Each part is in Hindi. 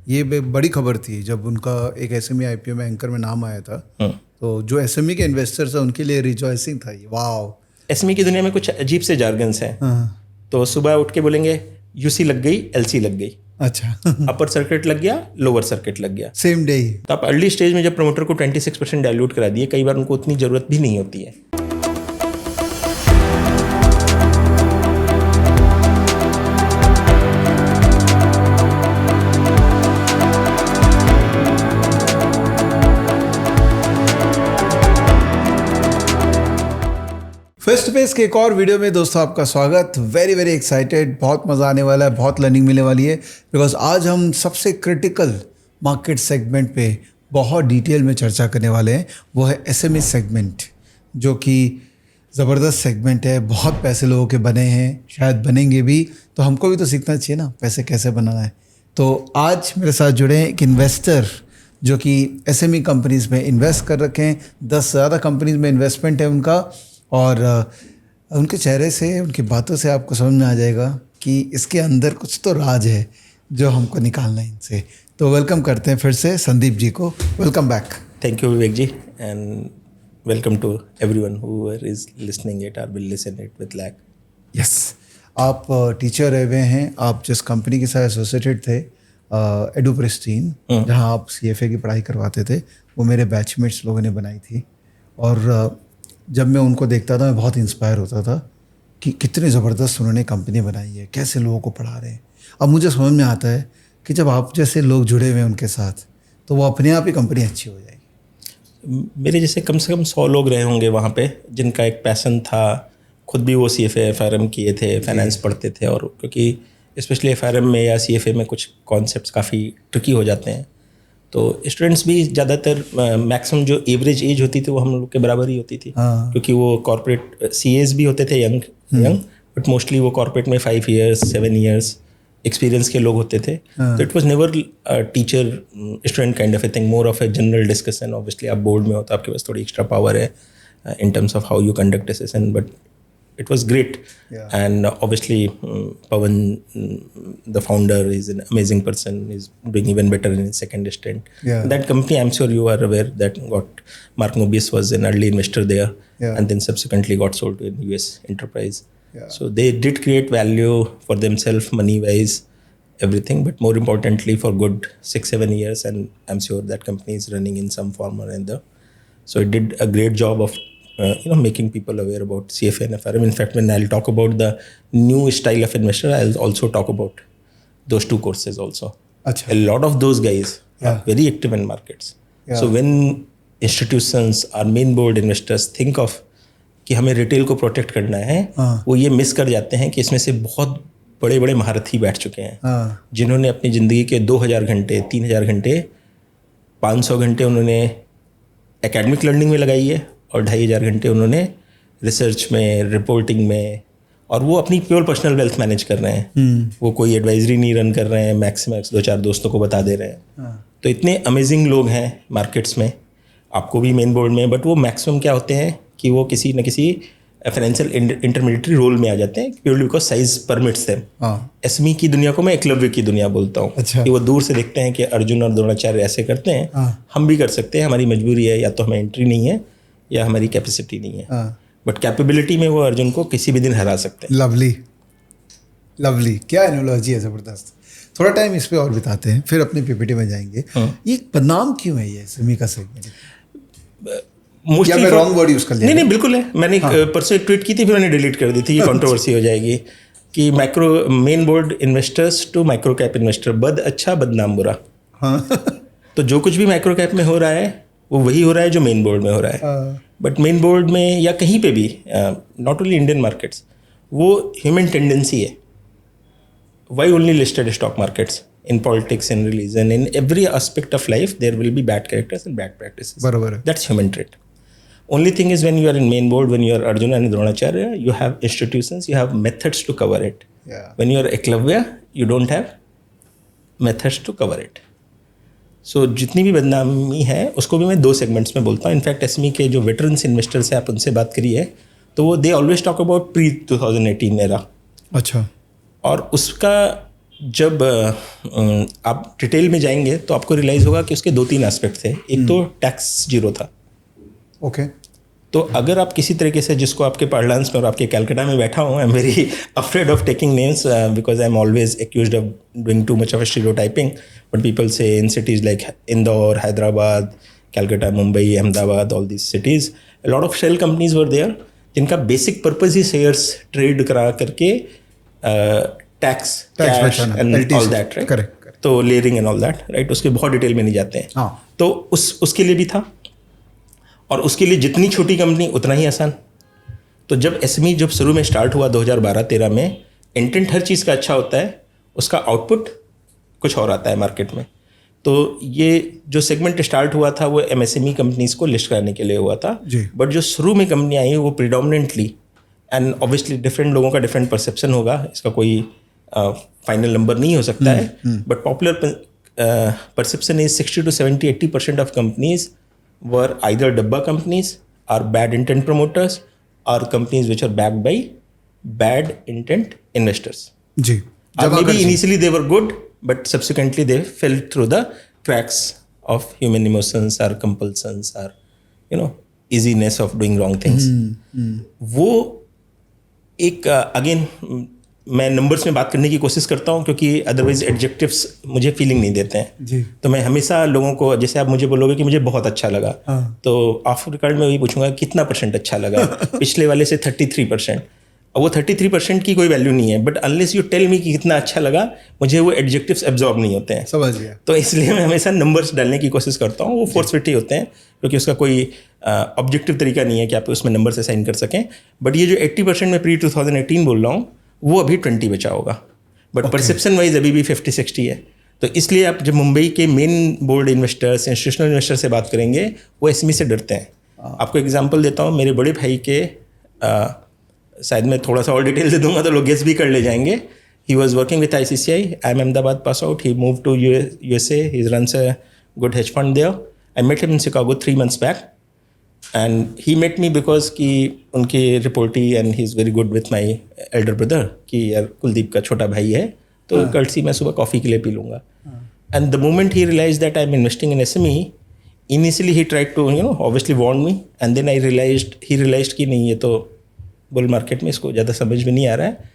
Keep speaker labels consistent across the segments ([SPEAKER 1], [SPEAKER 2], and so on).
[SPEAKER 1] ये बड़ी खबर थी जब उनका एक एसएमई आईपीओ में एंकर में नाम आया था। तो जो एसएमई के इन्वेस्टर्स हैं उनके लिए रिजॉइसिंग था ये। वाओ।
[SPEAKER 2] एसएमई की दुनिया में कुछ अजीब से जार्गन्स हैं। तो सुबह उठ के बोलेंगे यूसी लग गई, एलसी लग गई,
[SPEAKER 1] अच्छा
[SPEAKER 2] अपर सर्किट लग गया, लोअर सर्किट लग गया,
[SPEAKER 1] सेम डे ही।
[SPEAKER 2] तो आप अर्ली स्टेज में जब प्रमोटर को 26% डाइल्यूट करा दिए, कई बार उनको उतनी ज़रूरत भी नहीं होती है।
[SPEAKER 1] फेस टू फेस के एक और वीडियो में दोस्तों आपका स्वागत। वेरी वेरी एक्साइटेड, बहुत मज़ा आने वाला है, बहुत लर्निंग मिलने वाली है। बिकॉज आज हम सबसे क्रिटिकल मार्केट सेगमेंट पे बहुत डिटेल में चर्चा करने वाले हैं। वो है एसएमई सेगमेंट, जो कि ज़बरदस्त सेगमेंट है। बहुत पैसे लोगों के बने हैं, शायद बनेंगे भी। तो हमको भी तो सीखना चाहिए ना पैसे कैसे बनाना है। तो आज मेरे साथ जुड़े हैं एक इन्वेस्टर जो कि एसएमई कंपनीज़ में इन्वेस्ट कर रखे हैं। 10 से ज़्यादा कंपनीज़ में इन्वेस्टमेंट है उनका। और उनके चेहरे से, उनकी बातों से आपको समझ में आ जाएगा कि इसके अंदर कुछ तो राज है जो हमको निकालना है इनसे। तो वेलकम करते हैं फिर से संदीप जी को। Welcome back.
[SPEAKER 2] Thank you Vivek ji, and welcome to everyone whoever is listening it or will listen it with lack.
[SPEAKER 1] Yes, आप टीचर रहे हुए हैं। आप जिस कंपनी के साथ एसोसिएटेड थे, एडुप्रिस्टीन, जहाँ आप सीएफए की पढ़ाई करवाते थे, वो मेरे बैचमेट्स लोगों ने बनाई थी। और जब मैं उनको देखता था मैं बहुत इंस्पायर होता था कि कितनी ज़बरदस्त उन्होंने कंपनी बनाई है, कैसे लोगों को पढ़ा रहे हैं। अब मुझे समझ में आता है कि जब आप जैसे लोग जुड़े हुए हैं उनके साथ, तो वो अपने आप ही कंपनी अच्छी हो जाएगी।
[SPEAKER 2] मेरे जैसे कम से कम 100 लोग रहे होंगे वहाँ पे, जिनका एक पैसन था। खुद भी वो सीएफए एफआरएम किए थे, फाइनेंस पढ़ते थे, और क्योंकि स्पेशली एफआरएम में या सीएफए में कुछ कॉन्सेप्ट्स काफ़ी ट्रिकी हो जाते हैं, तो स्टूडेंट्स भी ज़्यादातर मैक्सिमम जो एवरेज एज होती थी वो हम लोग के बराबर ही होती थी। क्योंकि वो कॉर्पोरेट सीएस भी होते थे यंग, बट मोस्टली वो कॉर्पोरेट में 5 years 7 years एक्सपीरियंस के लोग होते थे। तो it was never teacher student kind of a thing, more of a general discussion. Obviously आप बोर्ड में हो तो आपके पास थोड़ी एक्स्ट्रा पावर है in terms of how you conduct A session, but it was great. And obviously Pawan, the founder, is an amazing person. He's doing even better in his second stint. That company, I'm sure you are aware, that got Mark Mobius was an early investor there, and then subsequently got sold to a US enterprise. So they did create value for themselves, money wise, everything, but more importantly for good 6-7 years, and I'm sure that company is running in some form or another. So it did a great job of making people aware about CFA and FRM. In fact, when I'll talk about the new style of investor, I'll also talk about those two courses also. Achha. A lot of those guys are very active in markets. So when institutions or main board investors think of कि हमें रिटेल को प्रोटेक्ट करना है, वो ये मिस कर जाते हैं कि इसमें से बहुत बड़े बड़े महारथी बैठ चुके हैं, जिन्होंने अपनी ज़िंदगी के 2000 घंटे, 3000 घंटे, 500 घंटे उन्होंने एकेडमिक लर्निंग में लगाई है, और 2500 घंटे उन्होंने रिसर्च में, रिपोर्टिंग में, और वो अपनी प्योर पर्सनल वेल्थ मैनेज कर रहे हैं। वो कोई एडवाइजरी नहीं रन कर रहे हैं, मैक्स 2-4 दोस्तों को बता दे रहे हैं। तो इतने अमेजिंग लोग हैं मार्केट्स में, आपको भी मेन बोर्ड में, बट वो मैक्सिमम क्या होते हैं कि वो किसी न किसी फाइनेंशियल इंटरमीडिएटरी रोल में आ जाते हैं, purely because size permits them. SME की दुनिया को मैं एकलव्य की दुनिया बोलता हूँ। अच्छा। कि वो दूर से देखते हैं कि अर्जुन और द्रोणाचार्य ऐसे करते हैं, हम भी कर सकते हैं, हमारी मजबूरी है, या तो हमें एंट्री नहीं है या हमारी कैपेसिटी नहीं है, बट कैपेबिलिटी में वो अर्जुन को किसी भी दिन हरा सकते हैं।
[SPEAKER 1] लवली लवली, क्या एनालॉजी है, ज़बरदस्त। थोड़ा टाइम इस पे और बिताते हैं, फिर अपनी पीपीटी में जाएंगे। ये बदनाम क्यों है ये एसएमई का सेगमेंट?
[SPEAKER 2] मोस्टली
[SPEAKER 1] मैं रॉन्ग वर्ड यूज़ कर लिया?
[SPEAKER 2] नहीं, बिल्कुल है। मैंने परसों एक ट्वीट की थी, फिर मैंने डिलीट कर दी थी, ये कंट्रोवर्सी हो जाएगी कि micro main board investors to micro cap investor, बद अच्छा बदनाम बुरा। तो जो कुछ भी माइक्रो कैप में हो रहा है वो वही हो रहा है जो मेन बोर्ड में हो रहा है। बट मेन बोर्ड में या कहीं पे भी, नॉट ओनली इंडियन मार्केट्स, वो ह्यूमन टेंडेंसी है। Why only listed stock markets? In politics, in religion, in every aspect of life there will be bad characters and bad practices.
[SPEAKER 1] बराबर है।
[SPEAKER 2] That's human trait. Only thing is when you are in main board, when you are Arjuna and Dronacharya, you have institutions, you have methods to cover it. When you are Eklavya, you don't have methods to cover it. So जितनी भी बदनामी है उसको भी मैं 2 सेगमेंट्स में बोलता हूँ. इनफैक्ट एसएमई के जो वेटरन्स इन्वेस्टर्स हैं, आप उनसे बात करिए तो वो they always talk about pre 2018 era.
[SPEAKER 1] अच्छा.
[SPEAKER 2] और उसका जब आप डिटेल में जाएंगे तो आपको रियलाइज़ होगा कि उसके 2-3 एस्पेक्ट थे। एक तो टैक्स जीरो था।
[SPEAKER 1] ओके।
[SPEAKER 2] तो अगर आप किसी तरीके से, जिसको आपके पार्लांस में और आपके कैलकाटा में बैठा हूँ, I am very afraid of taking names because I am always accused of doing too much of stereotyping, but people say in cities like Indore, Hyderabad, Calcutta, Mumbai, Ahmedabad, all these cities, a lot of shell companies were there जिनका बेसिक पर्पज ही शेयर्स ट्रेड करा करके tax, cash and all that, right.
[SPEAKER 1] Correct.
[SPEAKER 2] तो layering and all that, right, उसके बहुत डिटेल में नहीं जाते हैं।
[SPEAKER 1] हाँ।
[SPEAKER 2] तो उसके लिए भी था, और उसके लिए जितनी छोटी कंपनी उतना ही आसान। तो जब एसएमई जब शुरू में स्टार्ट हुआ 2012-13 में, इंटेंट हर चीज़ का अच्छा होता है, उसका आउटपुट कुछ और आता है मार्केट में। तो ये जो सेगमेंट स्टार्ट हुआ था वो एमएसएमई कंपनीज को लिस्ट कराने के लिए हुआ था। बट जो शुरू में कंपनी आई वो प्रिडोमिनेंटली, एंड ऑब्वियसली डिफरेंट लोगों का डिफरेंट परसेप्शन होगा, इसका कोई फाइनल नंबर नहीं हो सकता है, but popular perception is 60 to 70, 80% of companies were either dabba companies, are bad intent promoters, or companies which are backed by bad intent investors.
[SPEAKER 1] जी।
[SPEAKER 2] maybe initially they were good, but subsequently they fell through the cracks of human emotions or compulsions or easiness of doing wrong things. वो एक अगेन मैं नंबर्स में बात करने की कोशिश करता हूँ क्योंकि अदरवाइज एडजेक्टिव्स मुझे फीलिंग नहीं देते हैं
[SPEAKER 1] जी।
[SPEAKER 2] तो मैं हमेशा लोगों को, जैसे आप मुझे बोलोगे कि मुझे बहुत अच्छा लगा, तो ऑफ रिकॉर्ड में वही पूछूंगा कितना % अच्छा लगा। पिछले वाले से 33%। अब वो 33% की कोई वैल्यू नहीं है, but unless you tell me कि कितना अच्छा लगा, मुझे वो एडजेक्टिव्स एब्जॉर्ब नहीं होते हैं।
[SPEAKER 1] समझ गया।
[SPEAKER 2] तो इसलिए मैं हमेशा नंबर्स डालने की कोशिश करता हूँ। वो फोर्स फिट ही होते हैं क्योंकि उसका कोई ऑब्जेक्टिव तरीका नहीं है कि आप उसमें नंबर से साइन कर सकें। बट ये जो 80% में प्री 2018 बोल रहा हूँ वो अभी 20 बचा होगा, बट परसेप्शन वाइज अभी भी 50-60 है। तो इसलिए आप जब मुंबई के main board investors, institutional investor से बात करेंगे, वो एसएमई से डरते हैं। आपको एग्जांपल देता हूँ, मेरे बड़े भाई के शायद मैं थोड़ा सा और डिटेल दे दूंगा तो लोग गेस भी कर ले जाएंगे। He was working with ICICI, I M Ahmedabad pass out, he move to USA, he runs a good hedge fund there. I met him in Chicago 3 months back, and he met me because कि उनकी रिपोर्टी, and he is very good with my elder brother, कि यार कुलदीप का छोटा भाई है तो कर्टसी मैं सुबह कॉफ़ी के लिए पी लूँगा। And the moment he realise that I am investing in SME, initially he tried to obviously warn me, and then he realised कि नहीं, ये तो बुल मार्केट में इसको ज़्यादा समझ में नहीं आ रहा है।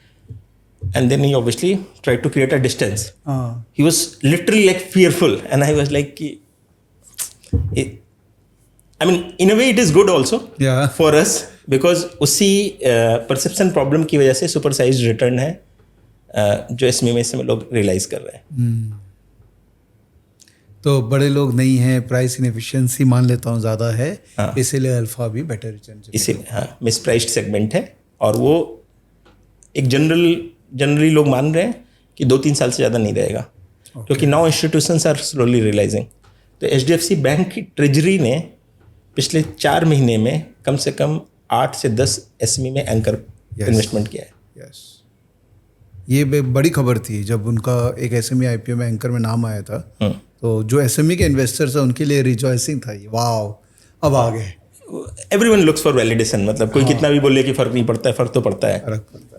[SPEAKER 2] And then he obviously tried to create a distance. He was literally like fearful, and I was like कि I mean, in a way it is good also for us because उसी perception problem की वजह से सुपर साइज रिटर्न है जो SME में इसमें लोग रियलाइज कर रहे हैं।
[SPEAKER 1] तो बड़े लोग नहीं हैं, प्राइस इनएफिशिएंसी मान लेता हूँ ज़्यादा है, इसीलिए अल्फा भी बेटर रिटर्न,
[SPEAKER 2] इसीलिए हाँ मिसप्राइस्ड सेगमेंट है। और वो एक जनरली लोग मान रहे हैं कि 2-3 साल से ज़्यादा नहीं रहेगा, क्योंकि now institutions are slowly realising. तो HDFC बैंक की ट्रेजरी ने पिछले 4 महीने में कम से कम 8 से 10 SME में एंकर इन्वेस्टमेंट किया है।
[SPEAKER 1] ये बड़ी खबर थी जब उनका एक SME IPO में एंकर में नाम आया था, तो जो SME के इन्वेस्टर्स हैं उनके लिए रिजॉइसिंग था, ये वाओ अब आ गए।
[SPEAKER 2] एवरीवन लुक्स फॉर वैलिडेशन, मतलब कोई कितना भी बोले कि फ़र्क नहीं पड़ता है, फ़र्क तो पड़ता है,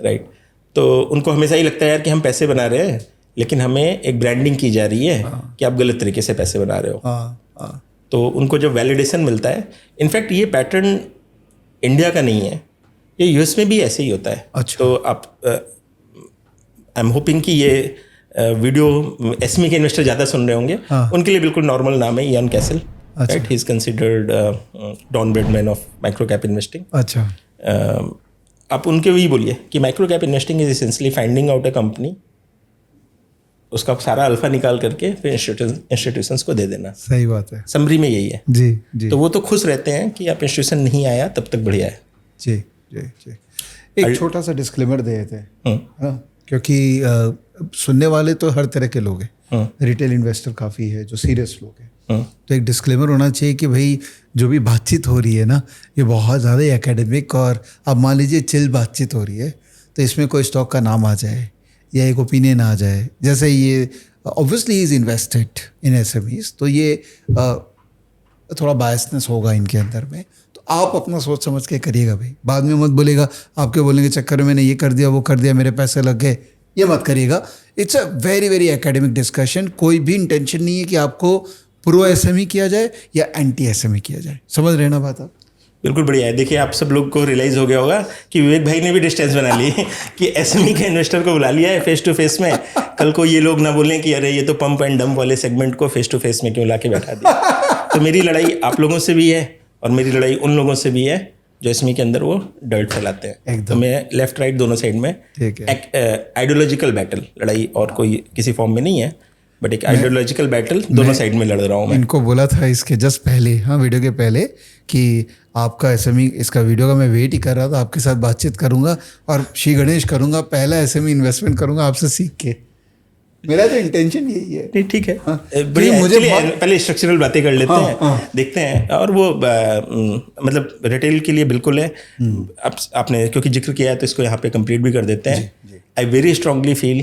[SPEAKER 2] राइट। तो उनको हमेशा ही लगता है यार कि हम पैसे बना रहे हैं, लेकिन हमें एक ब्रांडिंग की जा रही है कि आप गलत तरीके से पैसे बना रहे हो। तो उनको जब वैलिडेशन मिलता है, इनफैक्ट ये पैटर्न इंडिया का नहीं है, ये US में भी ऐसे ही होता है।
[SPEAKER 1] अच्छा।
[SPEAKER 2] तो आप आई एम होपिंग कि ये वीडियो SME के इन्वेस्टर ज़्यादा सुन रहे होंगे, उनके लिए बिल्कुल नॉर्मल नाम है Ian Cassel, right. He is considered Don Bradman of micro cap investing.
[SPEAKER 1] अच्छा।
[SPEAKER 2] आप उनके वही बोलिए कि micro cap investing is essentially finding out a company, उसका सारा अल्फा निकाल करके फिर इंस्टीट्यूशंस को दे देना।
[SPEAKER 1] सही बात है,
[SPEAKER 2] समरी में यही है
[SPEAKER 1] जी जी।
[SPEAKER 2] तो वो तो खुश रहते हैं कि आप इंस्टीट्यूशन नहीं आया तब तक बढ़िया है।
[SPEAKER 1] जी जी जी। एक छोटा सा डिस्क्लेमर दे देते हैं, क्योंकि सुनने वाले तो हर तरह के लोग हैं, रिटेल इन्वेस्टर काफ़ी है जो सीरियस लोग हैं, तो एक डिस्क्लेमर होना चाहिए कि भाई जो भी बातचीत हो रही है ना, ये बहुत ज़्यादा एकेडमिक और अब मान लीजिए चिल बातचीत हो रही है, तो इसमें कोई स्टॉक का नाम आ जाए या एक ओपिनियन आ जाए, जैसे ये obviously is invested in SMEs, तो ये थोड़ा बायसनेस होगा इनके अंदर में, तो आप अपना सोच समझ के करिएगा भाई। बाद में मत बोलेगा, आपके बोलने के चक्कर में मैंने ये कर दिया वो कर दिया, मेरे पैसे लग गए, ये मत करिएगा। It's a very very academic discussion. कोई भी इंटेंशन नहीं है कि आपको प्रो एसएमई किया जाए या एंटी एसएमई किया जाए। समझ रहे ना बात आप?
[SPEAKER 2] बिल्कुल बढ़िया है। देखिए आप सब लोग को रियलाइज हो गया होगा कि विवेक भाई ने भी डिस्टेंस बना ली कि एसएमई के इन्वेस्टर को बुला लिया है फेस टू फेस में। कल को ये लोग ना बोलें कि अरे ये तो पंप एंड डंप वाले सेगमेंट को फेस टू फेस में क्यों ला के बैठा दिया। तो मेरी लड़ाई आप लोगों से भी है और मेरी लड़ाई उन लोगों से भी है जो एसएमई के अंदर वो डर्ट फैलाते हैं। तो मैं लेफ्ट राइट दोनों साइड में आइडियोलॉजिकल बैटल लड़ाई और कोई किसी फॉर्म में नहीं है, बट एक आइडियोलॉजिकल बैटल दोनों साइड में लड़ रहा हूँ मैं।
[SPEAKER 1] इनको बोला था इसके जस्ट पहले, हाँ वीडियो के पहले, कि आपका एसएमई इसका वीडियो का मैं वेट ही कर रहा था, आपके साथ बातचीत करूंगा और श्री गणेश करूंगा, पहला एसएमई इन्वेस्टमेंट करूंगा आपसे सीख के। मेरा तो इंटेंशन यही है।
[SPEAKER 2] नहीं ठीक है,
[SPEAKER 1] बढ़िया। मुझे
[SPEAKER 2] पहले स्ट्रक्चरल बातें कर लेते हैं, देखते हैं। और वो मतलब रिटेल के लिए बिल्कुल है। आपने क्योंकि जिक्र किया है तो इसको यहाँ पे कंप्लीट भी कर देते हैं। आई वेरी स्ट्रांगली फील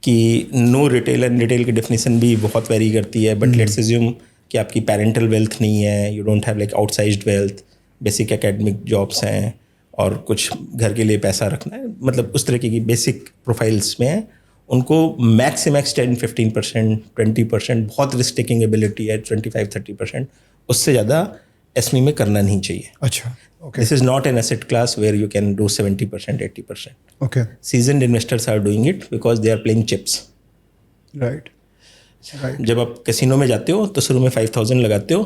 [SPEAKER 2] कि नो रिटेल एंड रिटेल की डेफिनेशन भी बहुत वेरी करती है, बट लेट्स अज्यूम कि आपकी पेरेंटल वेल्थ नहीं है, you don't have like outsized wealth, basic academic jobs हैं और कुछ घर के लिए पैसा रखना है, मतलब उस तरीके की बेसिक प्रोफाइल्स में है, उनको मैक्स से मैक्स 10-15%, 20%, बहुत रिस्क टेकिंग एबिलिटी है 25-30%, उससे ज़्यादा एसएमई में करना नहीं चाहिए।
[SPEAKER 1] अच्छा, okay.
[SPEAKER 2] This is not an asset class where you can do 70%, 80%.
[SPEAKER 1] Okay.
[SPEAKER 2] Seasoned investors are doing it because they are playing chips.
[SPEAKER 1] Right. Right.
[SPEAKER 2] जब आप कैसीनो में जाते हो तो शुरू में 5,000 लगाते हो,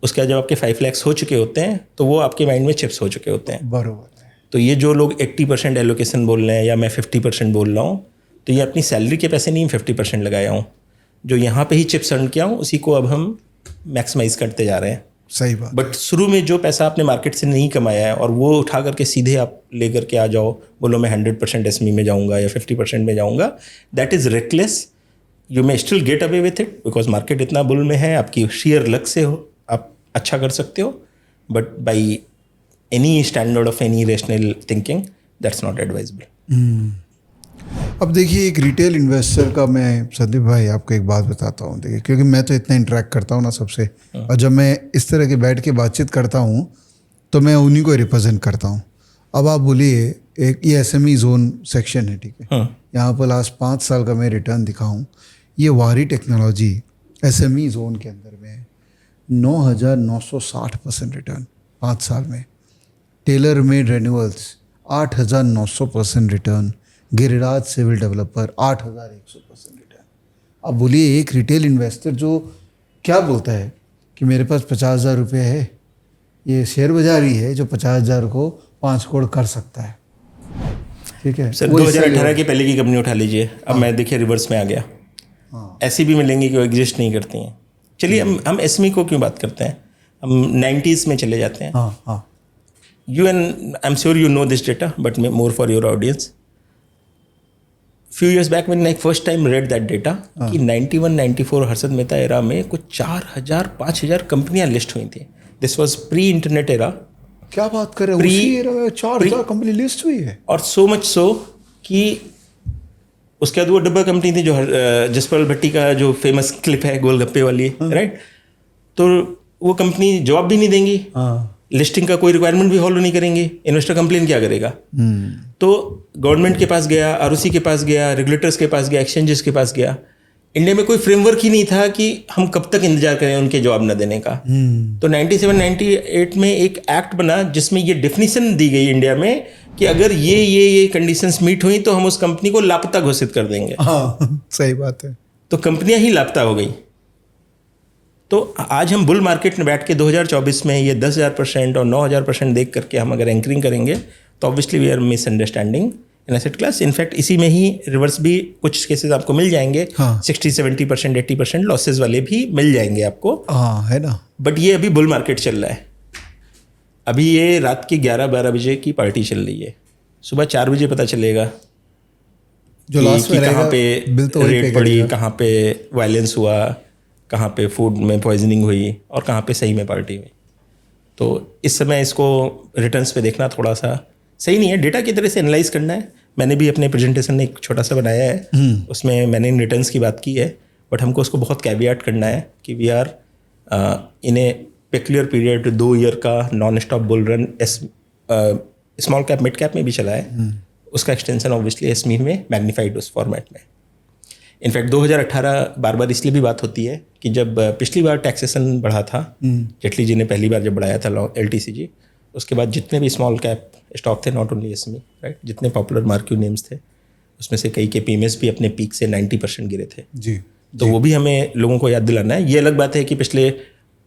[SPEAKER 2] उसके बाद जब आपके 5 lakhs हो चुके होते हैं तो वो आपके माइंड में चिप्स हो चुके होते हैं।
[SPEAKER 1] बरोबर।
[SPEAKER 2] तो ये जो लोग 80% एलोकेशन बोल रहे हैं या मैं 50% बोल रहा हूँ, तो ये अपनी सैलरी के पैसे नहीं 50% लगाया हूँ, जो यहाँ पे ही चिप्स अर्न किया हूँ उसी को अब हम मैक्सिमाइज करते जा रहे हैं।
[SPEAKER 1] सही बात।
[SPEAKER 2] बट शुरू में जो पैसा आपने मार्केट से नहीं कमाया है और वो उठा करके सीधे आप लेकर के आ जाओ, बोलो मैं 100% एसएमई में जाऊंगा या 50% में जाऊंगा, that is reckless. You may still get away with it because market इतना बुल में है, आपकी शेयर लक से हो आप अच्छा कर सकते हो, but by any standard of any rational thinking that's not advisable.
[SPEAKER 1] अब देखिए एक रिटेल इन्वेस्टर का मैं संदीप भाई आपको एक बात बताता हूँ। देखिए क्योंकि मैं तो इतना इंटरेक्ट करता हूँ ना सबसे, और जब मैं इस तरह के बैठ के बातचीत करता हूँ तो मैं उन्हीं को रिप्रेजेंट करता हूँ। अब आप बोलिए एक ये एसएमई जोन सेक्शन है, ठीक है, यहाँ पर लास्ट 5 साल का मैं रिटर्न दिखाऊँ, ये वारी टेक्नोलॉजी एसएमई जोन के अंदर में 9,960% रिटर्न 5 साल में। Tailor made renewals 8,900% return. Giriraj civil developer 8,100% return. अब बोलिए एक रिटेल इन्वेस्टर जो क्या बोलता है कि मेरे पास 50,000 रुपये है, ये शेयर बाजार ही है जो 50,000 को 5 करोड़ कर सकता है, ठीक है।
[SPEAKER 2] सर 2018 की पहले की कंपनी उठा लीजिए, अब मैं देखिए रिवर्स में आ गया। ऐसी भी मिलेंगी कि वो एग्जिस्ट नहीं करती हैं। चलिए हम एसएमई को क्यों बात करते हैं, हम 90s में चले जाते हैं। You and I am sure you know this data but more for your audience. Few years back मैंने एक first time read that data कि 91-94 हर्षद मेहता एरा में कुछ 4,000-5,000 कंपनियां लिस्ट हुई थी। This was pre internet era.
[SPEAKER 1] क्या बात कर रहे हो, उसी एरा में 4,000 कंपनी लिस्ट हुई है।
[SPEAKER 2] और सो मच सो कि उसके बाद वो डब्बा कंपनी थी जो जसपाल भट्टी का जो फेमस क्लिप है गोलगप्पे वाली, राइट, तो वो कंपनी जवाब भी नहीं देंगी, लिस्टिंग का कोई रिक्वायरमेंट भी फॉलो नहीं करेंगी, इन्वेस्टर कंप्लेन क्या करेगा। तो गवर्नमेंट के पास गया, आरओसी के पास गया, रेगुलेटर्स के पास गया, एक्सचेंजेस के पास गया। इंडिया में कोई फ्रेमवर्क ही नहीं था कि हम कब तक इंतजार करें उनके जवाब न देने का। तो 97-98 में एक एक्ट बना जिसमें ये डेफिनेशन दी गई इंडिया में कि अगर ये कंडीशंस मीट हुई तो हम उस कंपनी को लापता घोषित कर देंगे।
[SPEAKER 1] सही बात है।
[SPEAKER 2] तो कंपनियां ही लापता हो गई। तो आज हम बुल मार्केट में बैठ के 2024 में ये 10,000% और 9,000% देख करके हम अगर एंकरिंग करेंगे तो obviously we are misunderstanding in asset class. In fact इसी में ही रिवर्स भी कुछ केसेस आपको मिल जाएंगे। 60-70%, 80% लॉसेज वाले भी मिल जाएंगे आपको,
[SPEAKER 1] है ना।
[SPEAKER 2] बट ये अभी बुल मार्केट चल रहा है। अभी ये रात के 11-12 बजे की पार्टी चल रही है, सुबह 4 बजे पता चलेगा
[SPEAKER 1] जो लास्ट में
[SPEAKER 2] कहाँ पे रेट पड़ी, कहाँ पे वायलेंस हुआ, कहाँ पे फूड में पॉइजनिंग हुई और कहाँ पे सही में पार्टी हुई। तो इस समय इसको रिटर्न्स पे देखना थोड़ा सा सही नहीं है, डेटा की तरह से एनालाइज करना है। मैंने भी अपने प्रेजेंटेशन में एक छोटा सा बनाया है, उसमें मैंने इन रिटर्न्स की बात की है, बट हमको उसको बहुत कैवियाट करना है कि we are in a peculiar period 2 year का non stop bull run. Small cap mid cap में भी चला है, उसका एक्सटेंशन ऑब्वियसली एसमी में मैग्नीफाइड उस फॉर्मेट में। इनफैक्ट 2018 बार बार इसलिए भी बात होती है कि जब पिछली बार टैक्सेशन बढ़ा था, जेटली जी ने पहली बार जब बढ़ाया था LTCG, उसके बाद जितने भी स्मॉल कैप स्टॉक थे, नॉट ओनली एसमी, राइट, जितने पॉपुलर मार्क्यू नेम्स थे उसमें से कई के पीएमएस भी अपने पीक से 90% गिरे थे
[SPEAKER 1] जी।
[SPEAKER 2] तो वो भी हमें लोगों को याद दिलाना है। ये अलग बात है कि पिछले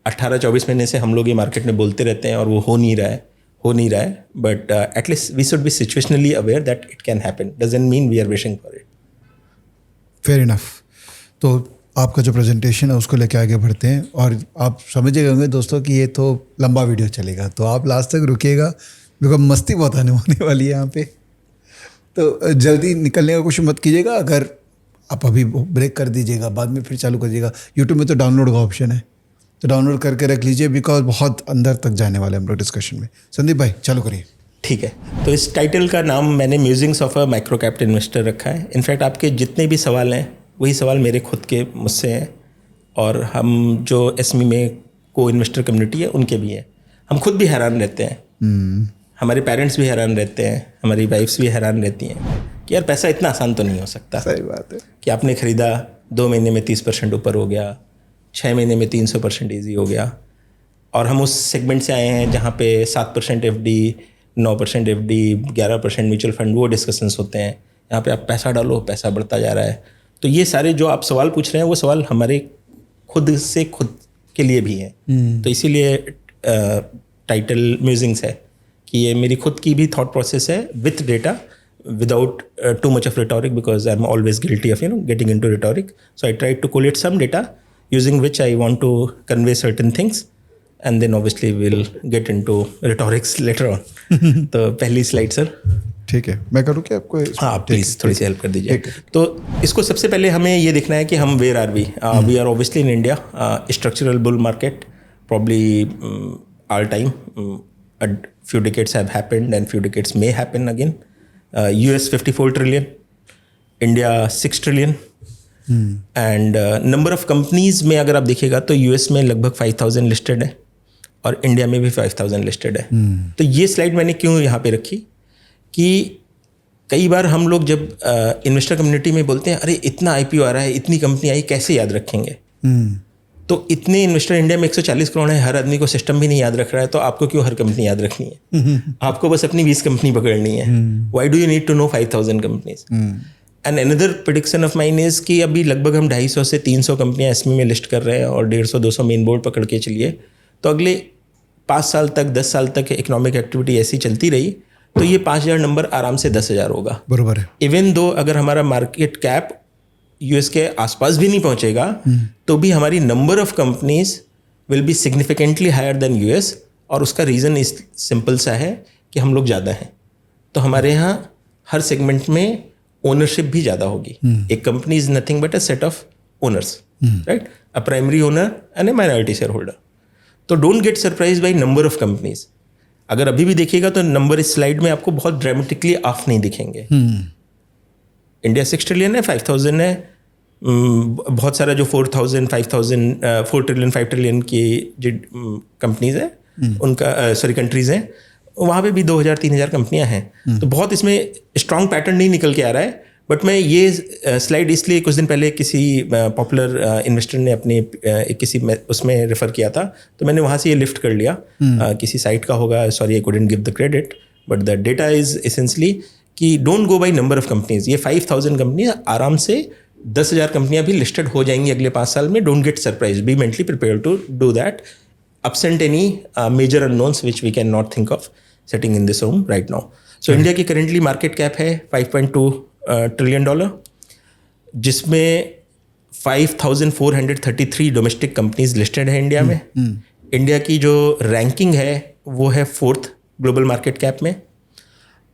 [SPEAKER 2] 18-24 महीने से हम लोग ये मार्केट में बोलते रहते हैं और वो हो नहीं रहा है, but at least we should be situationally aware that it can happen, doesn't mean we are wishing for it.
[SPEAKER 1] Fair enough. तो आपका जो प्रेजेंटेशन है उसको लेके आगे बढ़ते हैं, और आप समझिएगा होंगे दोस्तों कि ये तो लंबा वीडियो चलेगा, तो आप लास्ट तक रुकिएगा बिकॉज मस्ती बहुत आने वाली है यहाँ पे। तो जल्दी निकलने का कोशिश मत कीजिएगा, अगर आप अभी ब्रेक कर दीजिएगा, बाद में फिर चालू करिएगा। यूट्यूब में तो डाउनलोड का ऑप्शन है, तो डाउनलोड करके रख लीजिए बिकॉज बहुत अंदर तक जाने वाले हम लोग डिस्कशन में। संदीप भाई चालू करिए।
[SPEAKER 2] ठीक है, तो इस टाइटल का नाम मैंने musings of a micro cap investor रखा है। इनफैक्ट आपके जितने भी सवाल हैं वही सवाल मेरे खुद के मुझसे हैं, और हम जो एसमी में को इन्वेस्टर कम्युनिटी है उनके भी हैं। हम खुद भी हैरान रहते हैं, हमारे पेरेंट्स भी हैरान रहते हैं, हमारी वाइफ्स भी हैरान रहती हैं कि यार पैसा इतना आसान तो नहीं हो सकता।
[SPEAKER 1] सही बात है
[SPEAKER 2] कि आपने ख़रीदा 2 महीने में 30% ऊपर हो गया, 6 महीने में 300% ईजी हो गया। और हम उस सेगमेंट से आए हैं जहाँ पे 7% FD, 9% FD, 11% म्यूचुअल फंड, वो डिस्कशंस होते हैं। यहाँ पे आप पैसा डालो, पैसा बढ़ता जा रहा है। तो ये सारे जो आप सवाल पूछ रहे हैं वो सवाल हमारे खुद के लिए भी हैं। तो इसीलिए टाइटल म्यूजिंग्स है कि ये मेरी खुद की भी थॉट प्रोसेस है with data, without too much of rhetoric, because I'm always guilty of getting into rhetoric. So I try to collate some data using which I want to convey certain things, and then obviously we'll get into rhetorics later on. तो पहली स्लाइड सर।
[SPEAKER 1] ठीक है, मैं करूँ क्या आपको?
[SPEAKER 2] हाँ प्लीज़ थोड़ी सी हेल्प कर दीजिए। तो इसको सबसे पहले हमें ये देखना है कि हम where are we we are obviously in India, structural bull market, probably all time, a few decades have happened and few decades may happen again. US 54 trillion, India 6 trillion, and number of companies में अगर आप देखिएगा तो यूएस में लगभग 5000 लिस्टेड है और इंडिया में भी 5000 लिस्टेड है। तो ये स्लाइड मैंने क्यों यहाँ पे रखी कि कई बार हम लोग जब इन्वेस्टर कम्युनिटी में बोलते हैं अरे इतना आईपीओ आ रहा है, इतनी कंपनी आई, कैसे याद रखेंगे? तो इतने इन्वेस्टर इंडिया में 140 करोड़ है, हर आदमी को सिस्टम भी नहीं याद रख रहा है, तो आपको क्यों हर कंपनी याद रखनी है? आपको बस अपनी 20 कंपनी पकड़नी है। Why do you need to know 5000 companies? And another prediction of mine is कि अभी लगभग हम 250 से 300 कंपनियां एसमी में लिस्ट कर रहे हैं और 150-200 मेन बोर्ड पकड़ के चलिए, तो अगले 5 साल तक 10 साल तक इकोनॉमिक एक्टिविटी ऐसी चलती रही तो ये 5000 नंबर आराम से 10,000 होगा।
[SPEAKER 1] बरोबर है।
[SPEAKER 2] इवन दो अगर हमारा मार्केट कैप यूएस के आसपास भी नहीं पहुंचेगा तो भी हमारी number of companies will be significantly higher than US, और उसका रीज़न इस सिंपल सा है कि हम लोग ज़्यादा हैं, तो हमारे यहाँ हर सेगमेंट में ओनरशिप भी ज़्यादा होगी। एक company is nothing but a set of owners, right? A primary owner and a minority share holder. तो don't get surprise by number of companies. अगर अभी भी देखिएगा तो नंबर इस स्लाइड में आपको बहुत ड्रामेटिकली ऑफ नहीं दिखेंगे। इंडिया 6 ट्रिलियन है, 5000 है, बहुत सारा जो 4000, 5000, 4 ट्रिलियन 5 ट्रिलियन की जो कंपनीज हैं उनका कंट्रीज हैं, वहाँ पे भी 2000-3000 कंपनियां हैं। तो बहुत इसमें स्ट्रॉन्ग पैटर्न नहीं निकल के आ रहा है। बट मैं ये स्लाइड इसलिए कुछ दिन पहले किसी पॉपुलर इन्वेस्टर ने अपने किसी उसमें रेफर किया था, तो मैंने वहाँ से ये लिफ्ट कर लिया। किसी साइट का होगा, sorry I couldn't give the credit, but the data is essentially कि don't go by number of companies. ये 5000 कंपनी आराम से 10,000 कंपनियां भी लिस्टेड हो जाएंगी अगले 5 साल में। Don't get surprise, be mentally prepare to do that absent any major unknowns which we can not think of sitting in this room right now. So India की करेंटली मार्केट कैप है $5.2 ट्रिलियन, जिसमें 5433 डोमेस्टिक कंपनीज लिस्टेड है इंडिया में। इंडिया की जो रैंकिंग है वो है 4th ग्लोबल मार्केट कैप में,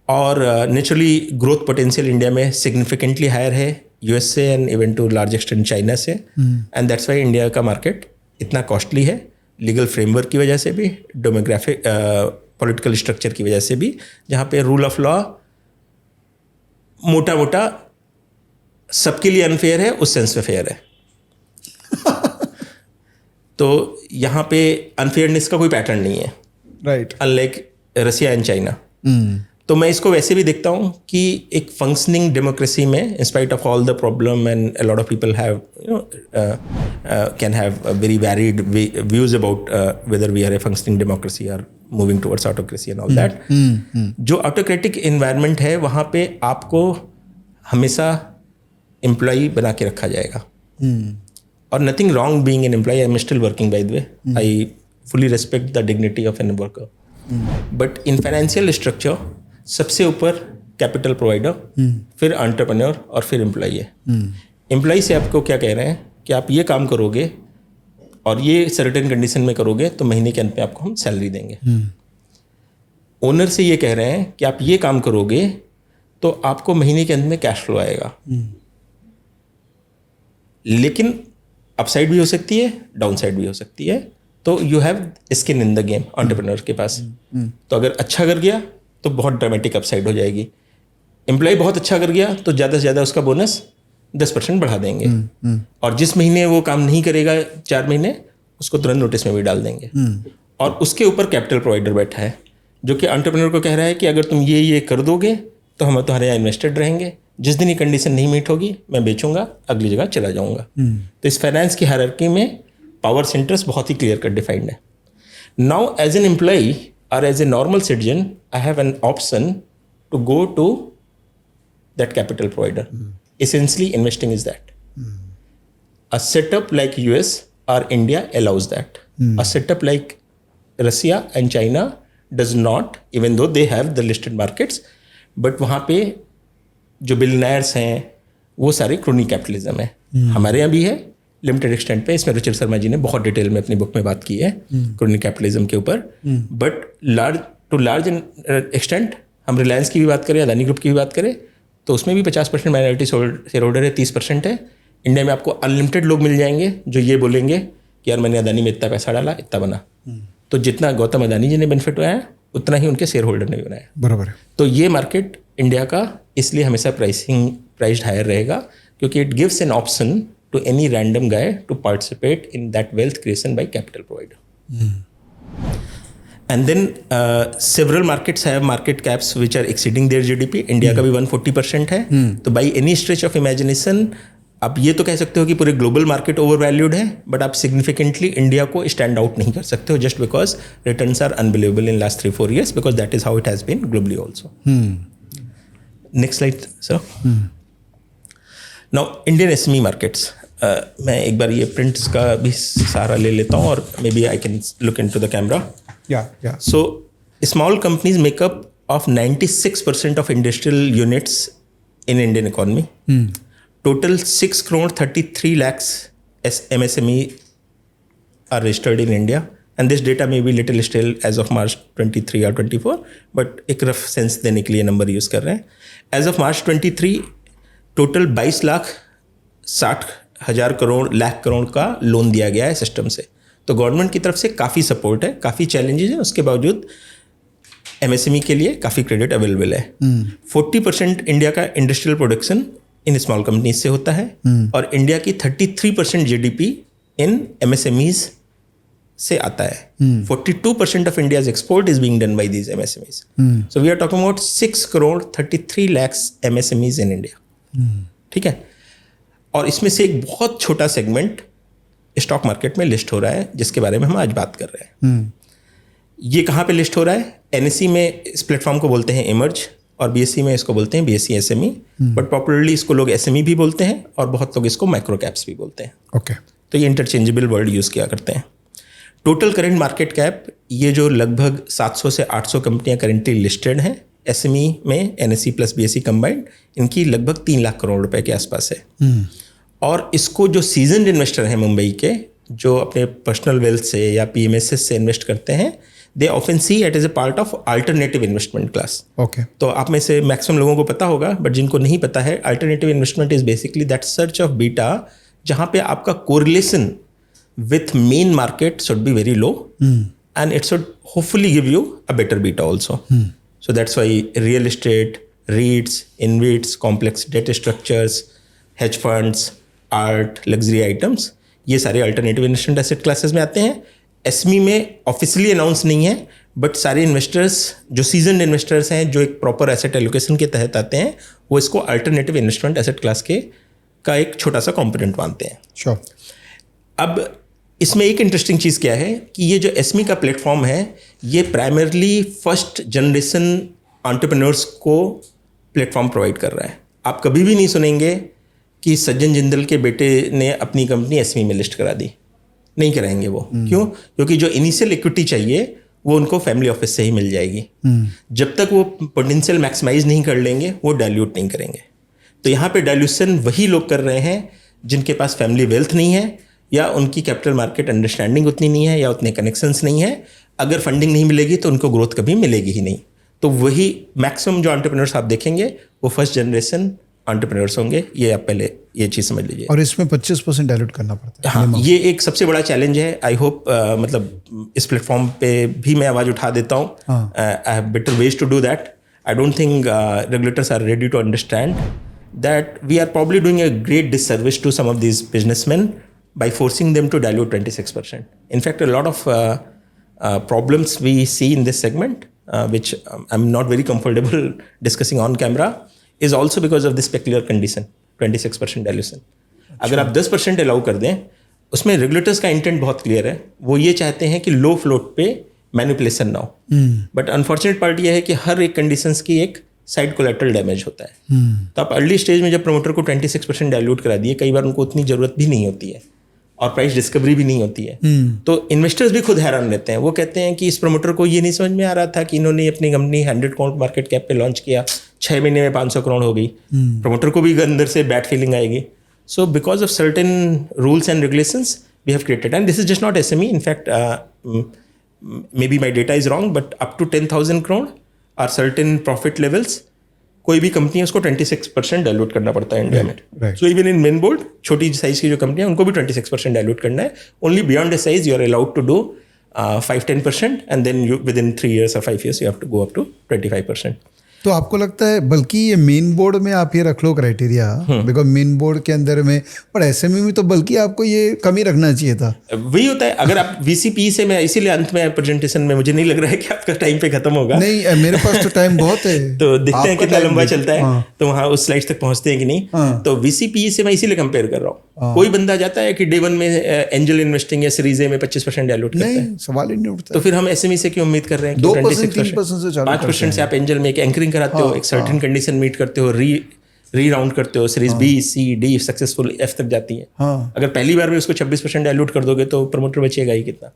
[SPEAKER 2] और नेचुरली ग्रोथ पोटेंशियल इंडिया में सिग्निफिकेंटली हायर है यूएस से and even to large extent China से। एंड दैट्स वाई इंडिया का मार्केट इतना कॉस्टली है, लीगल फ्रेमवर्क की वजह से भी, डेमोग्राफिक पॉलिटिकल स्ट्रक्चर की वजह से भी, जहाँ पे रूल ऑफ लॉ मोटा मोटा सबके लिए अनफेयर है, उस सेंस में फेयर है। तो यहाँ पे अनफेयरनेस का कोई पैटर्न नहीं है,
[SPEAKER 1] right,
[SPEAKER 2] unlike Russia and China. तो मैं इसको वैसे भी देखता हूँ कि एक फंक्शनिंग डेमोक्रेसी में in spite of all the problem and a lot of people have can have very varied views about whether we are a functioning democracy or moving towards autocracy and all that. जो ऑटोक्रेटिक इन्वायरमेंट है वहाँ पे आपको हमेशा एम्प्लॉई बना के रखा जाएगा. और nothing wrong being an employ. I am still working by the way. I fully respect the dignity of an worker. But in financial structure सबसे ऊपर कैपिटल प्रोवाइडर, फिर एंटरप्रेन्योर और फिर एम्प्लॉई है. एम्प्लॉई से आपको क्या कह रहे हैं कि आप ये काम करोगे और ये सर्टेन कंडीशन में करोगे तो महीने के अंत में आपको हम सैलरी देंगे. ओनर से ये कह रहे हैं कि आप ये काम करोगे तो आपको महीने के अंत में कैश फ्लो आएगा. लेकिन अपसाइड भी हो सकती है, डाउन साइड भी हो सकती है. तो you have skin in the game entrepreneur के पास. तो अगर अच्छा कर गया तो बहुत ड्रामेटिक अपसाइड हो जाएगी. एम्प्लॉय बहुत अच्छा कर गया तो ज़्यादा से ज़्यादा उसका बोनस 10% बढ़ा देंगे. और जिस महीने वो काम नहीं करेगा 4 महीने, उसको तुरंत नोटिस में भी डाल देंगे. और उसके ऊपर कैपिटल प्रोवाइडर बैठा है जो कि एंटरप्रेन्योर को कह रहा है कि अगर तुम ये कर दोगे तो हम तुम्हारे यहाँ इन्वेस्टेड रहेंगे. जिस दिन ये कंडीशन नहीं मीट होगी मैं बेचूंगा, अगली जगह चला जाऊंगा. तो इस फाइनेंस की हायरार्की में पावर सेंटर्स बहुत ही क्लियर कट डिफाइंड है. नाउ एज एन एम्प्लॉई और as a normal citizen I have an option to go to that capital provider. Essentially investing is that. A setup like US or India allows that. A setup like Russia and China does not, even though they have the listed markets. But वहाँ पे जो बिलियनर्स हैं वो सारे क्रोनी कैपिटलिज्म है. हमारे यहाँ भी है लिमिटेड एक्सटेंट पे. इसमें रुचिर शर्मा जी ने बहुत डिटेल में अपनी बुक में बात की है क्रोनी कैपिटलिज्म के ऊपर. बट टू लार्ज एक्सटेंट हम रिलायंस की भी बात करें, अदानी ग्रुप की भी बात करें तो उसमें भी 50% माइनॉरिटी शेयर होल्डर है, 30% है. इंडिया में आपको अनलिमिटेड लोग मिल जाएंगे जो ये बोलेंगे कि यार मैंने अदानी में इतना पैसा डाला, इतना बना. तो जितना गौतम अदानी जी ने बेनिफिट बनाया उतना ही उनके शेयर होल्डर ने भी बनाया.
[SPEAKER 1] बराबर है.
[SPEAKER 2] तो ये मार्केट इंडिया का इसलिए हमेशा प्राइस्ड हायर रहेगा क्योंकि it gives an option to any random guy to participate in that wealth creation by capital provider. And then several markets have market caps which are exceeding their GDP. India का भी 140% है. तो by any stretch of imagination आप ये तो कह सकते हो कि पूरे ग्लोबल मार्केट ओवर वैल्यूड है, बट आप सिग्निफिकेंटली इंडिया को स्टैंड आउट नहीं कर सकते हो just because returns are unbelievable in last 3-4 years because that is how it has been globally also. Next slide sir. Now Indian SME markets. मैं एक बार ये प्रिंट्स का भी सहारा ले लेता हूँ और maybe I can look into the camera.
[SPEAKER 1] Yeah.
[SPEAKER 2] So small companies make up of 96% of industrial units in Indian economy. Total 6 crore 33 lakhs MSME are registered in India. And this data may be little still as of March 23 or 24, but एक rough sense देने के लिए number use कर रहे हैं. As of March 23, total 22 lakh 60,000 lakh crore का लोन दिया गया है सिस्टम से. तो गवर्नमेंट की तरफ से काफ़ी सपोर्ट है, काफ़ी चैलेंजेस हैं, उसके बावजूद एमएसएमई के लिए काफ़ी क्रेडिट अवेलेबल है. 40% इंडिया का industrial production in small companies से होता है और इंडिया की 33% जीडीपी इन एमएसएमईज से आता है. 42% of India's export is being done by these MSMEs. So we are talking about 6 crore 33 lakhs MSMEs in India. ठीक है. और इसमें से एक बहुत छोटा सेगमेंट स्टॉक मार्केट में लिस्ट हो रहा है जिसके बारे में हम आज बात कर रहे हैं. ये कहाँ पे लिस्ट हो रहा है? एनएसई में इस प्लेटफॉर्म को बोलते हैं इमर्ज और बीएसई में इसको बोलते हैं बीएसई एसएमई. बट पॉपुलरली इसको लोग एसएमई भी बोलते हैं और बहुत लोग इसको माइक्रो कैप्स भी बोलते हैं.
[SPEAKER 1] ओके.
[SPEAKER 2] तो ये इंटरचेंजेबल वर्ड यूज़ किया करते हैं. टोटल करेंट मार्केट कैप ये जो लगभग 700 से 800 कंपनियां करेंटली लिस्टेड हैं एसएमई में, एनएसई प्लस बीएसई कंबाइंड, इनकी लगभग 3 लाख करोड़ रुपए के आसपास है. और इसको जो सीजनड इन्वेस्टर हैं मुंबई के, जो अपने पर्सनल वेल्थ से या पीएमएसएस से इन्वेस्ट करते हैं, they often see it is a part of alternative investment class.
[SPEAKER 1] Okay.
[SPEAKER 2] तो आप में से मैक्सिमम लोगों को पता होगा, बट जिनको नहीं पता है, alternative investment is basically that search of beta जहाँ पे आपका correlation with main market should be very low and it should hopefully give you a better beta also. So that's why real estate, REITs, InvITs, complex debt structures, hedge funds, art, luxury items, ये सारे अल्टरनेटिव इन्वेस्टमेंट एसेट क्लासेस में आते हैं. एसएमई में ऑफिशियली अनाउंस नहीं है, बट सारे इन्वेस्टर्स जो सीजनड इन्वेस्टर्स हैं, जो एक प्रॉपर एसेट एलोकेशन के तहत आते हैं, वो इसको अल्टरनेटिव इन्वेस्टमेंट एसेट क्लास के का एक छोटा सा कॉम्पोनेंट मानते हैं।
[SPEAKER 1] Sure.
[SPEAKER 2] अब इसमें एक इंटरेस्टिंग चीज़ क्या है कि ये जो एसमी का प्लेटफॉर्म है, ये प्राइमरली फर्स्ट जनरेशन एंटरप्रेन्योर्स को प्लेटफॉर्म प्रोवाइड कर रहा है। आप कभी भी नहीं सुनेंगे कि सज्जन जिंदल के बेटे ने अपनी कंपनी एसमी में लिस्ट करा दी, नहीं कराएंगे वो। क्यों? क्योंकि जो इनिशियल इक्विटी चाहिए वो उनको फैमिली ऑफिस से ही मिल जाएगी। जब तक वो पोटेंशियल मैक्सिमाइज नहीं कर लेंगे, वो डाइल्यूट नहीं करेंगे। तो यहाँ पे डाइल्यूशन वही लोग कर रहे हैं जिनके पास फैमिली वेल्थ नहीं है, या उनकी कैपिटल मार्केट अंडरस्टैंडिंग उतनी नहीं है, या उतने कनेक्शंस नहीं है। अगर फंडिंग नहीं मिलेगी तो उनको ग्रोथ कभी मिलेगी ही नहीं। तो वही मैक्सिमम जो एंटरप्रेन्योर्स आप देखेंगे वो फर्स्ट जनरेशन एंटरप्रेन्योर्स होंगे। ये आप पहले ये चीज़ समझ लीजिए।
[SPEAKER 1] और इसमें 25% डाइल्यूट करना पड़ता है।
[SPEAKER 2] हाँ, ये एक सबसे बड़ा चैलेंज है। आई होप मतलब इस प्लेटफॉर्म पे भी मैं आवाज़ उठा देता हूँ। I have better ways to do that. I don't think regulators are ready to understand that we are probably doing a great disservice to some of these businessmen by forcing them to dilute 26%. In fact, a lot of problems we see in this segment, which I'm not very comfortable discussing on camera, is also because of this peculiar condition, 26% dilution. अगर आप 10% अलाउ कर दें, उसमें रेगुलेटर्स का इंटेंट बहुत क्लियर है। वो ये चाहते हैं कि लो फ्लोट पे मैनिपुलेशन ना हो। बट अनफॉर्चुनेट पार्ट ये है कि हर एक कंडीशंस की एक साइड कोलेटरल डैमेज होता है। तो आप अर्ली स्टेज में जब प्रमोटर को 26% डाइल्यूट करा दिए, कई बार उनको उतनी ज़रूरत भी नहीं होती है और प्राइस डिस्कवरी भी नहीं होती है। तो इन्वेस्टर्स भी खुद हैरान रहते हैं। वो कहते हैं कि इस प्रमोटर को ये नहीं समझ में आ रहा था कि इन्होंने अपनी कंपनी 100 करोड़ मार्केट कैप पे लॉन्च किया, 6 महीने में 500 करोड़ हो गई। प्रमोटर को भी अंदर से बैड फीलिंग आएगी। So because of certain rules and regulations we have created, and this is just not SME. In fact maybe my data is wrong, but up to 10,000 crore or certain profit levels. कोई भी कंपनी है उसको 26% डाइल्यूट करना पड़ता है इंडिया में। So even in main board, छोटी साइज की जो कंपनी है उनको भी 26% डाइल्यूट करना है। Only beyond the size you are allowed to do 5-10%, and then you within 3 years or 5 years you have to go up to 25%।
[SPEAKER 1] तो आपको लगता है बल्कि ये मेन बोर्ड में आप ये रख लो क्राइटेरिया, बिकॉज मेन बोर्ड के अंदर में, पर एसएमई में तो बल्कि आपको ये कम ही रखना चाहिए था।
[SPEAKER 2] वही होता है। अगर आप वीसीपी से, मैं इसीलिए अंत में प्रेजेंटेशन में मुझे नहीं लग रहा है कि आपका टाइम पे खत्म होगा।
[SPEAKER 1] नहीं, मेरे पास तो टाइम बहुत है।
[SPEAKER 2] तो देखते हैं कितना लंबा चलता है। तो वहाँ उस स्लाइड्स तक पहुँचते हैं कि नहीं। तो वीसीपी से मैं इसीलिए कंपेयर कर रहा हूँ। कोई बंदा जाता है कि डे 1 में एंजल इन्वेस्टिंग या सीरीज ए में 25% डाइल्यूट करता है,
[SPEAKER 1] सवाल ही नहीं उठता।
[SPEAKER 2] तो फिर हम एसएमई से क्यों उम्मीद कर ररहे हैं कि
[SPEAKER 1] 2%,
[SPEAKER 2] 5% से आप एंजल में एक एंकरिंग कराते हो, एक सर्टेन कंडीशन मीट करते हो, री राउंड करते हो, सीरीज बी, सी, डी सक्सेसफुल एफ तक जाती है। अगर पहली बार में उसको 26% डाइल्यूट कर दोगे तो प्रमोटर बचेगा ही कितना।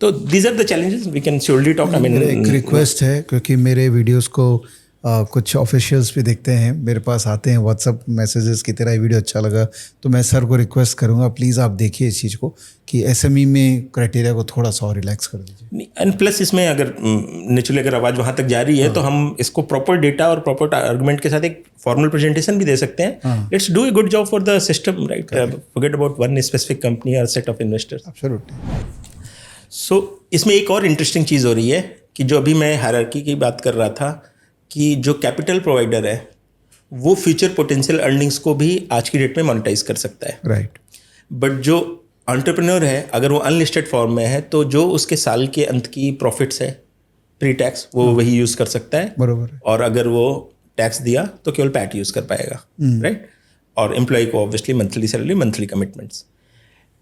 [SPEAKER 2] तो these are the challenges we can surely talk. I mean,
[SPEAKER 1] एक रिक्वेस्ट है, क्योंकि मेरे वीडियोस को कुछ ऑफिशियल्स भी देखते हैं, मेरे पास आते हैं व्हाट्सअप मैसेजेस कि तेरा ये वीडियो अच्छा लगा, तो मैं सर को रिक्वेस्ट करूंगा प्लीज़ आप देखिए इस चीज़ को कि एसएमई में क्राइटेरिया को थोड़ा सा और रिलैक्स कर दीजिए।
[SPEAKER 2] एंड प्लस इसमें अगर नेचुरली अगर आवाज़ वहाँ तक जा रही है तो हम इसको प्रॉपर डेटा और प्रॉपर आर्गुमेंट के साथ एक फॉर्मल प्रेजेंटेशन भी दे सकते हैं। Let's do a good job for the system, right? Forget about one specific company और सेट ऑफ इन्वेस्टर्स।
[SPEAKER 1] एब्सोल्युटली।
[SPEAKER 2] सो इसमें एक और इंटरेस्टिंग चीज़ हो रही है कि जो अभी मैं हायरार्की की बात कर रहा था कि जो कैपिटल प्रोवाइडर है वो फ्यूचर पोटेंशियल अर्निंग्स को भी आज की डेट में मोनेटाइज कर सकता है,
[SPEAKER 1] राइट।
[SPEAKER 2] बट जो एंटरप्रेन्योर है अगर वो अनलिस्टेड फॉर्म में है तो जो उसके साल के अंत की प्रॉफिट्स है प्री टैक्स वो वही यूज़ कर सकता है,
[SPEAKER 1] बरोबर है।
[SPEAKER 2] और अगर वो टैक्स दिया तो केवल पैट यूज़ कर पाएगा, राइट? और एम्प्लॉय को obviously monthly salary, monthly commitments.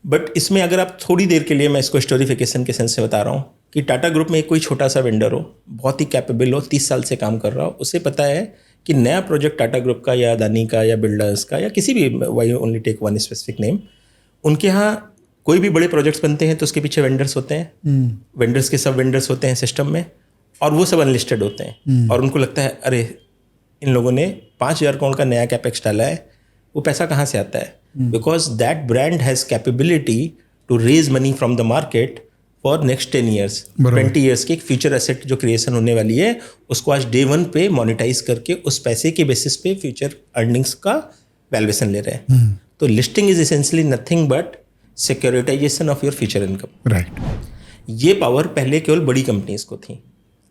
[SPEAKER 2] But इसमें अगर आप थोड़ी देर के लिए, मैं इसको हिस्टोरिफिकेशन के सेंस से बता रहा हूँ कि टाटा ग्रुप में कोई छोटा सा वेंडर हो, बहुत ही कैपेबल हो, 30 साल से काम कर रहा हो, उसे पता है कि नया प्रोजेक्ट टाटा ग्रुप का या अदानी का या बिल्डर्स का या किसी भी, why only take one specific name, उनके यहाँ कोई भी बड़े प्रोजेक्ट्स बनते हैं तो उसके पीछे वेंडर्स होते हैं, वेंडर्स के सब वेंडर्स होते हैं सिस्टम में, और वो सब अनलिस्टेड होते हैं। और उनको लगता है अरे इन लोगों ने 5,000 करोड़ का नया कैपेक्स डाला है, वो पैसा कहाँ से आता है? Because that brand has capability to raise money from the market for next 10 years, 20 years की एक फ्यूचर एसेट जो क्रिएशन होने वाली है उसको आज डे 1 पे मोनेटाइज करके उस पैसे के बेसिस पे फ्यूचर अर्निंग्स का वैल्यूएशन ले रहे हैं। तो listing is essentially nothing but securitisation of your future income,
[SPEAKER 1] right.
[SPEAKER 2] ये पावर पहले केवल बड़ी कंपनीज को थी,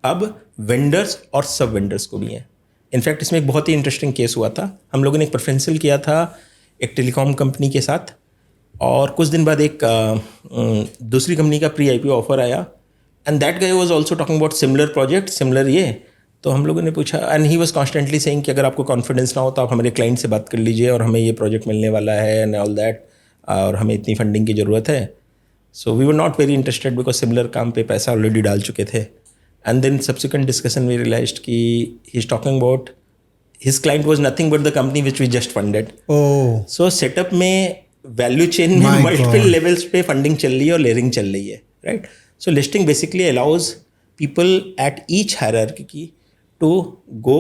[SPEAKER 2] अब वेंडर्स और सब वेंडर्स को भी है। इनफैक्ट इसमें एक बहुत ही इंटरेस्टिंग केस हुआ था, हम लोगों ने एक प्रेफरेंशियल किया था एक टेलीकॉम कंपनी के साथ, और कुछ दिन बाद एक दूसरी कंपनी का प्री आईपीओ ऑफर आया and that guy was also talking about similar project, similar ये। तो हम लोगों ने पूछा, and he was constantly saying कि अगर आपको कॉन्फिडेंस ना हो तो आप हमारे क्लाइंट से बात कर लीजिए और हमें ये प्रोजेक्ट मिलने वाला है एंड ऑल दैट, और हमें इतनी फंडिंग की ज़रूरत है। So we were not very interested because similar काम पे पैसा ऑलरेडी डाल चुके थे। And then subsequent discussion we realised कि he is talking about his client was nothing but the company which we just funded.
[SPEAKER 1] Oh,
[SPEAKER 2] so setup में वैल्यू चेन में
[SPEAKER 1] My
[SPEAKER 2] मल्टीपल
[SPEAKER 1] God.
[SPEAKER 2] लेवल्स पे फंडिंग चल रही है और लेयरिंग चल रही है, right. So listing basically allows people at each hierarchy to go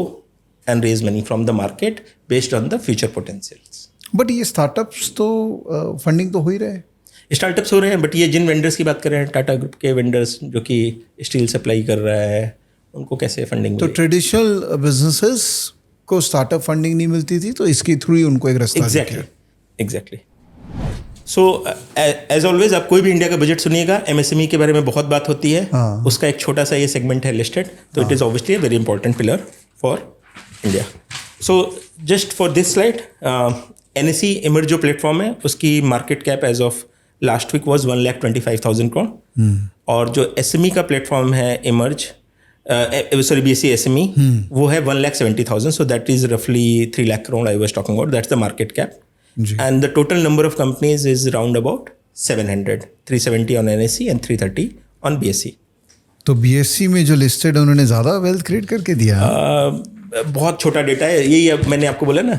[SPEAKER 2] and raise money from the market based on the future potentials.
[SPEAKER 1] But ये स्टार्टअप्स तो फंडिंग तो हो ही रहे हैं।
[SPEAKER 2] स्टार्टअप्स हो रहे हैं, बट ये जिन वेंडर्स की बात कर रहे हैं, टाटा ग्रुप के वेंडर्स जो कि स्टील सप्लाई कर रहा है, उनको कैसे फंडिंग
[SPEAKER 1] तो ट्रेडिशनल बिजनेसेस को स्टार्टअप फंडिंग नहीं मिलती थी, तो इसके थ्रू ही उनको एक रास्ता
[SPEAKER 2] एग्जैक्टली। सो एज ऑलवेज आप कोई भी इंडिया का बजट सुनिएगा, एमएसएमई के बारे में बहुत बात होती है। उसका एक छोटा सा ये सेगमेंट है लिस्टेड, तो it is obviously a very important pillar for India. So just for this slide, NSE Emerge जो प्लेटफॉर्म है उसकी market cap as of last week was 1,25,000 crore, और जो एसएमई का प्लेटफॉर्म है इमर्ज, सॉरी बीएसई एसएमई, वो है 1,70,000, सो दैट इज रफली 3 lakh crore I was talking about, that's the market cap. And the total number of companies is around about 700, 370 on NSE and 330 on BSE.
[SPEAKER 1] तो बीएससी में जो लिस्टेड उन्होंने ज़्यादा वेल्थ क्रिएट करके दिया।
[SPEAKER 2] बहुत छोटा डेटा है यही, अब मैंने आपको बोला ना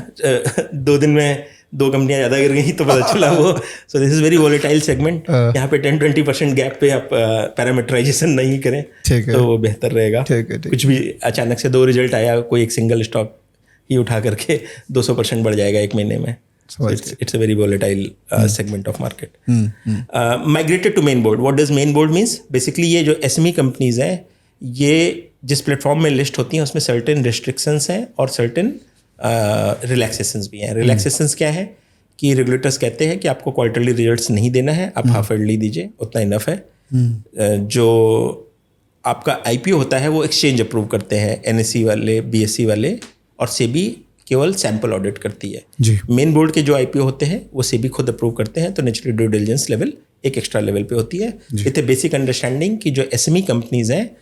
[SPEAKER 2] 2 दिन में 2 कंपनियां ज़्यादा गिर गई तो पता चला वो। So this is very volatile segment. यहाँ पे 10-20% गैप पे आप पैरामीटराइजेशन नहीं करें तो वो बेहतर रहेगा। कुछ भी अचानक से 2 रिजल्ट आया, कोई एक सिंगल स्टॉक ही उठा करके 200% बढ़ जाएगा 1 महीने में। So it's a very volatile segment of market. Migrated to main board. What does main board means? Basically ये जो SME companies हैं, ये जिस प्लेटफॉर्म में लिस्ट होती हैं उसमें certain restrictions हैं और certain relaxations भी हैं। Relaxations क्या है कि रेगुलेटर्स कहते हैं कि आपको क्वार्टरली रिजल्ट्स नहीं देना है, आप हाफ ईयरली दीजिए, उतना इनफ है। जो आपका IPO होता है वो एक्सचेंज अप्रूव करते हैं, NSE वाले, BSE वाले, और सेबी केवल सैंपल ऑडिट करती है। मेन बोर्ड के जो IPO होते हैं वो सेबी खुद अप्रूव करते हैं, तो नेचुरली ड्यू डिलिजेंस लेवल एक एक्स्ट्रा लेवल पे होती है। विथ ए बेसिक अंडरस्टैंडिंग कि जो SME कंपनीज हैं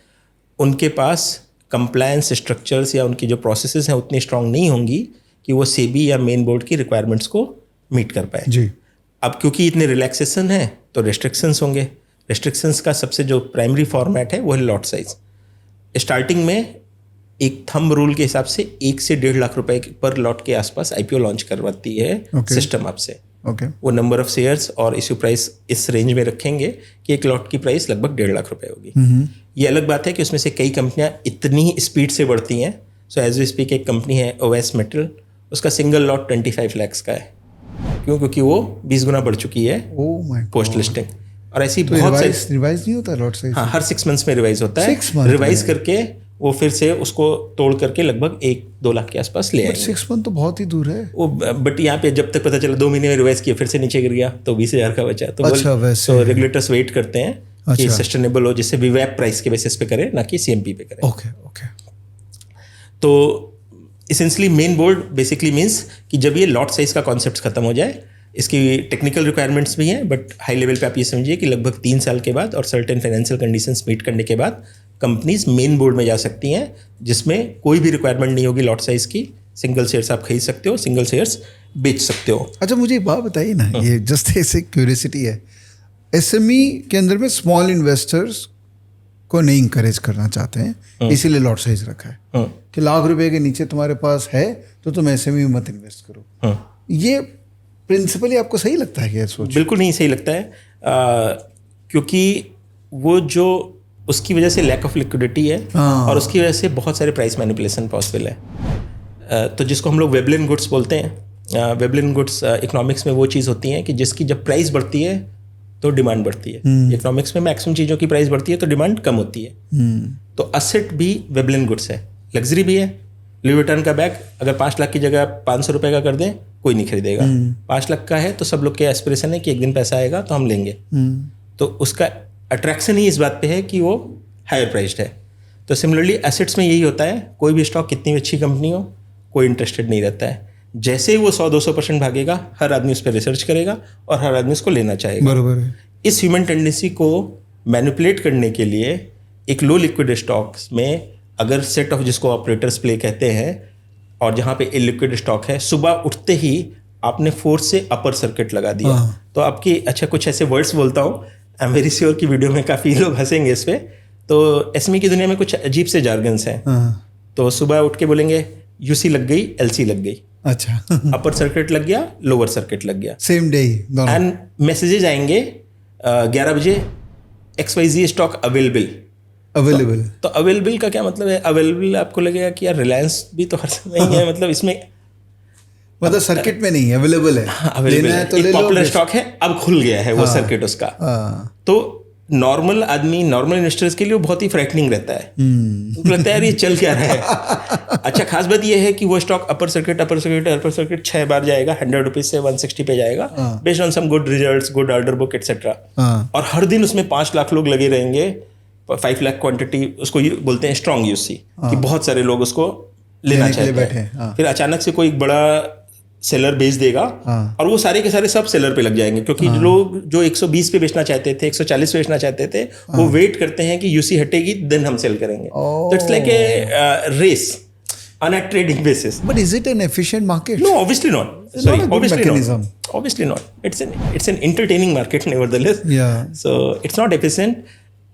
[SPEAKER 2] उनके पास कंप्लायंस स्ट्रक्चर्स या उनकी जो प्रोसेसेस हैं उतनी स्ट्रांग नहीं होंगी कि वो सेबी या मेन बोर्ड की रिक्वायरमेंट्स को मीट कर पाए। अब क्योंकि इतने रिलैक्सेशन है तो रेस्ट्रिक्शंस होंगे। रेस्ट्रिक्शंस का सबसे जो प्राइमरी फॉर्मेट है वो है लॉट साइज। स्टार्टिंग में एक थंब रूल के हिसाब से 1 से 1.5 लाख रुपए पर लॉट के आसपास IPO लॉन्च करवाती है सिस्टम आपसे। वो नंबर ऑफ शेयर्स और इश्यू प्राइस इस रेंज में रखेंगे कि एक लॉट की प्राइस लगभग 1.5 लाख रुपए होगी। ये अलग बात है कि उसमें से कई कंपनियां इतनी स्पीड से बढ़ती हैं। सो एज वी स्पीक एक कंपनी है OS मेटल, उसका सिंगल लॉट 25 लाख का है। क्यों? क्योंकि वो 20 गुना बढ़ चुकी है पोस्ट लिस्टिंग। और ऐसी बहुत सारी
[SPEAKER 1] रिवाइज नहीं होता लॉट साइज।
[SPEAKER 2] हाँ, हर 6 मंथ्स में रिवाइज होता है। रिवाइज करके वो फिर से उसको तोड़ करके लगभग 1-2 लाख के आसपास ले आएंगे।
[SPEAKER 1] 6 मंथ तो बहुत ही दूर है
[SPEAKER 2] वो, बट यहाँ पे जब तक पता चला 2 महीने में रिवाइज किया फिर से नीचे गिर गया तो 20,000 का बचा। तो
[SPEAKER 1] अच्छा,
[SPEAKER 2] तो रेगुलेटर्स वेट करते हैं कि सस्टेनेबल हो, जिससे VWAP प्राइस के बेसिस पे करे, ना कि CMP पे करे।
[SPEAKER 1] ओके।
[SPEAKER 2] तो essentially main board basically means कि जब ये लॉट साइज का कॉन्सेप्ट खत्म हो जाए, इसकी टेक्निकल रिक्वायरमेंट्स भी हैं, बट हाई लेवल पे आप ये समझिए कि लगभग 3 साल के बाद और सर्टेन फाइनेंशियल कंडीशंस मीट करने के बाद कंपनीज मेन बोर्ड में जा सकती हैं, जिसमें कोई भी रिक्वायरमेंट नहीं होगी लॉट साइज की। सिंगल शेयर्स आप खरीद सकते हो, सिंगल शेयर्स बेच सकते हो।
[SPEAKER 1] अच्छा, मुझे एक बात बताइए ना, ये जस्ट ऐसे क्यूरियोसिटी है, SME के अंदर में स्मॉल इन्वेस्टर्स को नहीं इंकरेज करना चाहते हैं, इसीलिए लॉट साइज रखा है कि लाख रुपए के नीचे तुम्हारे पास है तो तुम SME में मत इन्वेस्ट करो। ये प्रिंसिपली आपको सही लगता है क्या सोच?
[SPEAKER 2] बिल्कुल नहीं सही लगता है, क्योंकि वो जो उसकी वजह से लैक ऑफ लिक्विडिटी है और उसकी वजह से बहुत सारे प्राइस मैनिपुलेशन पॉसिबल है। तो जिसको हम लोग वेबलिन गुड्स बोलते हैं। वेबलिन गुड्स इकोनॉमिक्स में वो चीज़ होती है कि जिसकी जब प्राइस बढ़ती है तो डिमांड बढ़ती है। इकोनॉमिक्स में मैक्सिमम चीज़ों की प्राइस बढ़ती है तो डिमांड कम होती है। तो असेट भी वेबलिन गुड्स है, लग्जरी भी है। लुई विटन का बैग अगर 5 लाख की जगह 500 रुपये का कर दें, कोई नहीं खरीदेगा। 5 लाख का है तो सब लोग के एस्पिरेशन है कि एक दिन पैसा आएगा तो हम लेंगे। तो उसका अट्रैक्शन ही इस बात पे है कि वो हायर प्राइस्ड है। तो सिमिलरली एसेट्स में यही होता है, कोई भी स्टॉक कितनी अच्छी कंपनी हो, कोई इंटरेस्टेड नहीं रहता है। जैसे ही वो 100-200% भागेगा, हर आदमी उस पर रिसर्च करेगा और हर आदमी उसको लेना चाहेगा।
[SPEAKER 1] बराबर है।
[SPEAKER 2] इस ह्यूमन टेंडेंसी को मैनिपुलेट करने के लिए एक लो लिक्विड स्टॉक्स में अगर सेट ऑफ जिसको ऑपरेटर्स प्ले कहते हैं और जहाँ पे इलिक्विड स्टॉक है, सुबह उठते ही आपने फोर्स से अपर सर्किट लगा दिया, तो आपकी अच्छा कुछ ऐसे वर्ड्स बोलता हूँ, आई एम वेरी श्योर कि वीडियो में काफ़ी लोग हंसेंगे इस पे। तो एसएमई की दुनिया में कुछ अजीब से जार्गन्स हैं। तो सुबह उठ के बोलेंगे यूसी लग गई, एलसी लग गई,
[SPEAKER 1] अच्छा
[SPEAKER 2] अपर सर्किट लग गया, लोअर सर्किट लग गया,
[SPEAKER 1] सेम डे
[SPEAKER 2] एंड मैसेजेस आएंगे 11 बजे XYZ स्टॉक अवेलेबल। तो अवेलेबल का क्या मतलब है? अवेलेबल आपको लगेगा कि यार रिलायंस भी तो हर समय ही है, मतलब इसमें
[SPEAKER 1] मतलब सर्किट में नहीं है, अवेलेबल है,
[SPEAKER 2] अवेलेबल
[SPEAKER 1] लेना
[SPEAKER 2] है,
[SPEAKER 1] है तो
[SPEAKER 2] एक
[SPEAKER 1] ले लो।
[SPEAKER 2] पॉपुलर स्टॉक है, अब खुल गया है वो सर्किट उसका। तो नॉर्मल आदमी, नॉर्मल इन्वेस्टर्स के लिए वो बहुत ही फ्राइटनिंग रहता है, उनको लगता है यार ये चल क्या रहा है। अच्छा, खास बात ये है कि वो स्टॉक अपर सर्किट 6 बार जाएगा, 100 रुपीज से 160 पे जाएगा, based on some good results, good order book etcetera. और हर दिन उसमें 5 लाख लोग लगे रहेंगे, 5 लाख क्वांटिटी, उसको ये बोलते हैं स्ट्रॉन्ग यूसी, कि बहुत सारे लोग उसको लेना चाहते हैं। फिर अचानक से कोई बड़ा सेलर बेच देगा और वो सारे के सारे सब सेलर पे लग जाएंगे, क्योंकि लोग जो 120 पे बेचना चाहते थे, 140 पे बेचना चाहते थे, वो वेट करते हैं कि यूसी हटेगी देन हम सेल करेंगे। तो it's like a race on a trading basis.
[SPEAKER 1] But is it an efficient market?
[SPEAKER 2] No, obviously not. Sorry, obviously not. It's an entertaining market nevertheless. So it's not efficient.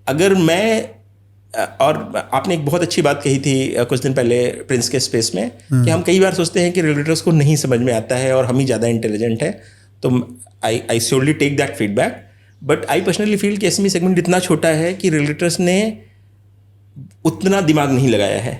[SPEAKER 2] अगर मैं, और आपने एक बहुत अच्छी बात कही थी कुछ दिन पहले प्रिंस के स्पेस में, कि हम कई बार सोचते हैं कि रेगुलेटर्स को नहीं समझ में आता है और हम ही ज़्यादा इंटेलिजेंट है। तो I surely take that feedback, but I personally feel कि एसएमई सेगमेंट इतना छोटा है कि रेगुलेटर्स ने उतना दिमाग नहीं लगाया है।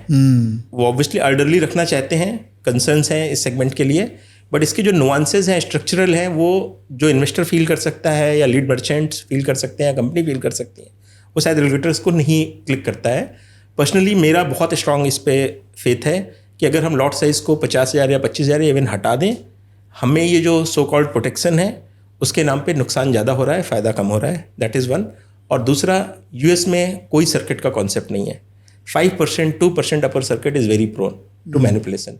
[SPEAKER 2] वो ऑब्वियसली ऑर्डरली रखना चाहते हैं, कंसर्न्स हैं इस सेगमेंट के लिए, बट इसके जो नुआंसेस हैं, स्ट्रक्चरल हैं, वो जो इन्वेस्टर फील कर सकता है या लीड मर्चेंट्स फील कर सकते हैं या कंपनी फील कर सकती है, वो शायद रेगुलेटर्स को नहीं क्लिक करता है। पर्सनली मेरा बहुत स्ट्रांग इस पे फेथ है कि अगर हम लॉट साइज़ को 50,000 या 25,000 इवन हटा दें, हमें ये जो सो कॉल्ड प्रोटेक्शन है उसके नाम पे नुकसान ज़्यादा हो रहा है, फ़ायदा कम हो रहा है। That is one. और दूसरा, यूएस में कोई सर्किट का कॉन्सेप्ट नहीं है। 5%, 2% upper circuit is very prone to manipulation.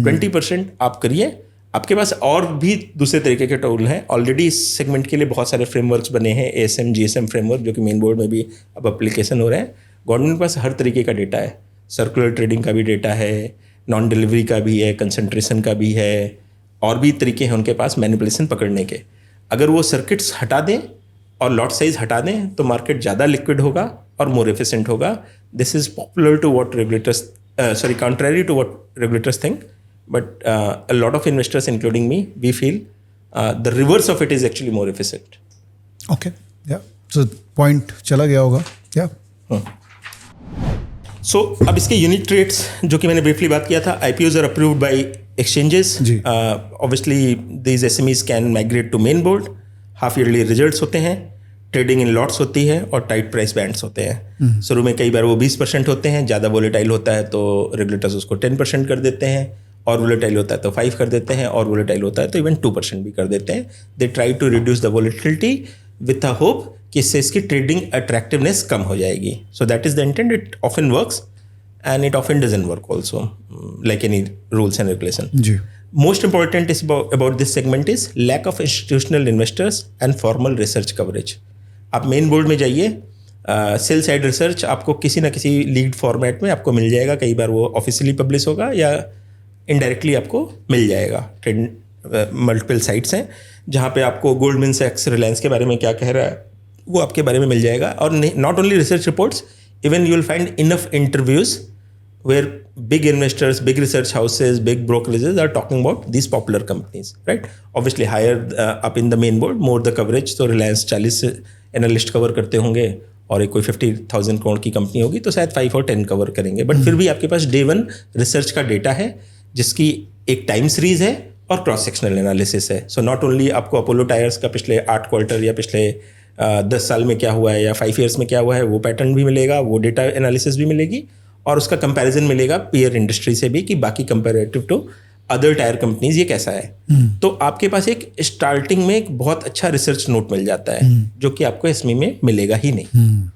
[SPEAKER 2] 20% आप करिए, आपके पास और भी दूसरे तरीके के टूल हैं। ऑलरेडी इस सेगमेंट के लिए बहुत सारे फ्रेमवर्क्स बने हैं, ASM GSM फ्रेमवर्क, जो कि मेन बोर्ड में भी अब एप्लीकेशन हो रहे हैं। गवर्नमेंट के पास हर तरीके का डेटा है, सर्कुलर ट्रेडिंग का भी डेटा है, नॉन डिलीवरी का भी है, कंसंट्रेशन का भी है, और भी तरीके हैं उनके पास मैनिपुलेशन पकड़ने के। अगर वो सर्किट्स हटा दें और लॉट साइज हटा दें तो मार्केट ज़्यादा लिक्विड होगा और मोर एफिशिएंट होगा। This is popular to what regulators, contrary to what regulators think, but a lot of investors, including me, we feel the reverse of it is actually more efficient.
[SPEAKER 1] Okay, yeah. So point चला गया होगा, yeah.
[SPEAKER 2] So अब इसके यूनिट ट्रेड्स जो कि मैंने ब्रीफली बात किया था, IPOs are approved by exchanges. Obviously these SMEs can migrate to main board. Half yearly results होते हैं, ट्रेडिंग इन लॉट्स होती है और टाइट प्राइस बैंड्स होते हैं। शुरू में कई बार वो 20% होते हैं, ज़्यादा वोलेटाइल होता है तो रेगुलेटर्स उसको 10% कर देते हैं, और वोलेटाइल होता है तो 5 कर देते हैं, और वोलेटाइल होता है तो इवन 2% भी कर देते हैं। They try to reduce the volatility with a hope कि इससे इसकी ट्रेडिंग अट्रैक्टिवनेस कम हो जाएगी। So that is the intent. It often works and it often doesn't work also, like any rules and regulation.
[SPEAKER 1] जी।
[SPEAKER 2] Most important is about this segment is lack of institutional investors and formal research coverage. आप मेन बोर्ड में जाइए, सेल साइड रिसर्च आपको किसी ना किसी लीड फॉर्मेट में आपको मिल जाएगा। कई बार वो ऑफिशियली पब्लिश होगा या इनडायरेक्टली आपको मिल जाएगा। मल्टीपल साइट्स हैं जहाँ पे आपको गोल्डमैन सैक्स रिलायंस के बारे में क्या कह रहा है वो आपके बारे में मिल जाएगा। और not only research reports, even you will find enough interviews where big investors, big research houses, big brokerages are talking about these popular companies, right? Obviously higher up in the main board, more the coverage. तो Reliance 40 एनालिस्ट कवर करते होंगे और एक कोई 50,000 करोड़ की कंपनी होगी तो शायद 5 और 10 कवर करेंगे। बट फिर भी आपके पास डे 1 रिसर्च का डेटा है जिसकी एक टाइम सीरीज है और क्रॉस सेक्शनल एनालिसिस है। सो नॉट ओनली आपको अपोलो टायर्स का पिछले 8 क्वार्टर या पिछले 10 साल में क्या हुआ है या 5 ईयर्स में क्या हुआ है वो पैटर्न भी मिलेगा, वो डेटा एनालिसिस भी मिलेगी, और उसका कंपैरिजन मिलेगा पीयर इंडस्ट्री से भी कि बाकी comparative to other tier companies ये कैसा है। तो आपके पास एक स्टार्टिंग में एक बहुत अच्छा रिसर्च नोट मिल जाता है जो कि आपको एसएमई में मिलेगा ही नहीं।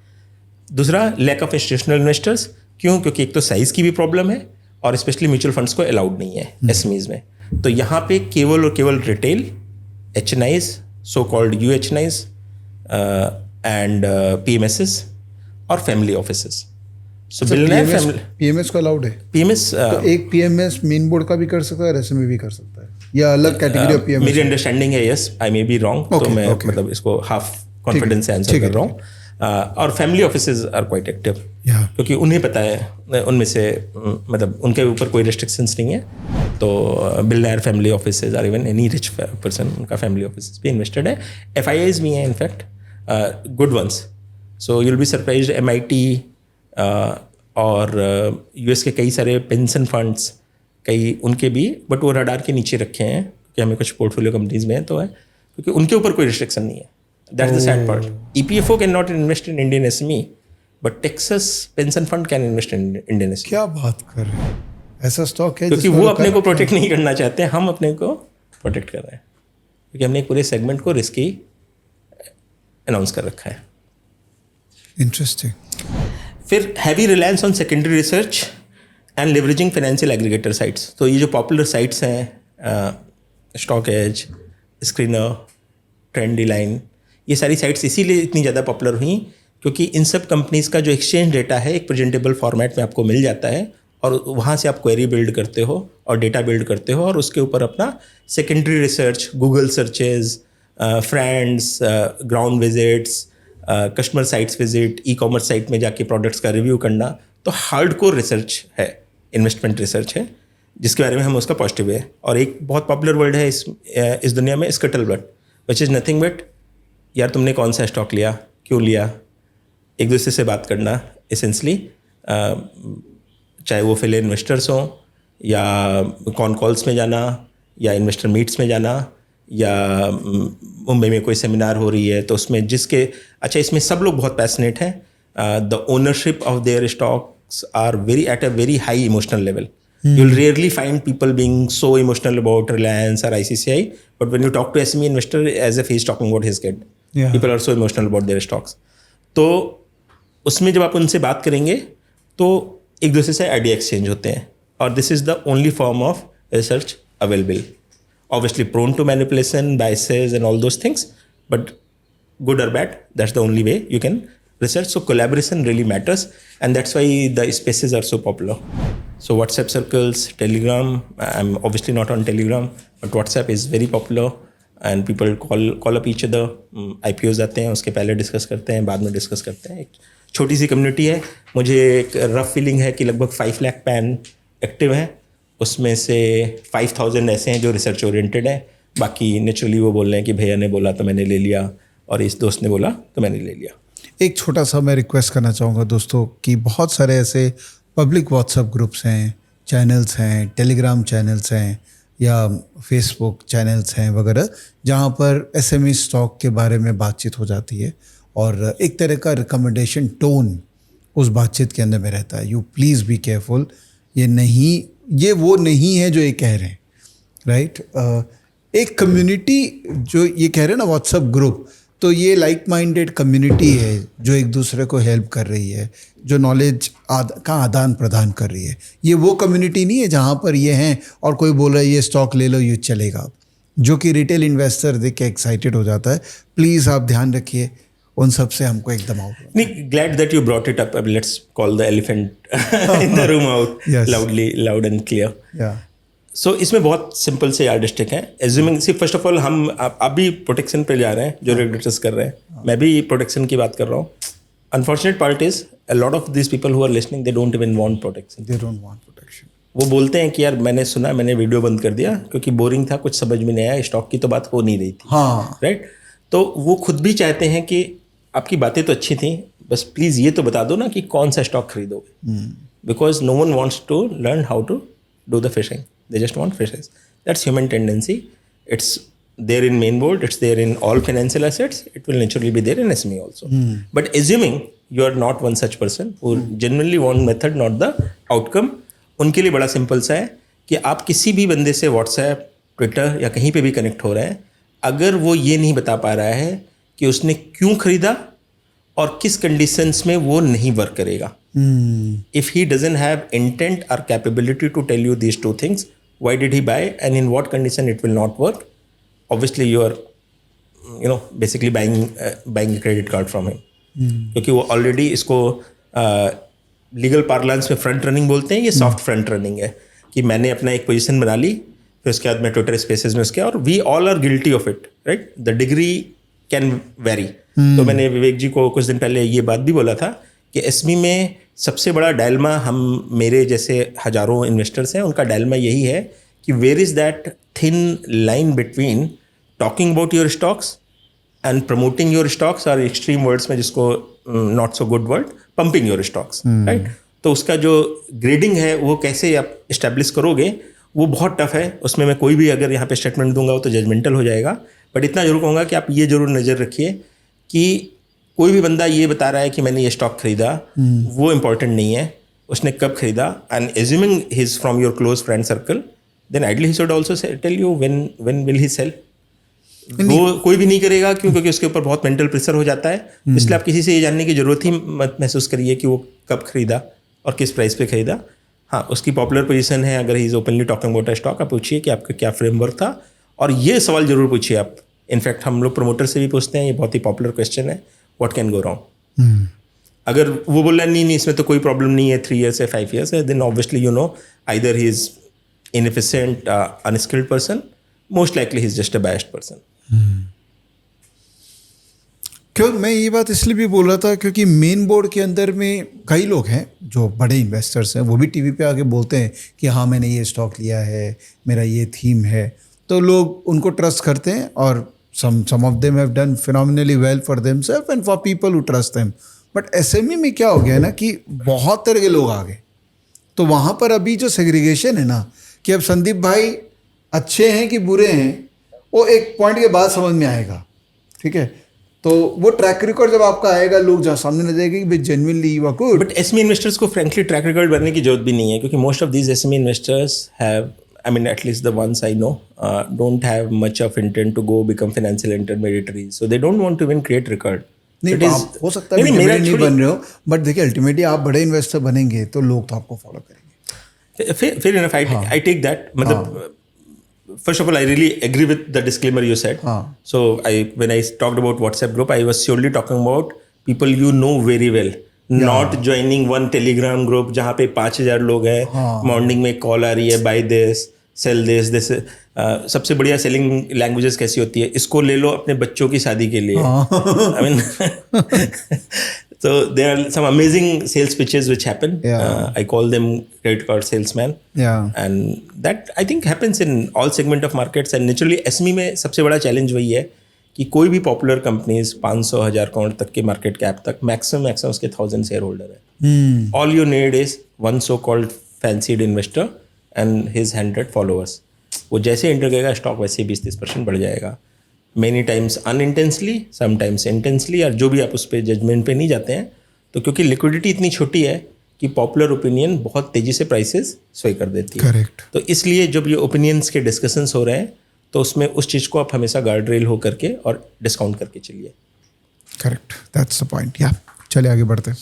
[SPEAKER 2] दूसरा, लैक ऑफ इंस्टीट्यूशनल इन्वेस्टर्स। क्यों? क्योंकि एक तो साइज की भी प्रॉब्लम है और स्पेशली म्यूचुअल फंड्स को अलाउड नहीं है एसएमईज में। तो यहाँ पे केवल और केवल retail, HNIs, so called UHNIs and PMSs और फैमिली ऑफिसेज. सो बिलियनियर फैमिली.
[SPEAKER 1] पीएमएस को अलाउड है?
[SPEAKER 2] पीएमएस
[SPEAKER 1] तो एक पीएमएस मेन बोर्ड का भी कर सकता है, एसएमई भी कर सकता है, या अलग कैटेगरी ऑफ पीएमएस?
[SPEAKER 2] मेरी अंडरस्टैंडिंग है, yes, I may be wrong, तो मैं मतलब इसको हाफ कॉन्फिडेंस से आंसर कर रहा हूँ. और family offices are quite active, क्योंकि उन्हें पता है उनमें से मतलब उनके ऊपर कोई रिस्ट्रिक्शंस नहीं है. तो billionaire family offices are even any rich person, उनका फैमिली ऑफिस भी इन्वेस्टेड है. FIIs भी हैं in fact, good ones. So you will be surprised, MIT और US के कई सारे पेंशन फंड्स, कई उनके भी, बट वो रडार के नीचे रखे हैं कि हमें कुछ पोर्टफोलियो कंपनीज में तो है, क्योंकि उनके ऊपर कोई रिस्ट्रिक्शन नहीं है. That's the sad part. EPFO can not invest in Indian SME, but Texas pension fund can invest in Indian SME.
[SPEAKER 1] क्या बात कर रहे हैं? ऐसा स्टॉक है
[SPEAKER 2] क्योंकि वो अपने को प्रोटेक्ट नहीं करना चाहते, हम अपने को प्रोटेक्ट कर रहे हैं, क्योंकि हमने एक पूरे सेगमेंट को रिस्की अनाउंस कर रखा है.
[SPEAKER 1] इंटरेस्टिंग.
[SPEAKER 2] फिर heavy reliance on secondary research and leveraging financial aggregator sites. तो ये जो पॉपुलर साइट्स हैं, StockEdge, Screener, Trendlyne, ये सारी साइट्स इसीलिए इतनी ज़्यादा पॉपुलर हुई क्योंकि इन सब कंपनीज़ का जो एक्सचेंज डेटा है एक प्रेजेंटेबल फॉर्मेट में आपको मिल जाता है, और वहाँ से आप क्वेरी बिल्ड करते हो और डेटा बिल्ड करते हो, और उसके ऊपर अपना secondary research, Google searches, friends, ground visits, customer sites visit, e-commerce site में जाके प्रोडक्ट्स का रिव्यू करना, तो हार्डकोर रिसर्च है, इन्वेस्टमेंट रिसर्च है, जिसके बारे में हम उसका पॉजिटिव है. और एक बहुत पॉपुलर वर्ड है इस दुनिया में, scuttlebutt, which is nothing but यार तुमने कौन सा स्टॉक लिया, क्यों लिया, एक दूसरे से बात करना एसेंशली, चाहे वो फेले इन्वेस्टर्स हों, या कॉन कॉल्स में जाना, या इन्वेस्टर मीट्स में जाना, या मुंबई में कोई सेमिनार हो रही है तो उसमें जिसके, अच्छा इसमें सब लोग बहुत पैशनेट हैं. The ownership of their stocks are very at a very high emotional level. You'll rarely find people being so emotional about Reliance or ICCI, but when you talk to SME investor, as if he's talking about his kid. People are so emotional about their stocks. तो उसमें जब आप उनसे बात करेंगे तो एक दूसरे से आइडिया एक्सचेंज होते हैं, और this is the only form of research available. Obviously prone to manipulation, biases and all those things, but good or bad, that's the only way you can research. So collaboration really matters, and that's why the spaces are so popular. So WhatsApp circles, Telegram, I'm obviously not on Telegram, but WhatsApp is very popular and people call up each other. IPOs आते हैं, उसके पहले डिस्कस करते हैं, बाद में डिस्कस करते हैं. एक छोटी सी कम्युनिटी है. मुझे एक रफ फीलिंग है कि लगभग 5 लाख पैन एक्टिव हैं, उसमें से 5000 ऐसे हैं जो रिसर्च ओरिएंटेड हैं. बाकी नेचुरली वो बोल रहे हैं कि भैया ने बोला तो मैंने ले लिया, और इस दोस्त ने बोला तो मैंने ले लिया.
[SPEAKER 1] एक छोटा सा मैं रिक्वेस्ट करना चाहूँगा दोस्तों कि बहुत सारे ऐसे पब्लिक व्हाट्सएप ग्रुप्स हैं, चैनल्स हैं, टेलीग्राम चैनल्स हैं, या फेसबुक चैनल्स हैं वगैरह, जहाँ पर SME स्टॉक के बारे में बातचीत हो जाती है, और एक तरह का रिकमेंडेशन टोन उस बातचीत के अंदर में रहता है. You please be careful. ये वो नहीं है जो ये कह रहे हैं, राइट? एक कम्युनिटी जो ये कह रहे हैं ना, व्हाट्सएप ग्रुप, तो ये लाइक माइंडेड कम्युनिटी है जो एक दूसरे को हेल्प कर रही है, जो नॉलेज का आदान प्रदान कर रही है. ये वो कम्युनिटी नहीं है जहाँ पर ये हैं और कोई बोल रहा है ये स्टॉक ले लो, ये चलेगा, जो कि रिटेल इन्वेस्टर देख के एक्साइटेड हो जाता है. प्लीज़ आप ध्यान रखिए उन सब से, हमको एकदम आउट.
[SPEAKER 2] नहीं, glad that you brought it up. Let's call the elephant in the room out loud and clear. So इसमें बहुत सिंपल से यार्डस्टिक है. Assuming, see first of all हम अभी प्रोटेक्शन पे जा रहे हैं, जो रेगुलेटर्स कर रहे हैं. मैं भी प्रोटेक्शन की बात कर रहा हूँ. Unfortunate part is a lot of these people who are listening, they don't even want protection.
[SPEAKER 1] They don't want protection.
[SPEAKER 2] वो बोलते हैं कि यार मैंने सुना, मैंने वीडियो बंद कर दिया क्योंकि बोरिंग था, कुछ समझ में नहीं आया, स्टॉक की तो बात हो नहीं रही थी.
[SPEAKER 1] हाँ,
[SPEAKER 2] राइट. तो वो खुद भी चाहते हैं कि आपकी बातें तो अच्छी थी, बस प्लीज़ ये तो बता दो ना कि कौन सा स्टॉक खरीदोगे. Because no one wants to learn how to do the fishing, they just want fishes. That's human tendency. It's there in main board, it's there in all financial assets, it will naturally be there in SME also. But assuming you are not one such person who genuinely want method, not the outcome, उनके लिए बड़ा सिंपल सा है कि आप किसी भी बंदे से व्हाट्सएप, ट्विटर या कहीं पे भी कनेक्ट हो रहे हैं, अगर वो ये नहीं बता पा रहा है कि उसने क्यों खरीदा और किस कंडीशंस में वो नहीं वर्क करेगा. If he doesn't have intent or capability to tell you these two things, why did he buy and in what condition it will not work? Obviously you are basically buying a credit card from him. क्योंकि वो ऑलरेडी इसको लीगल पार्लेंस में फ्रंट रनिंग बोलते हैं, ये सॉफ्ट फ्रंट रनिंग है कि मैंने अपना एक पोजीशन बना ली, फिर उसके बाद मैं ट्विटर स्पेसेस में उसके, और we all are guilty of it, right? The degree can vary. तो मैंने विवेक जी को कुछ दिन पहले ये बात भी बोला था कि एसमी में सबसे बड़ा डायलमा, हम मेरे जैसे हजारों इन्वेस्टर्स हैं, उनका डायलमा यही है कि where is that thin line between talking about your stocks and promoting your stocks, और एक्सट्रीम वर्ड्स में जिसको not so good word, pumping your stocks, right? तो उसका जो ग्रेडिंग है वो कैसे आप इस्टेब्लिश करोगे, वो बहुत टफ है। उसमें मैं कोई भी अगर यहाँ पे स्टेटमेंट दूंगा वो तो जजमेंटल हो जाएगा, बट इतना जरूर कहूँगा कि आप ये जरूर नज़र रखिए कि कोई भी बंदा ये बता रहा है कि मैंने ये स्टॉक खरीदा, वो इम्पॉर्टेंट नहीं है, उसने कब खरीदा। And assuming he is from your close friend circle, then ideally he should also tell you when will he sell. वो कोई भी नहीं करेगा, क्यों? क्योंकि उसके ऊपर बहुत मेंटल प्रेशर हो जाता है। इसलिए आप किसी से ये जानने की जरूरत ही मत महसूस करिए कि वो कब खरीदा और किस प्राइस पे खरीदा। हाँ, उसकी पॉपुलर पोजीशन है, अगर he is openly talking about a stock, आप पूछिए कि आपका क्या फ्रेमवर्क था, और ये सवाल जरूर पूछिए आप। इनफैक्ट हम लोग प्रमोटर से भी पूछते हैं, ये बहुत ही पॉपुलर क्वेश्चन है, व्हाट कैन गो रॉन्ग। अगर वो बोल रहा है नहीं इसमें तो कोई प्रॉब्लम नहीं है, 3 years है, 5 years है, then obviously you know either he is inefficient, unskilled person, most likely he is just a biased person.
[SPEAKER 1] क्यों मैं ये बात इसलिए भी बोल रहा था क्योंकि मेन बोर्ड के अंदर में कई लोग हैं जो बड़े इन्वेस्टर्स हैं, वो भी टीवी पे आके बोलते हैं कि हाँ मैंने ये स्टॉक लिया है, मेरा ये थीम है, तो लोग उनको ट्रस्ट करते हैं, और some of them have done phenomenally well for themselves and for people who trust them. But SME में क्या हो गया ना कि बहुत तरह के लोग आ गए, तो वहाँ पर अभी जो सेग्रीगेशन है ना कि अब संदीप भाई अच्छे हैं कि बुरे हैं, वो एक पॉइंट के बाद समझ में आएगा, ठीक है? तो वो ट्रैक रिकॉर्ड जब आपका आएगा, लोग जहाँ सामने नजर आएगा कि भाई genuinely you are good.
[SPEAKER 2] But SME investors को फ्रेंकली ट्रैक रिकॉर्ड बनने की जरूरत भी नहीं है, क्योंकि most of these SME investors have, I mean, at least the ones I know, don't have much of intent to go become financial intermediaries. So they don't want to even create record.
[SPEAKER 1] नहीं, आप हो सकता है मेरा नहीं बन रहे हो, बट देखिए अल्टीमेटली आप बड़े इन्वेस्टर बनेंगे तो लोग तो आपको फॉलो करेंगे।
[SPEAKER 2] Fair enough. I take that. मतलब first of all, I really agree with the disclaimer you said. So when I talked about WhatsApp group, I was surely talking about people you know very well. Not joining one Telegram group जहाँ पे 5000 लोग हैं, मॉर्निंग में कॉल आ रही है, बाय दिस, सेल दिस। सबसे बढ़िया सेलिंग लैंग्वेजेस कैसी होती है, इसको ले लो अपने बच्चों की शादी के लिए। I mean so there are some amazing sales pitches which happen. I call them credit card salesman. And that I think happens in all segment of markets, and naturally SME में सबसे बड़ा चैलेंज वही है कि कोई भी पॉपुलर कंपनीज 500,000 करोड़ तक के मार्केट कैप तक मैक्सिमम उसके 1000 शेयर होल्डर है। All you need is one so called fancied investor and his 100 followers. वो जैसे एंटर करेगा स्टॉक वैसे 20-30% बढ़ जाएगा, मेनी टाइम्स अनइंटेंसली, समटाइम्स इंटेंसली, और जो भी आप उस पर जजमेंट पे नहीं जाते हैं। तो क्योंकि लिक्विडिटी इतनी छोटी है कि पॉपुलर ओपिनियन बहुत तेज़ी से प्राइसेस स्वे कर देती है।
[SPEAKER 1] करेक्ट।
[SPEAKER 2] तो इसलिए जब ये ओपिनियंस के डिस्कशंस हो रहे हैं तो उसमें उस चीज़ को आप हमेशा गार्ड रेल हो करके और डिस्काउंट करके चलिए।
[SPEAKER 1] Correct, that's the point. या चलिए आगे बढ़ते हैं।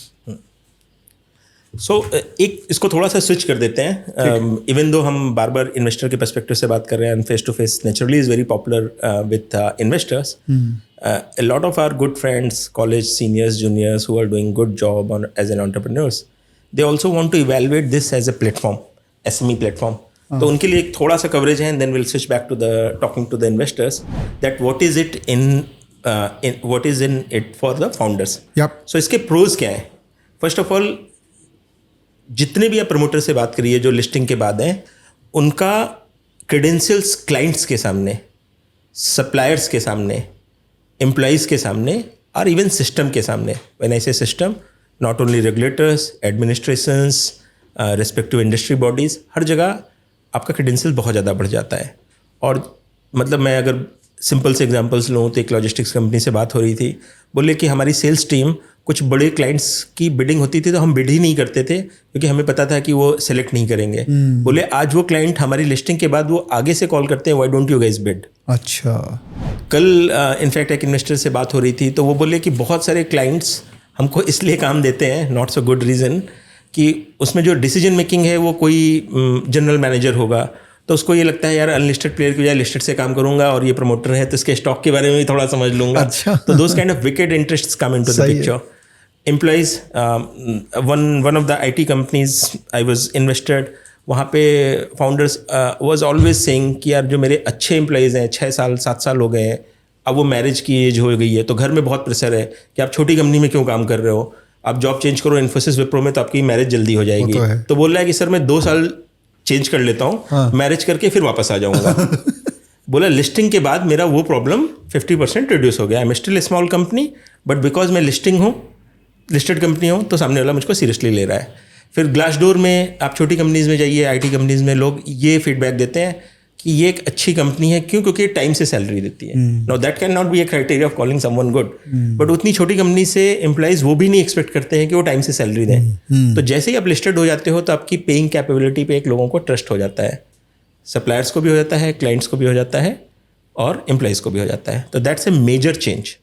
[SPEAKER 2] सो एक इसको थोड़ा सा स्विच कर देते हैं। इवन दो हम बार बार इन्वेस्टर के पर्सपेक्टिव से बात कर रहे हैं, and face to face naturally is very popular with investors. A lot of our good friends, college seniors, juniors who are doing good job as an entrepreneurs, they also want to evaluate this as a platform, SME platform. तो उनके लिए एक थोड़ा सा कवरेज है, and then will switch back to the talking to the investors that what is in it for the founders. So इसके प्रोज क्या है? फर्स्ट ऑफ ऑल, जितने भी आप प्रमोटर से बात करिए जो लिस्टिंग के बाद हैं, उनका क्रेडेंशियल्स क्लाइंट्स के सामने, सप्लायर्स के सामने, एम्प्लॉइज़ के सामने, और इवन सिस्टम के सामने। When I say system, not only regulators, administrations, respective industry bodies, हर जगह आपका क्रेडेंशियल बहुत ज़्यादा बढ़ जाता है। और मतलब मैं अगर सिंपल से एग्जांपल्स लूँ तो एक लॉजिस्टिक्स कंपनी से बात हो रही थी, बोले कि हमारी सेल्स टीम कुछ बड़े क्लाइंट्स की बिडिंग होती थी तो हम बिड ही नहीं करते थे, क्योंकि हमें पता था कि वो सेलेक्ट नहीं करेंगे। बोले आज वो क्लाइंट हमारी लिस्टिंग के बाद वो आगे से कॉल करते हैं, why don't you guys bid.
[SPEAKER 1] अच्छा।
[SPEAKER 2] कल इनफैक्ट एक इन्वेस्टर से बात हो रही थी, तो वो बोले कि बहुत सारे क्लाइंट्स हमको इसलिए काम देते हैं, नॉट सो गुड रीज़न, कि उसमें जो डिसीजन मेकिंग है वो कोई जनरल मैनेजर होगा, तो उसको ये लगता है यार अनलिस्टेड प्लेयर की बजाय लिस्टेड से काम करूंगा, और ये प्रमोटर है तो इसके स्टॉक के बारे में भी थोड़ा समझ लूंगा।
[SPEAKER 1] अच्छा।
[SPEAKER 2] तो those kind of wicked interests come into the picture. Employees one of the IT companies I was invested, वहाँ पे फाउंडर्स वाज ऑलवेज सेइंग कि यार जो मेरे अच्छे एम्प्लॉयज़ हैं 6 साल 7 साल हो गए हैं, अब वो मैरिज की एज हो गई है, तो घर में बहुत प्रेशर है कि आप छोटी कंपनी में क्यों काम कर रहे हो, आप जॉब चेंज करो इन्फोसिस विप्रो में तो आपकी मैरिज जल्दी हो जाएगी। तो बोल रहा है कि सर मैं 2 साल चेंज कर लेता हूँ, मैरिज करके फिर वापस आ जाऊँगा। बोला लिस्टिंग के बाद मेरा वो प्रॉब्लम 50% रिड्यूस हो गया। आई am still a small company but because मैं लिस्टिंग हूँ, लिस्टेड कंपनी हूँ, तो सामने वाला मुझको सीरियसली ले रहा है। फिर ग्लासडोर में आप छोटी कंपनीज़ में जाइए, IT कंपनीज़ में लोग ये फीडबैक देते हैं कि ये एक अच्छी कंपनी है, क्यों? क्योंकि टाइम से सैलरी देती है। Now that can not be A criteria of calling someone good, but उतनी छोटी कंपनी से एम्प्लॉइज़ वो भी नहीं एक्सपेक्ट करते हैं कि वो टाइम से सैलरी दें। तो जैसे ही आप लिस्टेड हो जाते हो तो आपकी पेइंग कैपेबिलिटी पे एक लोगों को ट्रस्ट हो जाता है, सप्लायर्स को भी हो जाता है, क्लाइंट्स को भी हो जाता है और एम्प्लॉइज़ को भी हो जाता है। तो that's a major change.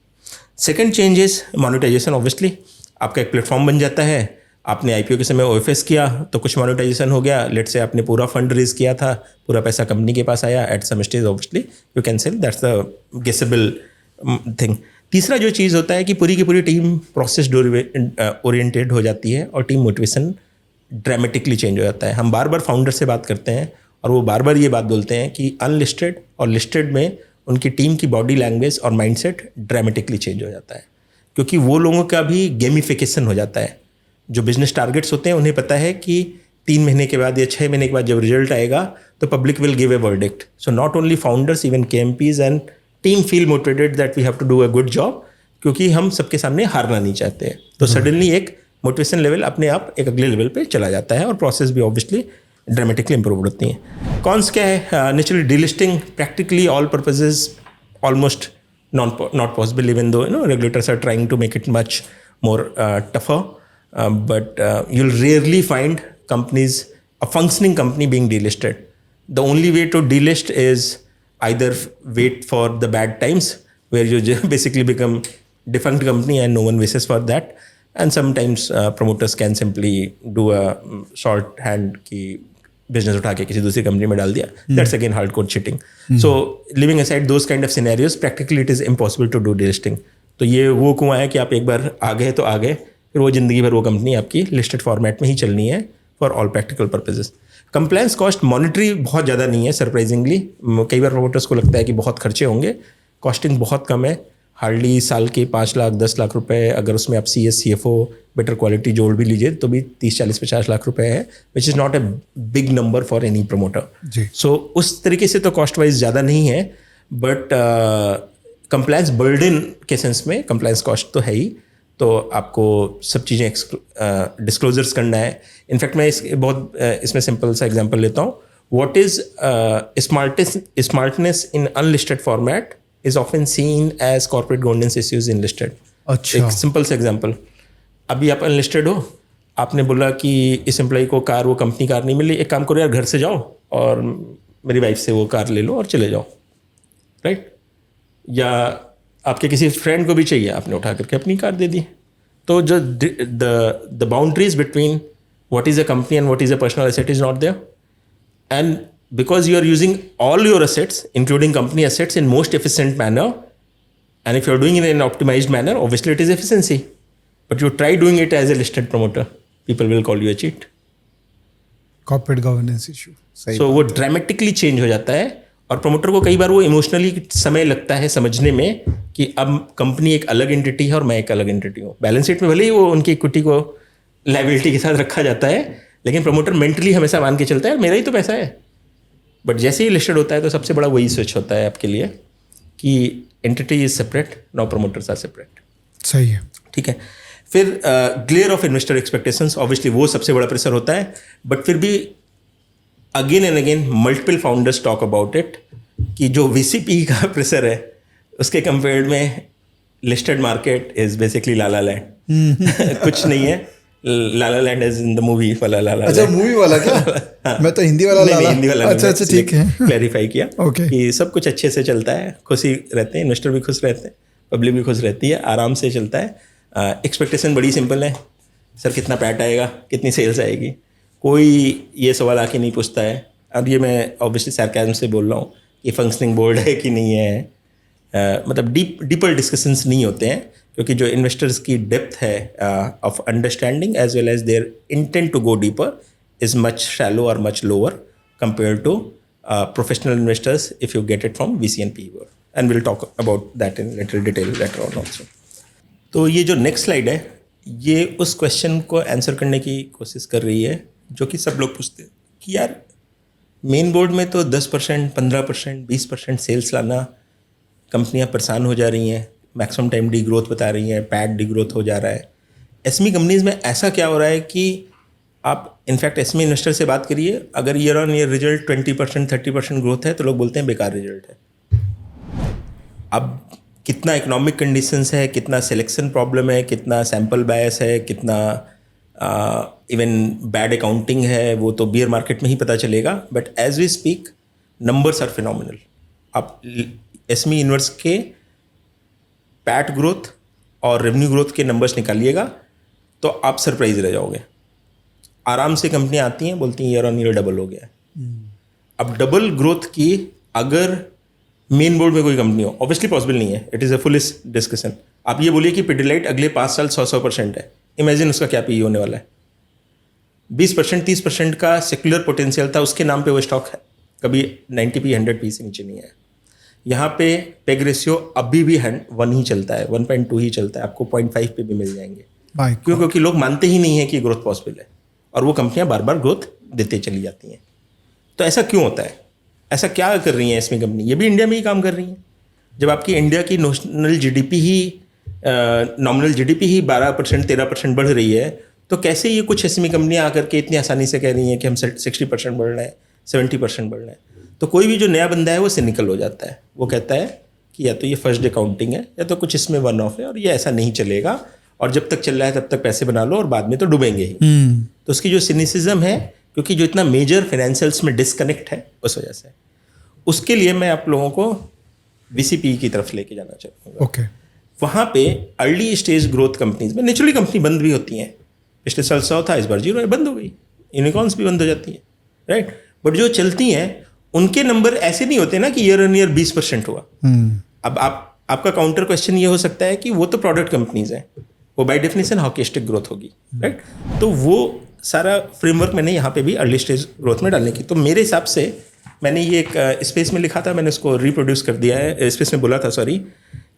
[SPEAKER 2] Second change is monetisation. Obviously आपका एक प्लेटफॉर्म बन जाता है, आपने IPO के समय OFS किया तो कुछ मोनेटाइजेशन हो गया, लेट से आपने पूरा फंड रेज किया था, पूरा पैसा कंपनी के पास आया, at some stage obviously you can sell, that's the guessable thing. तीसरा जो चीज़ होता है कि पूरी की पूरी टीम प्रोसेस ओरिएंटेड हो जाती है और टीम मोटिवेशन ड्रामेटिकली चेंज हो जाता है। हम बार बार फाउंडर से बात करते हैं और वो बार बार ये बात बोलते हैं कि अनलिस्टेड और लिस्टेड में उनकी टीम की बॉडी लैंग्वेज और माइंडसेट ड्रामेटिकली चेंज हो जाता है, क्योंकि वो लोगों का भी गेमिफिकेशन हो जाता है। जो बिजनेस टारगेट्स होते हैं उन्हें पता है कि 3 महीने के बाद या 6 महीने के बाद जब रिजल्ट आएगा तो public will give a verdict. So not only founders, even KMPs and team feel motivated that we have to do a good job, क्योंकि हम सबके सामने हारना नहीं चाहते हैं। तो सडनली एक मोटिवेशन लेवल अपने आप एक अगले लेवल पे चला जाता है और प्रोसेस भी ऑब्वियसली ड्रामेटिकली इंप्रूव होती हैं। कॉन्स क्या है? Naturally delisting practically all purposes almost not possible, even though regulators are trying to make it much more tougher, but you'll rarely find a functioning company being delisted. The only way to delist is either wait for the bad times where you basically become defunct company and no one wishes for that, and sometimes promoters can simply do a shorthand ki business उठा के किसी दूसरी कंपनी में डाल दिया, that's again hardcore cheating. So leaving aside those kind of scenarios, practically it is impossible to do delisting. तो ये वो कुआं है कि आप एक बार आ गए तो आ गए, फिर वो जिंदगी भर वो कंपनी आपकी लिस्टेड फॉर्मेट में ही चलनी है for all practical purposes. Compliance cost monetary बहुत ज़्यादा नहीं है सरप्राइजिंगली। कई बार प्रमोटर्स को लगता है कि बहुत खर्चे होंगे, कॉस्टिंग बहुत कम है, हार्डली साल के 5 लाख 10 लाख रुपए, अगर उसमें आप CS CFO बेटर क्वालिटी जोड़ भी लीजिए तो भी 30 40 50 लाख रुपए है, which is not a big number for any promoter. So उस तरीके से तो कॉस्ट वाइज ज़्यादा नहीं है, बट कंप्लायंस बर्डन के सेंस में कंप्लायंस कॉस्ट तो है ही। तो आपको सब चीज़ें डिस्क्लोजर्स करना है। इनफैक्ट मैं इसमें सिंपल सा एग्जांपल लेता हूँ। What is smartness in unlisted format is often seen as corporate governance issues in listed.
[SPEAKER 1] अच्छा।
[SPEAKER 2] एक सिंपल सा एग्जांपल, अभी आप अनलिस्टेड हो, आपने बोला कि इस एम्प्लॉय को कार, वो कंपनी कार नहीं मिली, एक काम करो यार घर से जाओ और मेरी वाइफ से वो कार ले लो और चले जाओ, राइट? या आपके किसी फ्रेंड को भी चाहिए, आपने उठा करके अपनी कार दे दी। तो जो the boundaries between what is a company and what is a personal asset is not there, and because you are using all your assets, including company assets, in most efficient manner, and if you are doing it in an optimized manner, obviously it is efficiency. But you try doing it as a listed promoter, people will call you a cheat.
[SPEAKER 1] Corporate governance issue.
[SPEAKER 2] So वो dramatically change हो जाता है, और promoter को कई बार वो emotionally समय लगता है समझने में कि अब कंपनी एक अलग एंटिटी है और मैं एक अलग एंटिटी हूँ। बैलेंस शीट में भले ही वो उनकी इक्विटी को लाइबिलिटी के साथ रखा जाता है, लेकिन प्रमोटर मेंटली हमेशा मान के चलता है मेरा ही तो पैसा है। बट जैसे ही लिस्टेड होता है तो सबसे बड़ा वही स्विच होता है आपके लिए कि entity is separate, now promoters are separate.
[SPEAKER 1] सही है,
[SPEAKER 2] ठीक है। फिर glare of investor expectations, obviously वो सबसे बड़ा प्रेशर होता है, बट फिर भी again and again multiple founders talk about it कि जो VCP का प्रेशर है उसके कंपेयर्ड में listed market is basically la la land. कुछ नहीं है, la la land is in the movie वाला लाला।
[SPEAKER 1] अच्छा, मूवी वाला क्या? मैं तो हिंदी वाला लाला।
[SPEAKER 2] हिंदी वाला।
[SPEAKER 1] अच्छा अच्छा, ठीक है,
[SPEAKER 2] क्लैरिफाई किया
[SPEAKER 1] okay.
[SPEAKER 2] कि सब कुछ अच्छे से चलता है, खुशी रहते हैं, इन्वेस्टर भी खुश रहते हैं, पब्लिक भी खुश रहती है, आराम से चलता है। एक्सपेक्टेशन बड़ी सिंपल है, सर कितना पैट आएगा, कितनी सेल्स आएगी, कोई ये सवाल आके नहीं पूछता है। अब ये मैं ऑब्वियसली सरकाज़म से बोल रहा हूँ कि फंक्शनिंग बोर्ड है कि नहीं है, मतलब डीपर डिस्कशंस नहीं होते हैं, क्योंकि जो इन्वेस्टर्स की डेप्थ है of understanding as well as their intent to go deeper is much shallow और much lower compare to professional investors if you get it from VC and PE world. And we'll talk about that in little detail later on also. तो ये जो नेक्स्ट स्लाइड है ये उस क्वेश्चन को आंसर करने की कोशिश कर रही है जो कि सब लोग पूछते हैं कि यार मेन बोर्ड में तो 10%, 15%, 20% सेल्स लाना कंपनियां परेशान हो जा रही हैं, मैक्सिमम टाइम डी ग्रोथ बता रही हैं, पैड डी ग्रोथ हो जा रहा है। एसएमई कंपनीज में ऐसा क्या हो रहा है कि आप इनफैक्ट एसएमई इन्वेस्टर से बात करिए, अगर year on year result 20%, 30% growth है तो लोग बोलते हैं बेकार रिजल्ट है। अब कितना इकोनॉमिक कंडीशंस है, कितना सिलेक्शन प्रॉब्लम है, कितना सैम्पल बायस है, कितना इवन बैड अकाउंटिंग है, वो तो बियर मार्केट में ही पता चलेगा। But as we speak numbers are phenomenal. आप एसएमई इन्वर्स के पैट ग्रोथ और रेवेन्यू ग्रोथ के नंबर्स निकालिएगा तो आप सरप्राइज रह जाओगे। आराम से कंपनियां आती हैं बोलती हैं ईयर ऑन ईयर डबल हो गया है। अब डबल ग्रोथ की अगर मेन बोर्ड में कोई कंपनी हो, ऑब्वियसली पॉसिबल नहीं है, it is a foolish discussion. आप ये बोलिए कि पिडिलाइट अगले 5 साल 100% है, इमेजिन उसका क्या पीई होने वाला है। 20%, 30% का सेक्युलर पोटेंशियल था, उसके नाम पे वो स्टॉक है कभी 90p 100p से नीचे नहीं है। यहाँ पे पेग रेशियो अभी भी 1 ही चलता है, 1.2 ही चलता है, आपको 0.5 पे भी मिल जाएंगे। क्यों? क्योंकि लोग मानते ही नहीं है कि ग्रोथ पॉसिबल है और वो कंपनियां बार बार ग्रोथ देते चली जाती हैं। तो ऐसा क्यों होता है? ऐसा क्या कर रही हैं एसएमई कंपनी? ये भी इंडिया में ही काम कर रही हैं। जब आपकी इंडिया की नॉमिनल जीडीपी ही 12%, 13% बढ़ रही है, तो कैसे ये कुछ एसएमई कंपनियां आकर के इतनी आसानी से कह रही हैं कि हम 60% बढ़ रहे हैं, 70% बढ़ रहे हैं? तो कोई भी जो नया बंदा है वो सिनिकल हो जाता है। वो कहता है कि या तो ये फर्स्ट अकाउंटिंग है या तो कुछ इसमें वन ऑफ है और ये ऐसा नहीं चलेगा, और जब तक चल रहा है तब तक पैसे बना लो और बाद में तो डूबेंगे ही। तो उसकी जो सिनिसिज्म है, क्योंकि जो इतना मेजर फाइनेंशियल्स में डिस्कनेक्ट है उस वजह से, उसके लिए मैं आप लोगों को VCPE की तरफ लेके जाना चाहूँगा।
[SPEAKER 1] ओके।
[SPEAKER 2] वहाँ पे अर्ली स्टेज ग्रोथ कंपनीज में नेचुरली कंपनी बंद भी होती हैं। पिछले साल 100 था, इस बार 0 है, बंद हो गई। यूनिकॉर्न्स भी बंद हो जाती हैं, राइट। बट जो चलती हैं उनके नंबर ऐसे नहीं होते ना कि ईयर ऑन ईयर 20% हुआ। अब आपका काउंटर क्वेश्चन ये हो सकता है कि वो तो प्रोडक्ट कंपनीज हैं, वो बाय डेफिनेशन हॉकीस्टिक ग्रोथ होगी, राइट। तो वो सारा फ्रेमवर्क मैंने यहाँ पे भी अर्ली स्टेज ग्रोथ में डालने की। तो मेरे हिसाब से मैंने ये एक स्पेस में लिखा था, मैंने उसको रिप्रोड्यूस कर दिया है, स्पेस में बोला था सॉरी,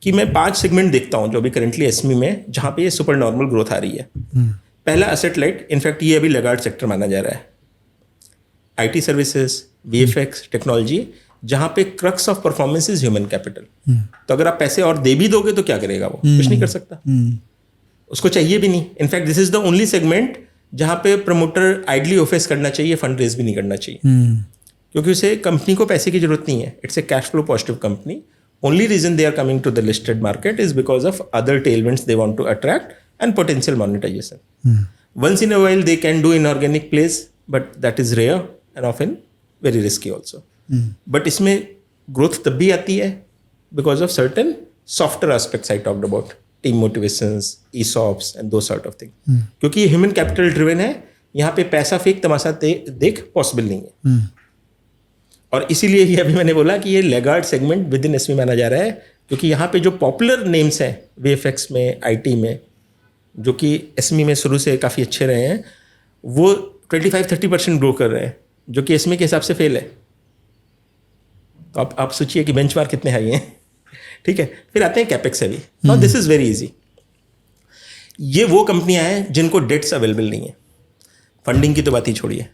[SPEAKER 2] कि मैं 5 सेगमेंट देखता हूँ जो अभी करेंटली एसएमई में, जहाँ पे ये सुपर नॉर्मल ग्रोथ आ रही है। पहला एसेट लाइट, इनफैक्ट ये अभी लगार्ड सेक्टर माना जा रहा है। IT सर्विसेज, VFX, टेक्नोलॉजी, जहाँ पे crux of performance is human capital. तो अगर आप पैसे और दे भी दोगे तो क्या करेगा वो? कुछ नहीं कर सकता, उसको चाहिए भी नहीं। In fact this is the only segment जहाँ पे प्रमोटर आइडली ऑफेस करना चाहिए, फंड रेज भी नहीं करना चाहिए, क्योंकि उसे कंपनी को पैसे की जरूरत नहीं है। It's a cash flow positive company. Only reason they are coming to the listed market is because of other talents they want to attract and potential monetisation. Once in a while they can do inorganic places, but that is rare and often very risky also. But इसमें ग्रोथ तब भी आती है because of certain software aspects I talked about, team motivations, ESOPs and those sort of thing. क्योंकि ये ह्यूमन कैपिटल ड्रिवन है, यहाँ पे पैसा फेंक तमाशा देख पॉसिबल नहीं है। और इसीलिए ही अभी मैंने बोला कि ये Lagarde segment with in SME माना जा रहा है, क्योंकि यहाँ पे जो पॉपुलर नेम्स हैं VFX में, IT में, जो कि एसएमई में शुरू से काफ़ी अच्छे रहे हैं, वो 25-30% ग्रो कर रहे हैं, जो कि एसएमई के हिसाब से फेल है। तो आप सोचिए कि बेंचमार्क कितने हाई हैं, ठीक है। फिर आते हैं कैपेक्स अभी। Now this is very easy. ये वो कंपनियां हैं जिनको डेट्स अवेलेबल नहीं है। फंडिंग की तो बात ही छोड़िए,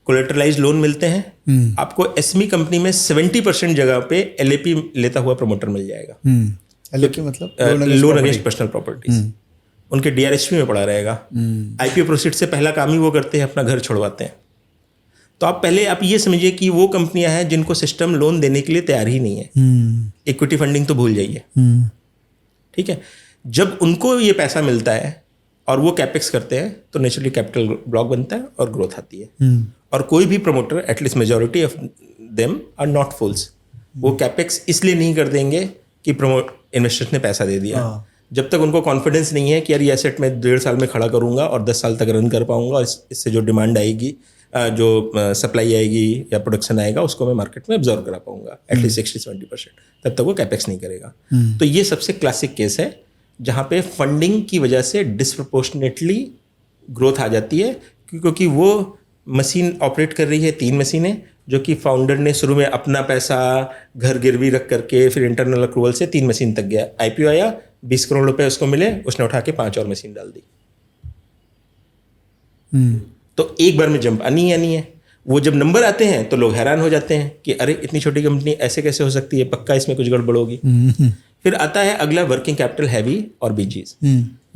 [SPEAKER 2] कोलेटरलाइज लोन मिलते हैं। आपको एसएमई कंपनी में 70% जगह पे LAP लेता हुआ प्रमोटर मिल जाएगा।
[SPEAKER 1] LAP मतलब
[SPEAKER 2] लोन अगेंस्ट पर्सनल प्रॉपर्टीज। उनके DRHP में पड़ा रहेगा। IPO प्रोसीड से पहला काम ही वो करते हैं, अपना घर छोड़वाते हैं। तो आप पहले आप ये समझिए कि वो कंपनियां हैं जिनको सिस्टम लोन देने के लिए तैयार ही नहीं है। इक्विटी फंडिंग तो भूल जाइए, ठीक है। जब उनको ये पैसा मिलता है और वो कैपेक्स करते हैं तो नेचुरली कैपिटल ब्लॉक बनता है और ग्रोथ आती है। और कोई भी promoter, at least majority of them are not fools, वो कैपेक्स इसलिए नहीं कर देंगे कि इन्वेस्टर्स ने पैसा दे दिया। जब तक उनको कॉन्फिडेंस नहीं है कि यार ये एसेट मैं 1.5 साल में खड़ा करूंगा और 10 साल तक रन कर पाऊंगा, और इससे जो डिमांड आएगी, जो सप्लाई आएगी या प्रोडक्शन आएगा, उसको मैं मार्केट में एब्जॉर्व करा पाऊंगा एटलीस्ट 60-70%, तब तक वो कैपेक्स नहीं करेगा। तो ये सबसे क्लासिक केस है जहाँ पे फंडिंग की वजह से डिस्प्रपोर्शनेटली ग्रोथ आ जाती है, क्योंकि वो मशीन ऑपरेट कर रही है 3 मशीनें, जो कि फाउंडर ने शुरू में अपना पैसा घर गिरवी रख करके फिर इंटरनल अप्रूवल से 3 मशीन तक गया। आईपीओ आया, 20 करोड़ रुपए उसको मिले, उसने उठा के 5 और मशीन डाल दी। तो एक बार में जंप आनी है। वो जब नंबर आते हैं तो लोग हैरान हो जाते हैं कि अरे इतनी छोटी कंपनी ऐसे कैसे हो सकती है, पक्का इसमें कुछ गड़बड़ होगी। फिर आता है अगला वर्किंग कैपिटल हैवी और बीजीज।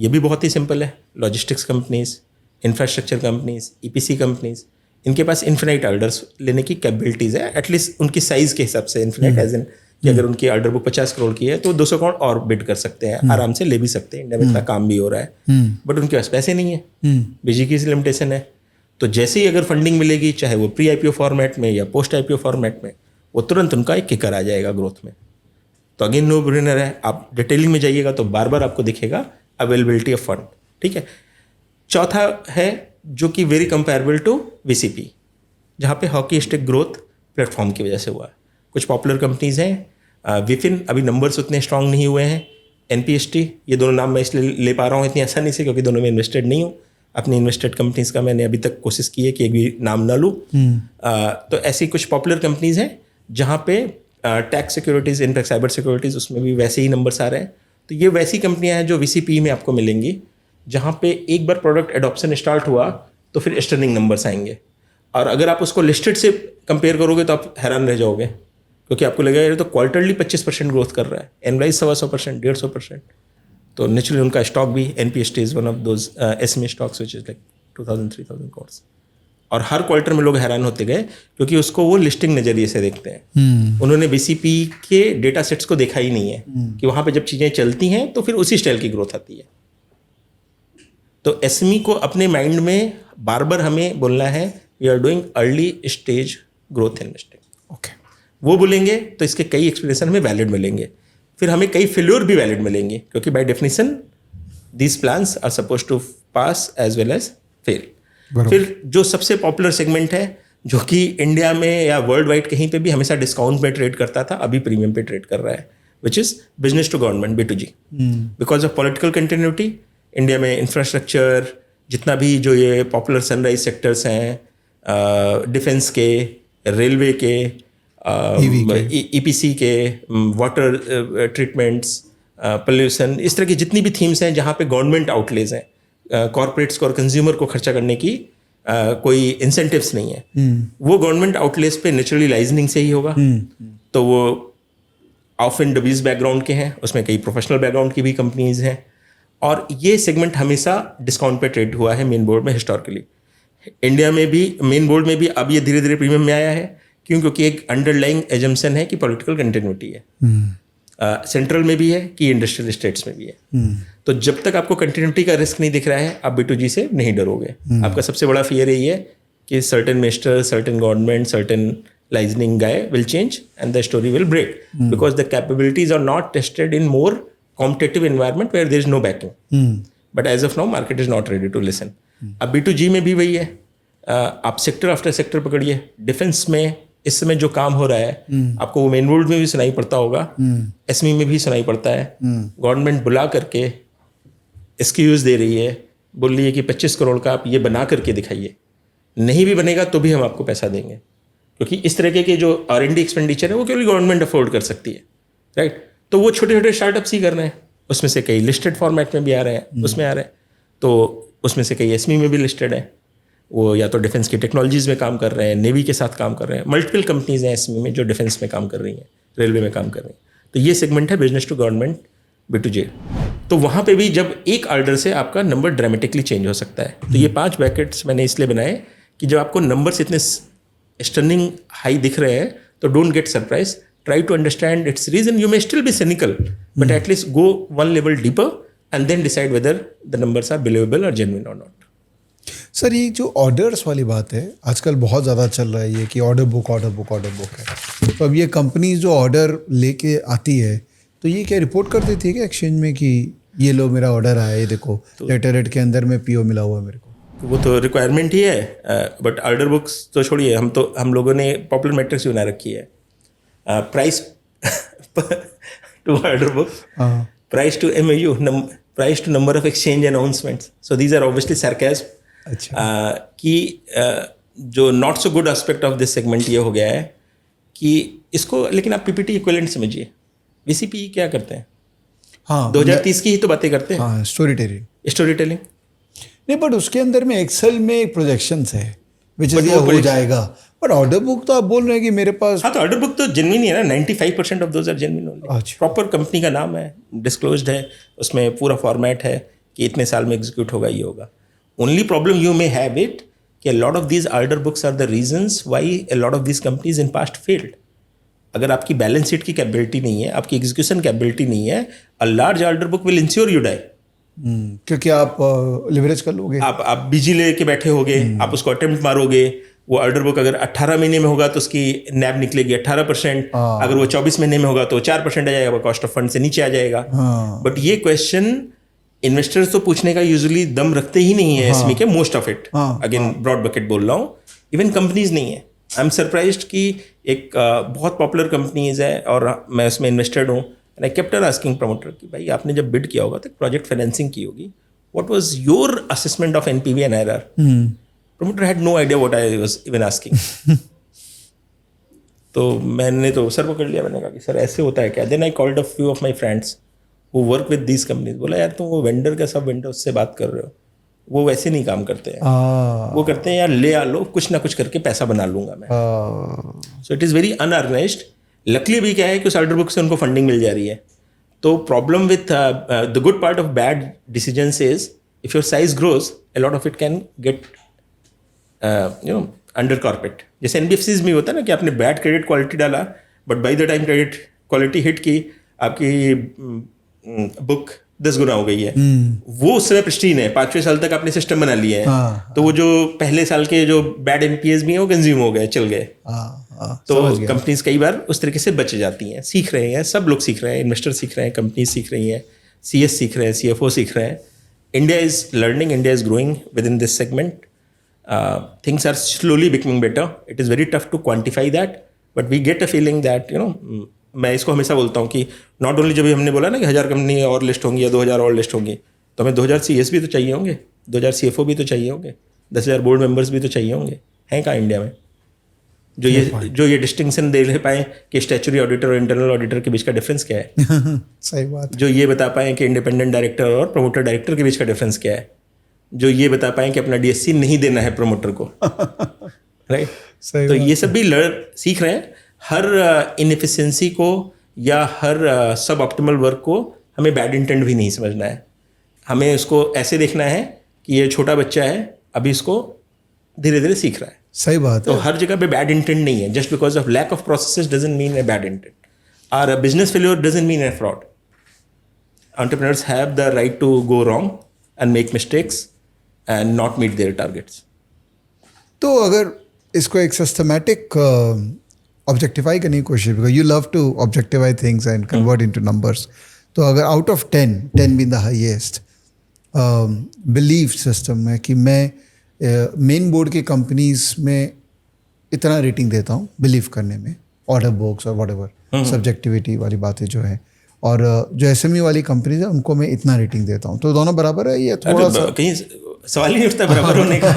[SPEAKER 2] ये भी बहुत ही सिंपल है। Logistics companies, infrastructure companies, EPC companies, इनके पास इन्फिनाइट ऑर्डर्स लेने की कैपेबिलिटीज है, एटलीस्ट उनकी साइज के हिसाब से इन्फिनाइट, एज इन कि अगर उनकी ऑर्डर बुक 50 करोड़ की है तो 200 करोड़ और बिड कर सकते हैं, आराम से ले भी सकते हैं। इंडिया में इतना काम भी हो रहा है, बट उनके पास पैसे नहीं है, बीजी की लिमिटेशन है। तो जैसे ही अगर फंडिंग मिलेगी, चाहे वो प्री आईपीओ फॉर्मेट में या पोस्ट आईपीओ फॉर्मेट में, वो तुरंत उनका एक किकर आ जाएगा ग्रोथ में। तो अगेन नो ब्रेनर है। आप डिटेलिंग में जाइएगा तो बार बार आपको दिखेगा अवेलेबिलिटी ऑफ फंड। ठीक है। चौथा है जो कि वेरी कंपेरेबल टू वीसीपी, जहाँ पे हॉकी स्टिक ग्रोथ प्लेटफॉर्म की वजह से हुआ है। कुछ पॉपुलर कंपनीज हैं, विफिन अभी नंबर्स उतने स्ट्रांग नहीं हुए हैं, एनपीएसटी, ये दोनों नाम मैं इसलिए ले पा रहा हूँ इतनी आसानी से क्योंकि दोनों में इन्वेस्टेड नहीं हूँ। अपनी इन्वेस्टेड कंपनीज का मैंने अभी तक कोशिश की है कि एक भी नाम ना लूँ। तो ऐसी कुछ पॉपुलर कंपनीज हैं जहाँ पे tax securities, in fact cyber securities, उसमें भी वैसे ही नंबर्स आ रहे हैं। तो ये वैसी कंपनियां हैं जो वीसीपी में आपको मिलेंगी, जहाँ पे एक बार प्रोडक्ट एडॉप्शन स्टार्ट हुआ तो फिर स्टर्निंग नंबर्स आएंगे। और अगर आप उसको लिस्टेड से कंपेयर करोगे तो आप हैरान रह जाओगे, क्योंकि आपको लगेगा ये तो क्वार्टरली 25% ग्रोथ कर रहा है, एनराइज 125%, 150%। तो नेचुरली उनका स्टॉक भी, NPST is one of those SME stocks which is like 2000-3000 crore. और हर क्वार्टर में लोग हैरान होते गए क्योंकि उसको वो लिस्टिंग नज़रिए से देखते हैं। उन्होंने बीसीपी के डेटा सेट्स को देखा ही नहीं है कि वहाँ पे जब चीज़ें चलती हैं तो फिर उसी स्टाइल की ग्रोथ आती है। तो एसएमई को अपने माइंड में बार बार हमें बोलना है we are doing early stage growth investing.
[SPEAKER 1] Okay,
[SPEAKER 2] वो बोलेंगे तो इसके कई एक्सप्लेनेशन हमें वैलिड मिलेंगे, फिर हमें कई फेल्योर भी वैलिड मिलेंगे, क्योंकि by definition these plans are suppose to pass as well as fail. फिर जो सबसे पॉपुलर सेगमेंट है, जो कि इंडिया में या वर्ल्ड वाइड कहीं पे भी हमेशा डिस्काउंट पे ट्रेड करता था, अभी प्रीमियम पे ट्रेड कर रहा है, which is business to government, B2G। Because of political continuity, India में इंफ्रास्ट्रक्चर जितना भी जो ये पॉपुलर सनराइज सेक्टर्स हैं, डिफेंस के, रेलवे के, ईपीसी के, वाटर ट्रीटमेंट्स, पोल्यूशन, इस तरह की जितनी भी थीम्स हैं जहाँ पे गवर्नमेंट आउटलेज हैं, कॉर्पोरेट्स को और कंज्यूमर को खर्चा करने की कोई इंसेंटिव्स नहीं है, वो गवर्नमेंट आउटलेज पे नेचुरली लाइजनिंग से ही होगा। तो वो ऑफ इन डबीज बैकग्राउंड के हैं, उसमें कई प्रोफेशनल बैकग्राउंड की भी कंपनीज हैं, और ये सेगमेंट हमेशा डिस्काउंट पे ट्रेड हुआ है मेन बोर्ड में हिस्टोरिकली। इंडिया में भी मेन बोर्ड में भी अब ये धीरे धीरे प्रीमियम में आया है। क्यों? क्योंकि एक अंडरलाइंग एजम्पशन है कि पॉलिटिकल कंटिन्यूटी है, सेंट्रल में भी है कि इंडस्ट्रियल स्टेट्स में भी है। तो जब तक आपको कंटिन्यूटी का रिस्क नहीं दिख रहा है, आप B2G से नहीं डरोगे। आपका सबसे बड़ा फियर यही है कि certain minister, certain government, certain liaisoning guy will change and the story will break, because the capabilities are not tested in more competitive environment where there is no backing. But as of now market is not ready to listen. अब B2G में भी वही है। आप सेक्टर आफ्टर सेक्टर पकड़िए, डिफेंस में इस समय जो काम हो रहा है, आपको वो मेन बोर्ड में भी सुनाई पड़ता होगा, एसएमई में भी सुनाई पड़ता है। गवर्नमेंट बुला करके एक्सक्यूज दे रही है, बोल रही है कि 25 करोड़ का आप ये बना करके दिखाइए, नहीं भी बनेगा तो भी हम आपको पैसा देंगे, क्योंकि इस तरह के जो R&D एक्सपेंडिचर है वो केवल गवर्नमेंट अफोर्ड कर सकती है, राइट। तो वो छोटे छोटे स्टार्टअप्स ही कर रहे हैं, उसमें से कई लिस्टेड फॉर्मेट में भी आ रहे हैं, उसमें आ रहे हैं, तो उसमें से कई एसएमई में भी लिस्टेड है। वो या तो डिफेंस की टेक्नोलॉजीज़ में काम कर रहे हैं, नेवी के साथ काम कर रहे हैं, मल्टीपल कंपनीज हैं एसएमई में जो डिफेंस में काम कर रही हैं, रेलवे में काम कर रही हैं। तो ये सेगमेंट है बिजनेस टू गवर्नमेंट, B2G। तो वहाँ पे भी जब एक ऑर्डर से आपका नंबर ड्रामेटिकली चेंज हो सकता है। तो ये 5 ब्रैकेट्स मैंने इसलिए बनाए कि जब आपको नंबर्स इतने स्टर्निंग हाई दिख रहे हैं तो don't get surprise, try to understand its reason. You may still be cynical, but at least go one level deeper and then decide whether the numbers are believable और जेन्युइन और नॉट।
[SPEAKER 1] सर, ये जो ऑर्डर्स वाली बात है आजकल बहुत ज़्यादा चल रहा है, ये कि ऑर्डर बुक है। तो अब ये कंपनी जो ऑर्डर लेके आती है तो ये क्या रिपोर्ट कर देती है कि एक्सचेंज में कि ये लो मेरा ऑर्डर आया, ये देखो लेटर हेड के अंदर में PO मिला हुआ है मेरे को?
[SPEAKER 2] वो तो रिक्वायरमेंट ही है, बट ऑर्डर बुक्स तो छोड़िए, हम लोगों ने पॉपुलर मैट्रिक्स बना रखी है। Price to order book, price to MAU, price to number of exchange announcements. So these are obviously sarcasm.
[SPEAKER 1] अच्छा
[SPEAKER 2] कि जो not so good aspect of this segment ये हो गया है कि इसको, लेकिन आप पीपीटी इक्विवेलेंट समझिए. वीसीपी क्या करते हैं?
[SPEAKER 1] हाँ
[SPEAKER 2] 2030 की ही तो बातें करते हैं.
[SPEAKER 1] हाँ स्टोरी टेलिंग
[SPEAKER 2] स्टोरी टेलिंग.
[SPEAKER 1] नहीं, बट उसके अंदर में एक्सेल में एक प्रोजेक्शंस है विच
[SPEAKER 2] But
[SPEAKER 1] इज
[SPEAKER 2] वो
[SPEAKER 1] हो
[SPEAKER 2] prediction-
[SPEAKER 1] जाएगा. बट ऑर्डर बुक तो आप बोल रहे हैं कि मेरे पास
[SPEAKER 2] हाँ, तो ऑर्डर बुक तो जेन्युइन ही है ना. 95% of those are genuine only.
[SPEAKER 1] अच्छा.
[SPEAKER 2] प्रॉपर कंपनी का नाम है, डिस्क्लोज्ड है, उसमें पूरा फॉर्मेट है कि इतने साल में एग्जीक्यूट होगा, ये होगा. Only problem you may have it कि a lot of these order books are the reasons why a lot of these companies in past failed. अगर आपकी बैलेंस शीट की कैपेबिलिटी नहीं है, आपकी एग्जीक्यूशन कैपेबिलिटी नहीं है, a large order book will ensure you die.
[SPEAKER 1] क्योंकि आप लिवरेज कर लोगे.
[SPEAKER 2] आप बीजी लेके बैठे होगे, आप उसको अटेम्प्ट मारोगे. वो ऑर्डर बुक अगर 18 महीने में होगा तो उसकी नैब निकलेगी 18%. अगर वो 24 महीने में होगा तो 4% आ जाएगा, कॉस्ट ऑफ फंड से नीचे आ जाएगा. बट ये क्वेश्चन इन्वेस्टर्स तो पूछने का यूजुअली दम रखते ही नहीं है एसमी के, most of it. Again broad bucket बोल रहा हूँ, इवन कंपनीज नहीं है. आई एम सरप्राइज्ड कि एक बहुत पॉपुलर कंपनीज है और मैं उसमें इन्वेस्टेड हूँ. And I kept on asking promoter कि भाई आपने जब बिड किया होगा तो प्रोजेक्ट फाइनेंसिंग की होगी, what was your assessment of NPV and IRR? Promoter had no idea what I was even asking. तो मैंने तो सर पकड़ लिया, मैंने कहा कि सर ऐसे होता है क्या? Then I called a few of my friends who work with these companies. बोला यार तुम वो वेंडर का सब वेंडर उससे बात कर रहे हो, वो वैसे नहीं काम करते हैं. वो करते हैं यार ले आ लो, कुछ ना कुछ करके पैसा बना लूंगा मैं. So it is very unorganised. Luckily भी क्या है कि उस ऑर्डर बुक से उनको फंडिंग मिल जा रही है. तो problem with the good part of bad decisions is if your size grows a lot of it can get under corporate. जैसे एनबीएफसीज में होता है ना कि आपने बैड क्रेडिट क्वालिटी डाला, but by the time credit quality hit की, आपकी बुक 10 गुना हो गई है. वो उस समय प्रिस्टीन है, 5वें साल तक आपने सिस्टम बना लिए हैं. तो वो जो पहले साल के जो बैड एनपीएस भी हैं वो कंज्यूम हो गए, चल गए. तो कंपनीज कई बार उस तरीके से बच जाती हैं. सीख रहे हैं, सब लोग सीख रहे हैं, इन्वेस्टर सीख रहे हैं, कंपनीज सीख रही हैं, सीएस सीख रहे हैं, सीएफओ सीख रहे हैं. India is learning, India is growing within this segment. Things are slowly becoming better. It is very tough to quantify that, but we get a feeling that मैं इसको हमेशा बोलता हूँ कि नॉट ओनली जब हमने बोला ना कि 1000 कंपनी और लिस्ट होंगी या 2000 और लिस्ट होंगी, तो हमें 2000 सीएस भी तो चाहिए होंगे, 2000 सीएफओ भी तो चाहिए होंगे, 10,000 बोर्ड मेंबर्स भी तो चाहिए होंगे. हैं कहाँ इंडिया में जो ये डिस्टिंक्शन दे ले पाएँ कि स्टैच्यूटरी ऑडिटर और इंटरनल ऑडिटर के बीच का डिफरेंस क्या है?
[SPEAKER 1] सही बात.
[SPEAKER 2] जो ये बता पाएँ कि इंडिपेंडेंट डायरेक्टर और प्रमोटर डायरेक्टर के बीच का डिफरेंस क्या है? जो ये बता पाएँ कि अपना डीएससी नहीं देना है प्रमोटर को. राइट. तो ये सब भी सीख रहे हैं. हर इनएफिशिएंसी को या हर सब ऑप्टिमल वर्क को हमें बैड इंटेंट भी नहीं समझना है. हमें उसको ऐसे देखना है कि ये छोटा बच्चा है, अभी इसको धीरे धीरे सीख रहा है.
[SPEAKER 1] सही बात
[SPEAKER 2] तो
[SPEAKER 1] है.
[SPEAKER 2] हर जगह पे बैड इंटेंट नहीं है. Just because of lack of processes doesn't mean a bad intent. और business failure doesn't mean a fraud. Entrepreneurs have the right to go wrong and make mistakes and not meet their targets.
[SPEAKER 1] तो अगर इसको एक सिस्टमैटिक ऑब्जेक्टिफाई करने की कोशिश, because you love to objectify things and convert into numbers, तो अगर out of 10 being the highest belief system में कि मैं मेन बोर्ड की कंपनीज में इतना रेटिंग देता हूँ बिलीव करने में, ऑर्डर बुक्स और व्हाटएवर सब्जेक्टिविटी वाली बातें जो है, और जो एसएमई वाली कंपनीज है उनको मैं इतना रेटिंग देता हूँ, तो दोनों बराबर है या थोड़ा सा?
[SPEAKER 2] कहीं सवाल ही नहीं उठता बराबर होने का.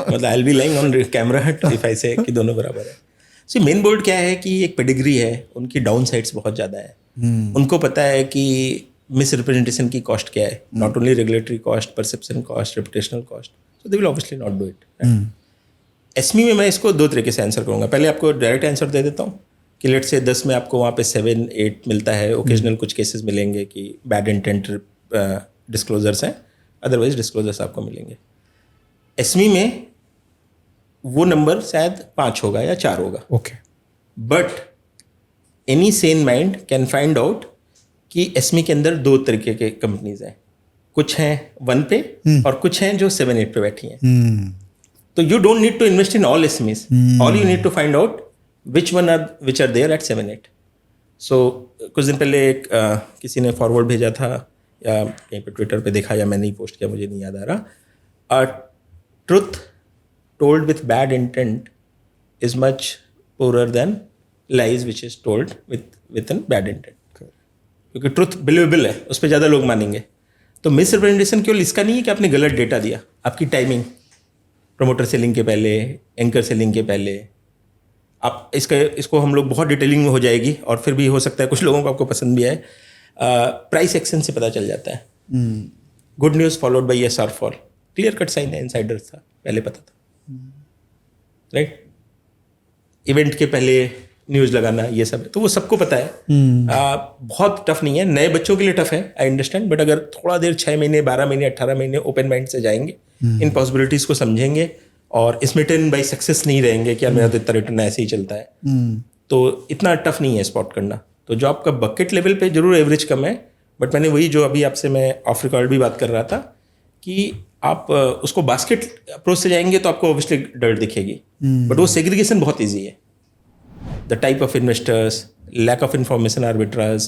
[SPEAKER 2] मतलब I will be lying on camera if I से कि दोनों बराबर है. सी मेन बोर्ड क्या है कि एक पेडिग्री है, उनकी डाउन साइड्स बहुत ज़्यादा है. उनको पता है कि मिस रिप्रेजेंटेशन की कॉस्ट क्या है, not only regulatory cost, perception cost, reputational cost. So they will obviously not do it. SME में मैं इसको 2 तरीके से आंसर करूँगा. पहले आपको डायरेक्ट आंसर दे देता हूँ कि लेट से 10 में आपको वहाँ पे 7-8 मिलता है. ओकेजनल कुछ केसेस मिलेंगे कि बैड इंटेंट डिस्क्लोजर्स हैं, अदरवाइज डिस्क्लोजर्स आपको मिलेंगे. एसमी में वो नंबर शायद 5 होगा या 4 होगा.
[SPEAKER 1] Okay.
[SPEAKER 2] But any Sen mind can find out कि एसमी के अंदर 2 तरीके के कंपनीज हैं. कुछ हैं 1 पे और कुछ हैं जो 7-8 पे बैठी हैं. तो you don't need to invest in all SMEs. All you need to find out which are there at 7-8. So कुछ दिन पहले किसी ने फॉरवर्ड भेजा था या कहीं पे ट्विटर पे देखा या मैंने ही पोस्ट किया, मुझे नहीं याद आ रहा. Truth told with bad intent is much poorer than lies which is told with an bad intent. क्योंकि ट्रुथ बिलीवेबल है, उस पर ज़्यादा लोग मानेंगे। तो मिस रिप्रेजेंटेशन केवल इसका नहीं है कि आपने गलत डेटा दिया, आपकी टाइमिंग, प्रमोटर सेलिंग के पहले, एंकर सेलिंग के पहले, आप इसको हम लोग बहुत डिटेलिंग में हो जाएगी और फिर भी हो सकता है कुछ लोगों को आपको पसंद भी आए। प्राइस एक्शन से पता चल जाता है, good news followed by SR fall, clear cut sign है, इनसाइडर था, पहले पता था, राइट। इवेंट के पहले न्यूज़ लगाना, ये सब तो वो सबको पता है। बहुत टफ नहीं है, नए बच्चों के लिए टफ है, आई अंडरस्टैंड, बट अगर थोड़ा देर 6 महीने 12 महीने 18 महीने ओपन माइंड से जाएंगे, इन पॉसिबिलिटीज़ को समझेंगे और स्मिटन बाई सक्सेस नहीं रहेंगे कि यार मेरा तो इतना रिटर्न ऐसे ही चलता है, तो इतना टफ नहीं है स्पॉट करना। तो जो आपका बकेट लेवल पे जरूर एवरेज कम है, बट मैंने वही जो अभी आपसे मैं ऑफ रिकॉर्ड भी बात कर रहा था कि आप उसको बास्केट अप्रोच से जाएंगे तो आपको ऑब्वियसली डर दिखेगी, बट वो सेग्रीगेशन बहुत ईजी है। The type of investors, lack of information arbitrage,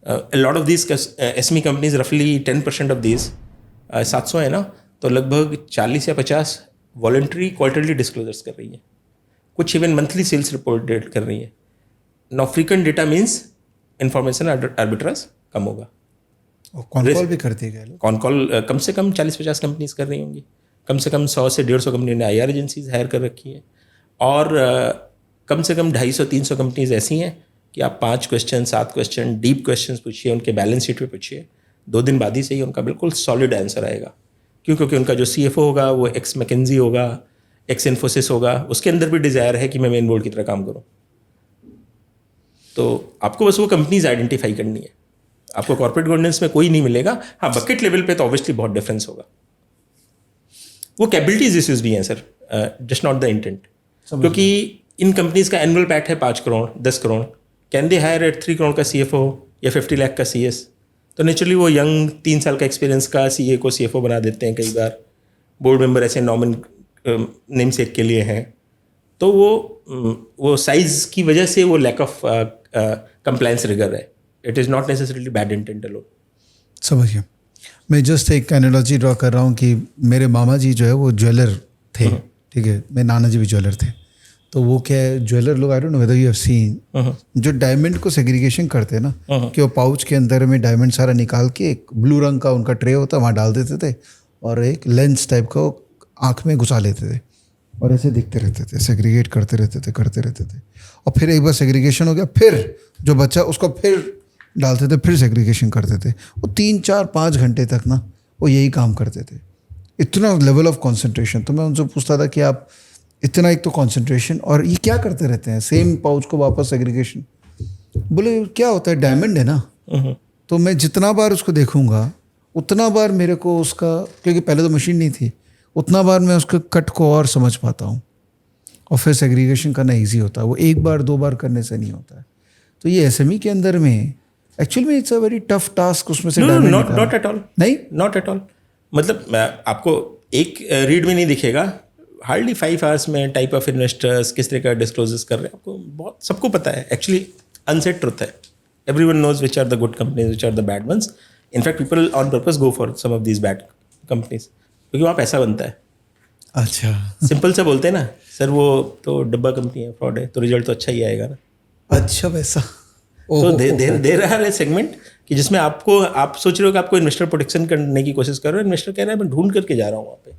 [SPEAKER 2] a lot of these SME companies, roughly 10% of these, 700 है ना, तो लगभग 40 या 50 वॉलंटरी क्वार्टरली डिस्क्लोजर्स कर रही है, कुछ इवन मंथली सेल्स रिपोर्ट कर रही है। Now frequent data means information arbitrage कम होगा।
[SPEAKER 1] कॉन कॉल भी करते हैं लोग,
[SPEAKER 2] कॉन कॉल कम से कम 40-50 कंपनीज कर रही होंगी, कम से कम 100 से 150 कंपनी ने IR एजेंसीज हायर कर रखी है, और कम से कम 250-300 कंपनीज ऐसी हैं कि आप 5 क्वेश्चन 7 क्वेश्चन डीप क्वेश्चन पूछिए, उनके बैलेंस शीट पे पूछिए, 2 दिन बाद ही से ही उनका बिल्कुल सॉलिड आंसर आएगा। क्यों? क्योंकि उनका जो CFO होगा वो एक्स मैकेंजी होगा, एक्स इन्फोसिस होगा, उसके अंदर भी डिज़ायर है कि मैं मेन बोर्ड की तरह काम करूँ। तो आपको बस वो कंपनीज आइडेंटिफाई करनी है, आपको कॉर्पोरेट गवर्नेंस में कोई नहीं मिलेगा। हाँ, बकेट लेवल पे तो ऑब्वियसली बहुत डिफरेंस होगा, वो कैपेबिलिटीज इश्यूज भी हैं sir, just not the intent. क्योंकि इन कंपनीज का एनुअल पैट है 5 crore 10 crore, can they hire at 3 crore का CFO या 50 लाख का CS? तो नेचुरली वो यंग 3 साल का एक्सपीरियंस का CA को CFO बना देते हैं। कई बार बोर्ड मेंबर ऐसे नॉमिन नेम सेक के लिए हैं, तो वो साइज की वजह से वो लैक ऑफ कंप्लायंस रिगर है। It is not necessarily bad intent alone.
[SPEAKER 1] समझिए, मैं जस्ट एक एनालॉजी ड्रॉ कर रहा हूँ कि मेरे मामा जी जो है वो ज्वेलर थे, ठीक है, मेरे नाना जी भी ज्वेलर थे। तो वो क्या है, ज्वेलर लोग, आई don't know whether you have seen, जो डायमंड को सेग्रीगेशन करते हैं ना, कि वो पाउच के अंदर में डायमंड सारा निकाल के एक ब्लू रंग का उनका ट्रे होता है वहाँ डाल देते थे, और एक लेंस टाइप का वो आँख में घुसा लेते थे और ऐसे दिखते रहते थे, सेग्रीगेट करते रहते थे। और फिर एक बार सेग्रीगेशन हो गया, फिर जो बच्चा उसको फिर डालते थे, फिर सेग्रीगेशन करते थे। वो 3-4-5 घंटे तक ना वो यही काम करते थे, इतना लेवल ऑफ कॉन्सेंट्रेशन। तो मैं उनसे पूछता था कि आप इतना, एक तो कॉन्सेंट्रेशन, और ये क्या करते रहते हैं, सेम पाउच को वापस सेग्रीगेशन। बोले क्या होता है, डायमंड है ना, तो मैं जितना बार उसको देखूंगा उतना बार मेरे को उसका, क्योंकि पहले तो मशीन नहीं थी, उतना बार मैं उसके कट को और समझ पाता हूँ, और फिर सेग्रीगेशन करना ईजी होता है। वो 1 बार 2 बार करने से नहीं होता है। तो ये SME के अंदर में एक्चुअली में it's a very tough task, उसमें से
[SPEAKER 2] नॉट एट ऑल,
[SPEAKER 1] नहीं,
[SPEAKER 2] नॉट एट ऑल। मतलब आपको एक रीड में नहीं दिखेगा, हार्डली 5 आवर्स में टाइप ऑफ इन्वेस्टर्स किस तरह का डिस्क्लोजर्स कर रहे हैं, आपको बहुत सबको पता है। एक्चुअली अनसेड ट्रुथ है, everyone knows which are the good companies, which are the bad ones. In fact people on purpose go for some of these bad companies, क्योंकि वहाँ पैसा बनता है।
[SPEAKER 1] अच्छा,
[SPEAKER 2] सिंपल से बोलते हैं ना सर, वो तो डब्बा कंपनी है, फ्रॉड है, तो रिजल्ट तो अच्छा ही आएगा ना।
[SPEAKER 1] अच्छा वैसा।
[SPEAKER 2] तो दे रहा है सेगमेंट कि जिसमें आप सोच रहे हो कि आपको इन्वेस्टर प्रोटेक्शन करने की कोशिश कर रहे हो, इन्वेस्टर कह रहा है मैं ढूंढ करके जा रहा हूँ वहाँ पे,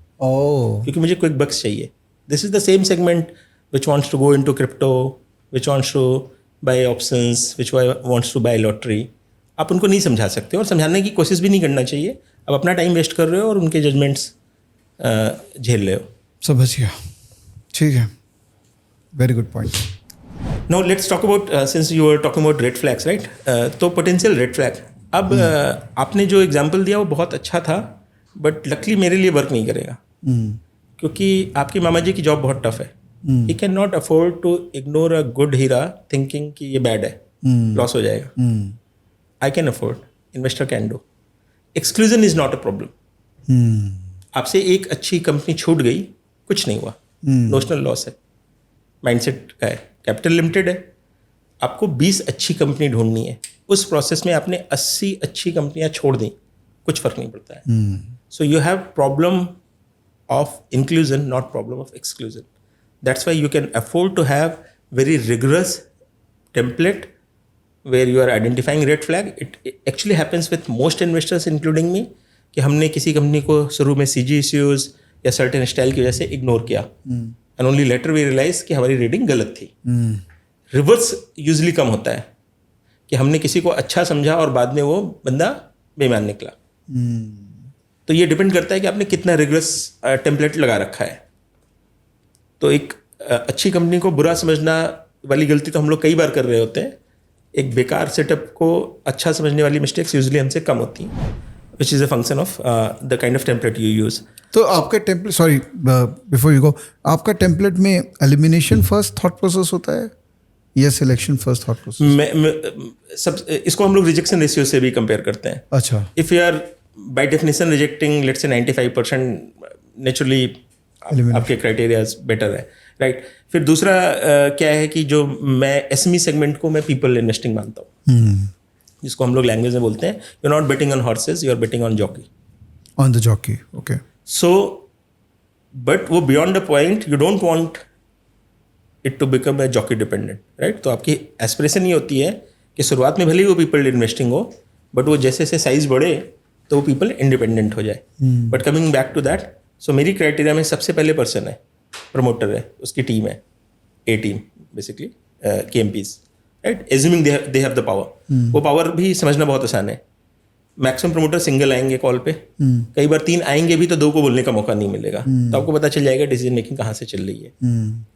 [SPEAKER 2] क्योंकि मुझे क्विक बक्स चाहिए। This is the same segment which wants to go into crypto, which wants to buy options, which wants to buy lottery. आप उनको नहीं समझा सकते और समझाने की कोशिश भी नहीं करना चाहिए। आप अपना टाइम वेस्ट कर रहे हो और उनके जजमेंट्स झेल रहे हो।
[SPEAKER 1] समझ गया, ठीक है, very good point.
[SPEAKER 2] Now let's talk about since you were talking about red flags, right? तो potential red flag। अब आपने जो एग्जांपल दिया वो बहुत अच्छा था, बट लकली मेरे लिए वर्क नहीं करेगा, क्योंकि आपके मामा जी की जॉब बहुत टफ है। He can not afford to ignore a good हीरा थिंकिंग कि ये बैड है, लॉस हो जाएगा। I can afford, investor can do. Exclusion is not a problem. आपसे एक अच्छी कंपनी छूट गई, कुछ नहीं हुआ, नोशनल लॉस है, माइंडसेट का है। कैपिटल लिमिटेड है, आपको 20 अच्छी कंपनी ढूंढनी है, उस प्रोसेस में आपने 80 अच्छी कंपनियां छोड़ दी, कुछ फर्क नहीं पड़ता है। So you have problem of inclusion, not problem of exclusion. That's why you can afford to have very rigorous template where you are identifying red flag. It actually happens with most investors including me कि हमने किसी कंपनी को शुरू में CG issues या सर्टेन स्टाइल की वजह से इग्नोर किया and only later we realise कि हमारी रीडिंग गलत थी. रिवर्स यूजली कम होता है कि हमने किसी को अच्छा समझा और बाद में वो बंदा बेईमान निकला. तो ये डिपेंड करता है कि आपने कितना रिग्रेस टेम्पलेट लगा रखा है. तो एक अच्छी कंपनी को बुरा समझना वाली गलती तो हम लोग कई बार कर रहे होते हैं. एक बेकार सेटअप को अच्छा समझने वाली मिस्टेक्स यूजली हमसे कम होती हैं, which is a function of the kind of template you use.
[SPEAKER 1] तो आपका template, sorry before you go, आपका टेम्पलेट में एलिमिनेशन फर्स्ट थॉट प्रोसेस होता है या सिलेक्शन फर्स्ट थॉट प्रोसेस?
[SPEAKER 2] सब इसको हम लोग रिजेक्शन रेशियो से भी कंपेयर करते हैं.
[SPEAKER 1] अच्छा.
[SPEAKER 2] If you are by definition rejecting let's say 95%, naturally आपके क्राइटेरियाज बेटर है, राइट. फिर दूसरा क्या है कि जो मैं एसएमई सेगमेंट को मैं पीपल इन्वेस्टिंग मानता हूँ, जिसको हम लोग लैंग्वेज में बोलते हैं you are not betting on horses, you are betting on jockey.
[SPEAKER 1] On the jockey, okay.
[SPEAKER 2] So but वो beyond the point you don't want it to become a jockey dependent, right. तो आपकी एस्पिरेशन ये होती है कि शुरुआत में भले ही वो पीपल इन्वेस्टिंग हो, बट वो जैसे जैसे साइज बढ़े तो वो पीपल इंडिपेंडेंट हो जाए. But coming back to that, so मेरी क्राइटेरिया में सबसे पहले पर्सन है, प्रमोटर है, उसकी टीम है, a team basically, KMPs, right. Assuming they have the power. वो पावर भी समझना बहुत आसान है. मैक्सिमम प्रमोटर सिंगल आएंगे कॉल पे, कई बार 3 आएंगे भी तो 2 को बोलने का मौका नहीं मिलेगा. तो आपको पता चल जाएगा डिसीजन मेकिंग कहाँ से चल रही है.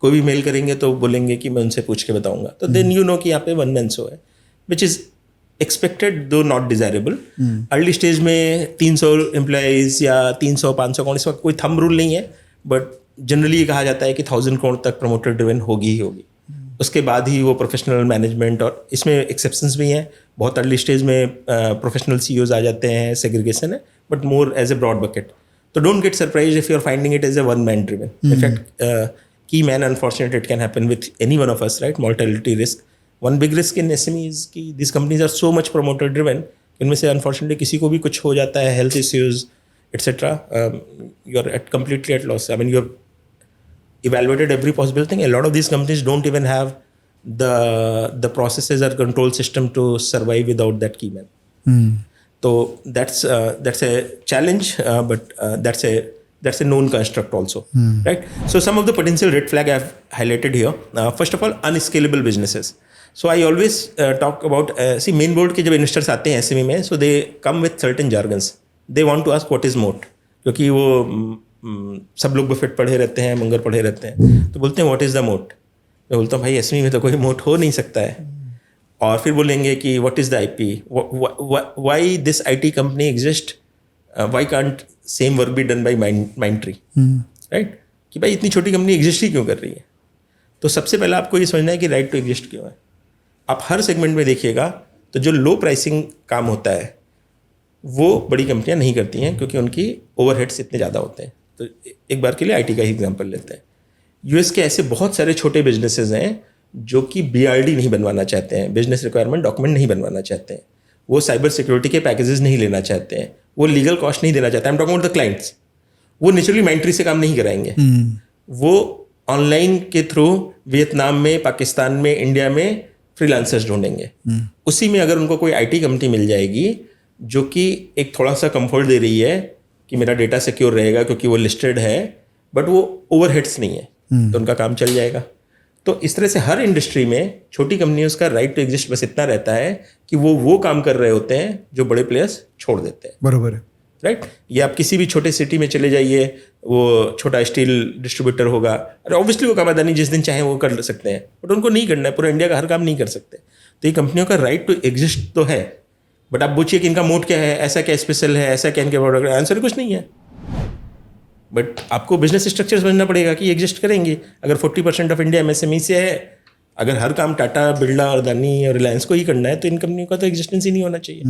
[SPEAKER 2] कोई भी मेल करेंगे तो बोलेंगे कि मैं उनसे पूछ के बताऊंगा. तो देन यू नो कि यहाँ पे वन मैन शो है, विच इज़ एक्सपेक्टेड दो नॉट डिजायरेबल. अर्ली स्टेज में 300 एम्प्लॉइज या 300 500 करोड़, इस वक्त कोई थंब रूल नहीं है, बट जनरली ये कहा जाता है कि 1000 करोड़ तक प्रमोटर ड्रिवन होगी ही होगी. उसके बाद ही वो प्रोफेशनल मैनेजमेंट, और इसमें एक्सेप्शंस भी हैं. बहुत अर्ली स्टेज में प्रोफेशनल CEOs आ जाते हैं, सेग्रीगेशन है, but more as a broad bucket. तो don't get surprise if you are finding it as a one man driven. In fact key man unfortunate it can happen with any one of us, right. Mortality risk, one big risk in SMEs की this companies are so much promoter driven, इनमें से अनफॉर्चुनेटली किसी को भी कुछ हो जाता है, health issues etcetera, you are at completely at loss. I mean, you have evaluated every possible thing. A lot of these companies don't even have the processes or control system to survive without that key man. So that's a challenge, but that's a known construct also, right? So some of the potential red flag I have highlighted here. First of all, unscalable businesses. So I always talk about see main board के जब investors आते हैं SME में, so they come with certain jargons. They want to ask what is moat, क्योंकि वो सब लोग बफेट पढ़े रहते हैं, मंगर पढ़े रहते हैं, तो बोलते हैं व्हाट इज़ द मोट. मैं बोलता हूँ भाई SME में तो कोई मोट हो नहीं सकता है. और फिर बोलेंगे कि what is the IP, why this IT company exist, why can't same work be done by Mindtree, right. कि भाई इतनी छोटी कंपनी एग्जिस्ट ही क्यों कर रही है. तो सबसे पहले आपको ये समझना है कि राइट टू एग्जिस्ट क्यों है. आप हर सेगमेंट में देखिएगा तो जो लो प्राइसिंग काम होता है वो बड़ी कंपनियां नहीं करती हैं, क्योंकि उनकी ओवरहेड्स इतने ज़्यादा होते हैं. तो एक बार के लिए IT का ही एग्जांपल लेते हैं. US के ऐसे बहुत सारे छोटे बिजनेसेस हैं जो कि BRD नहीं बनवाना चाहते हैं, बिजनेस रिक्वायरमेंट डॉक्यूमेंट नहीं बनवाना चाहते हैं, वो साइबर सिक्योरिटी के पैकेजेस नहीं लेना चाहते हैं, वो लीगल कॉस्ट नहीं देना चाहते हैं. I am talking about the clients. वो नेचुरली Mindtree से काम नहीं कराएंगे. वो ऑनलाइन के थ्रू वियतनाम में, पाकिस्तान में, इंडिया में फ्रीलांसर्स ढूंढेंगे. उसी में अगर उनको कोई IT कंपनी मिल जाएगी जो कि एक थोड़ा सा कंफर्ट दे रही है कि मेरा डेटा सिक्योर रहेगा क्योंकि वो लिस्टेड है, बट वो ओवरहेड्स नहीं है, तो उनका काम चल जाएगा. तो इस तरह से हर इंडस्ट्री में छोटी कंपनियों का राइट टू एग्जिस्ट बस इतना रहता है कि वो काम कर रहे होते हैं जो बड़े प्लेयर्स छोड़ देते हैं.
[SPEAKER 1] बराबर है,
[SPEAKER 2] राइट. ये आप किसी भी छोटे सिटी में चले जाइए, वो छोटा स्टील डिस्ट्रीब्यूटर होगा, अरे ऑब्वियसली वो कामादानी जिस दिन चाहे वो कर सकते हैं, बट उनको नहीं करना है. पूरा इंडिया का हर काम नहीं कर सकते. तो ये कंपनियों का राइट टू एग्जिस्ट तो है, बट आप पूछिए कि इनका मोड क्या है, ऐसा क्या स्पेशल है, ऐसा क्या इनके प्रोडक्ट, आंसर कुछ नहीं है. बट आपको बिजनेस स्ट्रक्चर समझना पड़ेगा कि एग्जिस्ट करेंगे. अगर 40% ऑफ इंडिया MSME से है, अगर हर काम टाटा, बिरला और अदानी और रिलायंस को ही करना है, तो इन कंपनियों का तो एग्जिस्टेंस ही नहीं होना चाहिए.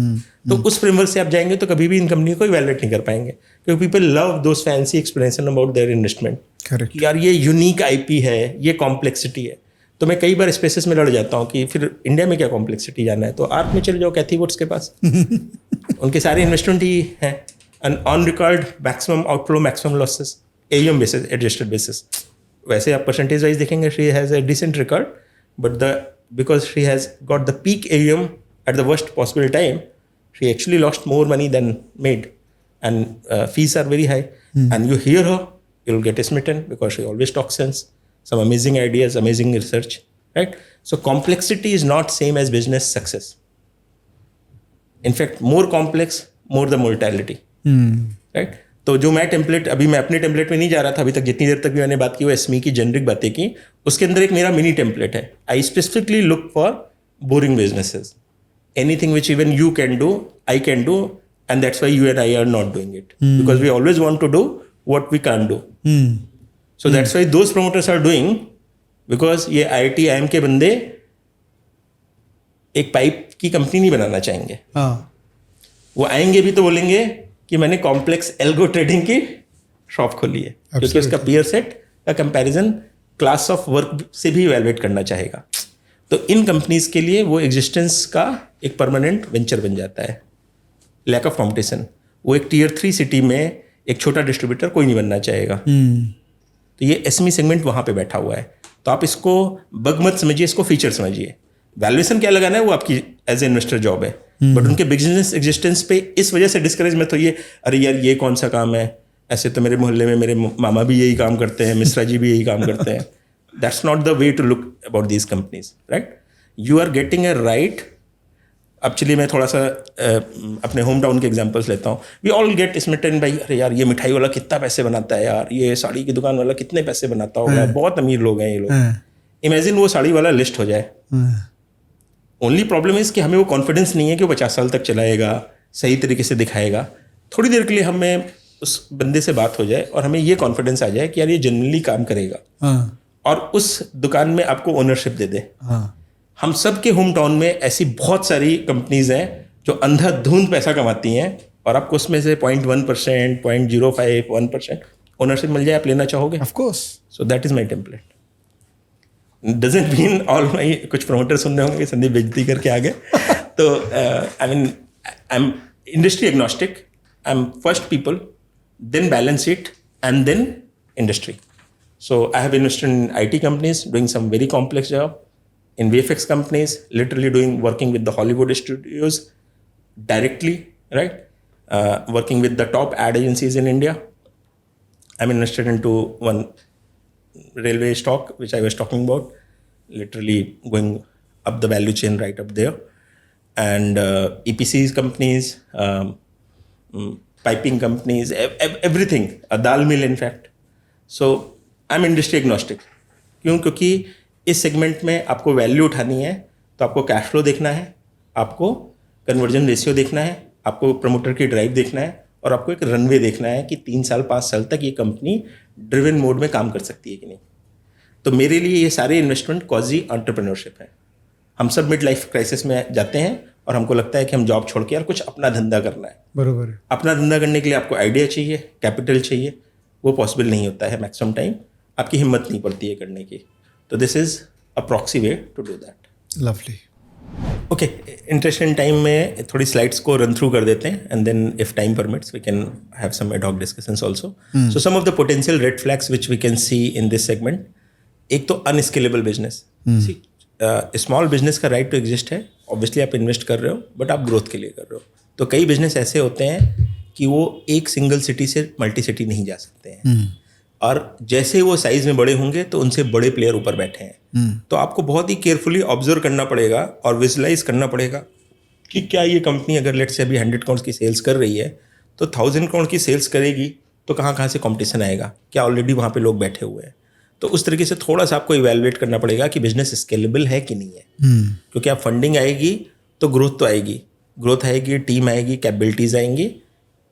[SPEAKER 2] तो उस फ्रेमवर्क से आप जाएंगे तो कभी भी इन कंपनियों को इवैल्यूएट नहीं कर पाएंगे, क्योंकि people love those fancy explanation about their investment.
[SPEAKER 1] Correct.
[SPEAKER 2] यार ये यूनिक IP है, ये कॉम्प्लेक्सिटी है. तो मैं कई बार स्पेसेस में लड़ जाता हूँ कि फिर इंडिया में क्या कॉम्प्लेक्सिटी जाना है, तो आर्क में चले जाओ कैथी वुड्स के पास. उनके सारे इन्वेस्टमेंट ही हैं, on record maximum outflow, maximum losses, AUM basis, adjusted basis. वैसे आप परसेंटेज वाइज देखेंगे she has a decent record, but the because she has got the peak AUM at the worst possible time, she actually lost more money than made, and fees are very high. And you hear her, you'll get smitten because she always talks sense, some amazing ideas, amazing research, right? So complexity is not same as business success. In fact, more complex, more the mortality, right? तो जो मैं टेम्पलेट, अभी मैं अपने टेम्पलेट में नहीं जा रहा था अभी तक, जितनी देर तक भी मैंने बात की वो एसमी की जेनरिक बातें की, उसके अंदर एक मेरा मिनी टेम्पलेट है. I specifically look for boring businesses, anything which even you can do, I can do, and that's why you and I are not doing it, because we always want to do what we can do. So that's why those promoters are doing, because ये IIT IIM के बंदे एक पाइप की कंपनी नहीं बनाना चाहेंगे. वो आएंगे भी तो बोलेंगे कि मैंने कॉम्प्लेक्स एल्गो ट्रेडिंग की शॉप खोली है, क्योंकि उसका पीयर सेट का कंपैरिजन क्लास ऑफ वर्क से भी इवैल्यूएट करना चाहेगा. तो इन कंपनीज के लिए वो एग्जिस्टेंस का एक परमानेंट वेंचर बन जाता है. लैक ऑफ कॉम्पिटिशन, वो एक Tier 3 सिटी में एक छोटा डिस्ट्रीब्यूटर कोई नहीं बनना चाहेगा. तो ये एसएमई सेगमेंट वहाँ पे बैठा हुआ है. तो आप इसको बग मत समझिए, इसको फीचर समझिए. वैल्यूएशन क्या लगाना है वो आपकी एज ए इन्वेस्टर जॉब है, बट उनके बिजनेस एग्जिस्टेंस पे इस वजह से डिस्करेज मत होइए. अरे यार ये कौन सा काम है, ऐसे तो मेरे मोहल्ले में मेरे मामा भी यही काम करते हैं, मिश्रा जी भी यही काम करते हैं. That's not the way to look about these companies, right? You are getting a right. अब चलिए मैं थोड़ा सा अपने होम टाउन के एग्जांपल्स लेता हूँ. वी ऑल गेट स्मिटन भाई, अरे यार ये मिठाई वाला कितना पैसे बनाता है यार, ये साड़ी की दुकान वाला कितने पैसे बनाता होगा, बहुत अमीर लोग हैं ये लोग. इमेजिन वो साड़ी वाला लिस्ट हो जाए. ओनली प्रॉब्लम इज कि हमें वो कॉन्फिडेंस नहीं है कि वो 50 साल तक चलाएगा, सही तरीके से दिखाएगा. थोड़ी देर के लिए हमें उस बंदे से बात हो जाए और हमें ये कॉन्फिडेंस आ जाए कि यार ये जनरली काम करेगा, और उस दुकान में आपको ओनरशिप दे दे. हम सब के होम टाउन में ऐसी बहुत सारी कंपनीज हैं जो अंधाधुंध पैसा कमाती हैं, और आपको उसमें से 0.1%, 0.05, 1% ओनरशिप मिल जाए, आप लेना चाहोगे?
[SPEAKER 1] Of course.
[SPEAKER 2] So that is my template. Doesn't mean all my, कुछ प्रमोटर सुन रहे होंगे संदीप बेइज्जती करके आ गए. तो I mean I am industry agnostic. I am first people, then balance it, and then industry. So I have invested in IT companies doing some very complex job, in VFX companies literally working with the Hollywood studios directly, right? Working with the top ad agencies in India. I'm invested into one railway stock which I was talking about, literally going up the value chain right up there, and EPCs companies, piping companies, everything, a dal mill in fact. So I'm industry agnostic. क्यों? क्योंकि इस सेगमेंट में आपको वैल्यू उठानी है तो आपको कैश फ्लो देखना है, आपको कन्वर्जन रेशियो देखना है, आपको प्रमोटर की ड्राइव देखना है, और आपको एक रनवे देखना है कि 3 साल 5 साल तक ये कंपनी ड्रिवन मोड में काम कर सकती है कि नहीं. तो मेरे लिए ये सारे इन्वेस्टमेंट क्वाजी एंटरप्रेन्योरशिप है. हम सब मिड लाइफ क्राइसिस में जाते हैं और हमको लगता है कि हम जॉब छोड़ के यार कुछ अपना धंधा करना है.
[SPEAKER 1] बरोबर है.
[SPEAKER 2] अपना धंधा करने के लिए आपको आइडिया चाहिए, कैपिटल चाहिए. वो पॉसिबल नहीं होता है मैक्सिमम टाइम, आपकी हिम्मत नहीं पड़ती है करने की. तो this is a proxy way to do that.
[SPEAKER 1] Lovely.
[SPEAKER 2] Okay, interesting time में थोड़ी स्लाइड्स को रन थ्रू कर देते हैं, and then if time permits we can have some ad hoc discussions also. So some of the potential red flags which we can see in this segment. एक तो अनस्केलेबल बिजनेस. स्मॉल बिजनेस का राइट टू एग्जिस्ट है, ऑब्वियसली आप इन्वेस्ट कर रहे हो, बट आप ग्रोथ के लिए कर रहे हो. तो कई बिजनेस ऐसे होते हैं कि वो एक सिंगल सिटी से मल्टी सिटी नहीं जा सकते हैं, और जैसे वो साइज में बड़े होंगे तो उनसे बड़े प्लेयर ऊपर बैठे हैं. तो आपको बहुत ही केयरफुली ऑब्जर्व करना पड़ेगा और विजुलाइज करना पड़ेगा कि क्या ये कंपनी अगर लेट से अभी 100 करोड़ की सेल्स कर रही है तो 1000 करोड़ की सेल्स करेगी, तो कहाँ से कंपटीशन आएगा, क्या ऑलरेडी वहाँ पे लोग बैठे हुए हैं. तो उस तरीके से थोड़ा सा आपको इवैल्यूएट करना पड़ेगा कि बिजनेस स्केलेबल है कि नहीं है. क्योंकि आप फंडिंग आएगी तो ग्रोथ तो आएगी, ग्रोथ आएगी, टीम आएगी, कैपेबिलिटीज आएंगी,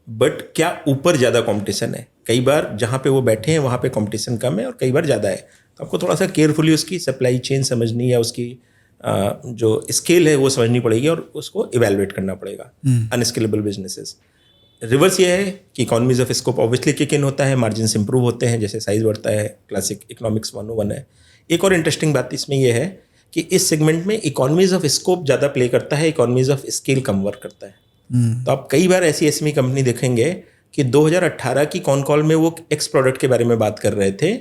[SPEAKER 2] बट क्या ऊपर ज़्यादा कंपटीशन है. कई बार जहाँ पे वो बैठे हैं वहाँ पे कंपटीशन कम है और कई बार ज़्यादा है. तो आपको थोड़ा सा केयरफुली उसकी सप्लाई चेन समझनी या उसकी जो स्केल है वो समझनी पड़ेगी और उसको इवैल्यूएट करना पड़ेगा. अनस्केलेबल बिजनेसेस. रिवर्स ये है कि economies of scope obviously kick in होता है, मार्जिन्स इंप्रूव होते हैं जैसे साइज बढ़ता है. क्लासिक इकोनॉमिक्स 101 है. एक और इंटरेस्टिंग बात इसमें यह है कि इस सेगमेंट में इकोनॉमीज ऑफ स्कोप ज़्यादा प्ले करता है, economies of scale come work करता है. तो आप कई बार ऐसी एसएमई कंपनी देखेंगे कि 2018 की कॉन कॉल में वो एक्स प्रोडक्ट के बारे में बात कर रहे थे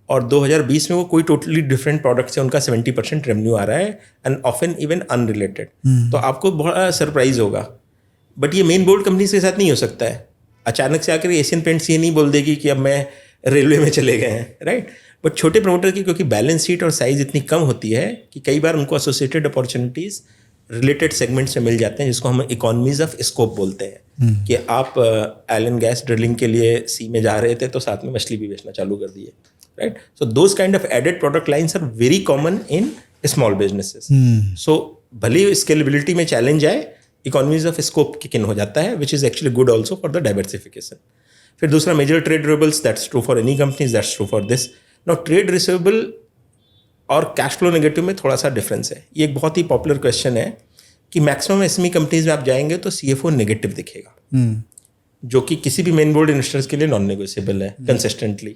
[SPEAKER 2] और 2020 में वो कोई टोटली डिफरेंट प्रोडक्ट से उनका 70% रेवेन्यू आ रहा है एंड ऑफन इवन अनरिलेटेड। तो आपको बड़ा सरप्राइज होगा, बट ये मेन बोर्ड कंपनीज के साथ नहीं हो सकता है। अचानक से आकर एशियन पेंट्स ये नहीं बोल देगी कि अब मैं रेलवे में चले गए हैं, राइट। बट छोटे प्रमोटर की क्योंकि बैलेंस शीट और साइज इतनी कम होती है कि कई बार उनको एसोसिएटेड अपॉर्चुनिटीज़ रिलेटेड सेगमेंट्स में मिल जाते हैं, जिसको हम इकोनॉमीज ऑफ स्कोप बोलते हैं। कि आप ऑयल एंड गैस ड्रिलिंग के लिए सी में जा रहे थे तो साथ में मछली भी बेचना चालू कर दिए, right. So those kind of added product lines are very common in small businesses. So भले ही स्केलेबिलिटी में चैलेंज आए, economies of scope kick in हो जाता है, which is actually good also for the diversification. फिर दूसरा major trade receivables, that's true for any companies, that's true for this. Now trade receivable और कैश फ्लो नेगेटिव में थोड़ा सा डिफरेंस है। ये एक बहुत ही पॉपुलर क्वेश्चन है कि मैक्सिमम एसएमई कंपनीज में आप जाएंगे तो सीएफओ नेगेटिव दिखेगा, जो कि किसी भी मेन बोर्ड इन्वेस्टर्स के लिए नॉन नेगोशिएबल है कंसिस्टेंटली।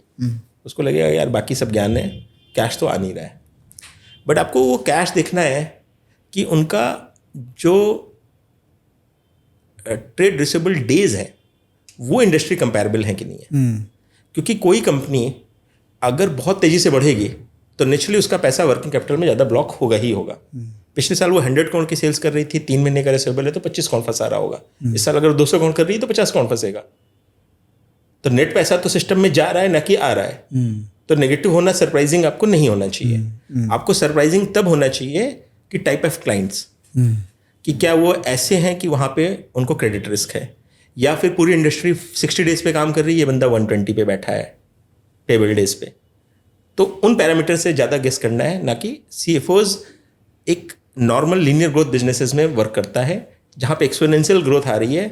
[SPEAKER 2] उसको लगेगा यार बाकी सब ज्ञान है, कैश तो आ नहीं रहा है। बट आपको वो कैश देखना है कि उनका जो ट्रेड रिसेवेबल डेज है वो इंडस्ट्री कंपैरेबल है कि नहीं है। क्योंकि कोई कंपनी अगर बहुत तेज़ी से बढ़ेगी तो नेचुरली उसका पैसा वर्किंग कैपिटल में ज़्यादा ब्लॉक होगा ही होगा। पिछले साल वो 100 करोड़ की सेल्स कर रही थी, 3 महीने का रिसेवेबल है तो 25 करोड़ फंसा रहा होगा। इस साल अगर 200 करोड़ कर रही है तो 50 करोड़ फंसेगा। तो नेट पैसा तो सिस्टम में जा रहा है ना कि आ रहा है। तो नेगेटिव होना सरप्राइजिंग आपको नहीं होना चाहिए। आपको सरप्राइजिंग तब होना चाहिए कि टाइप ऑफ क्लाइंट्स, कि क्या वो ऐसे हैं कि वहाँ पे उनको क्रेडिट रिस्क है, या फिर पूरी इंडस्ट्री 60 डेज पे काम कर रही है, ये बंदा 120 पे बैठा है पेबल डेज पे। तो उन पैरामीटर से ज़्यादा गेस करना है, ना कि सीएफओज एक नॉर्मल लीनियर ग्रोथ बिजनेसेस में वर्क करता है, जहाँ पे एक्सपोनेंशियल ग्रोथ आ रही है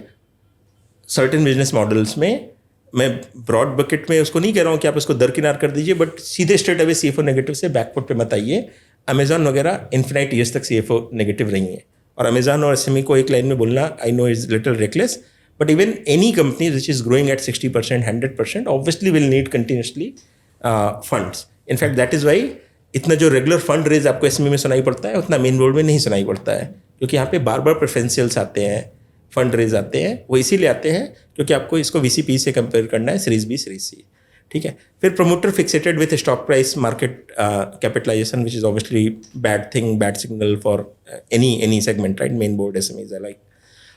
[SPEAKER 2] सर्टेन बिजनेस मॉडल्स में। मैं ब्रॉड बकेट में उसको नहीं कह रहा हूँ कि आप उसको दरकिनार कर दीजिए, बट सीधे स्ट्रेट अवे सीएफओ नेगेटिव से बैकफुट पे मत आइए। अमेजॉन वगैरह इन्फिनाइट ईयर्स तक सीएफओ नेगेटिव रही है, और अमेजॉन और एसएमई को एक लाइन में बोलना I know is little reckless, but even any company which is growing at 60%, 100% obviously will need continuously funds. In fact that is why इतना जो रेगुलर फंड रेज आपको एसएमई में सुनाई पड़ता है उतना मेन बोर्ड में नहीं सुनाई पड़ता है, क्योंकि यहाँ पे बार बार प्रेफरेंशियल्स आते हैं, फंड रेज आते हैं। वो इसीलिए आते हैं क्योंकि आपको इसको वीसीपी से कंपेयर करना है, सीरीज बी सीरीज सी, ठीक है। फिर promoter fixated with stock price market capitalisation, which is obviously bad thing, bad signal for any segment, right. Main board SMEs are like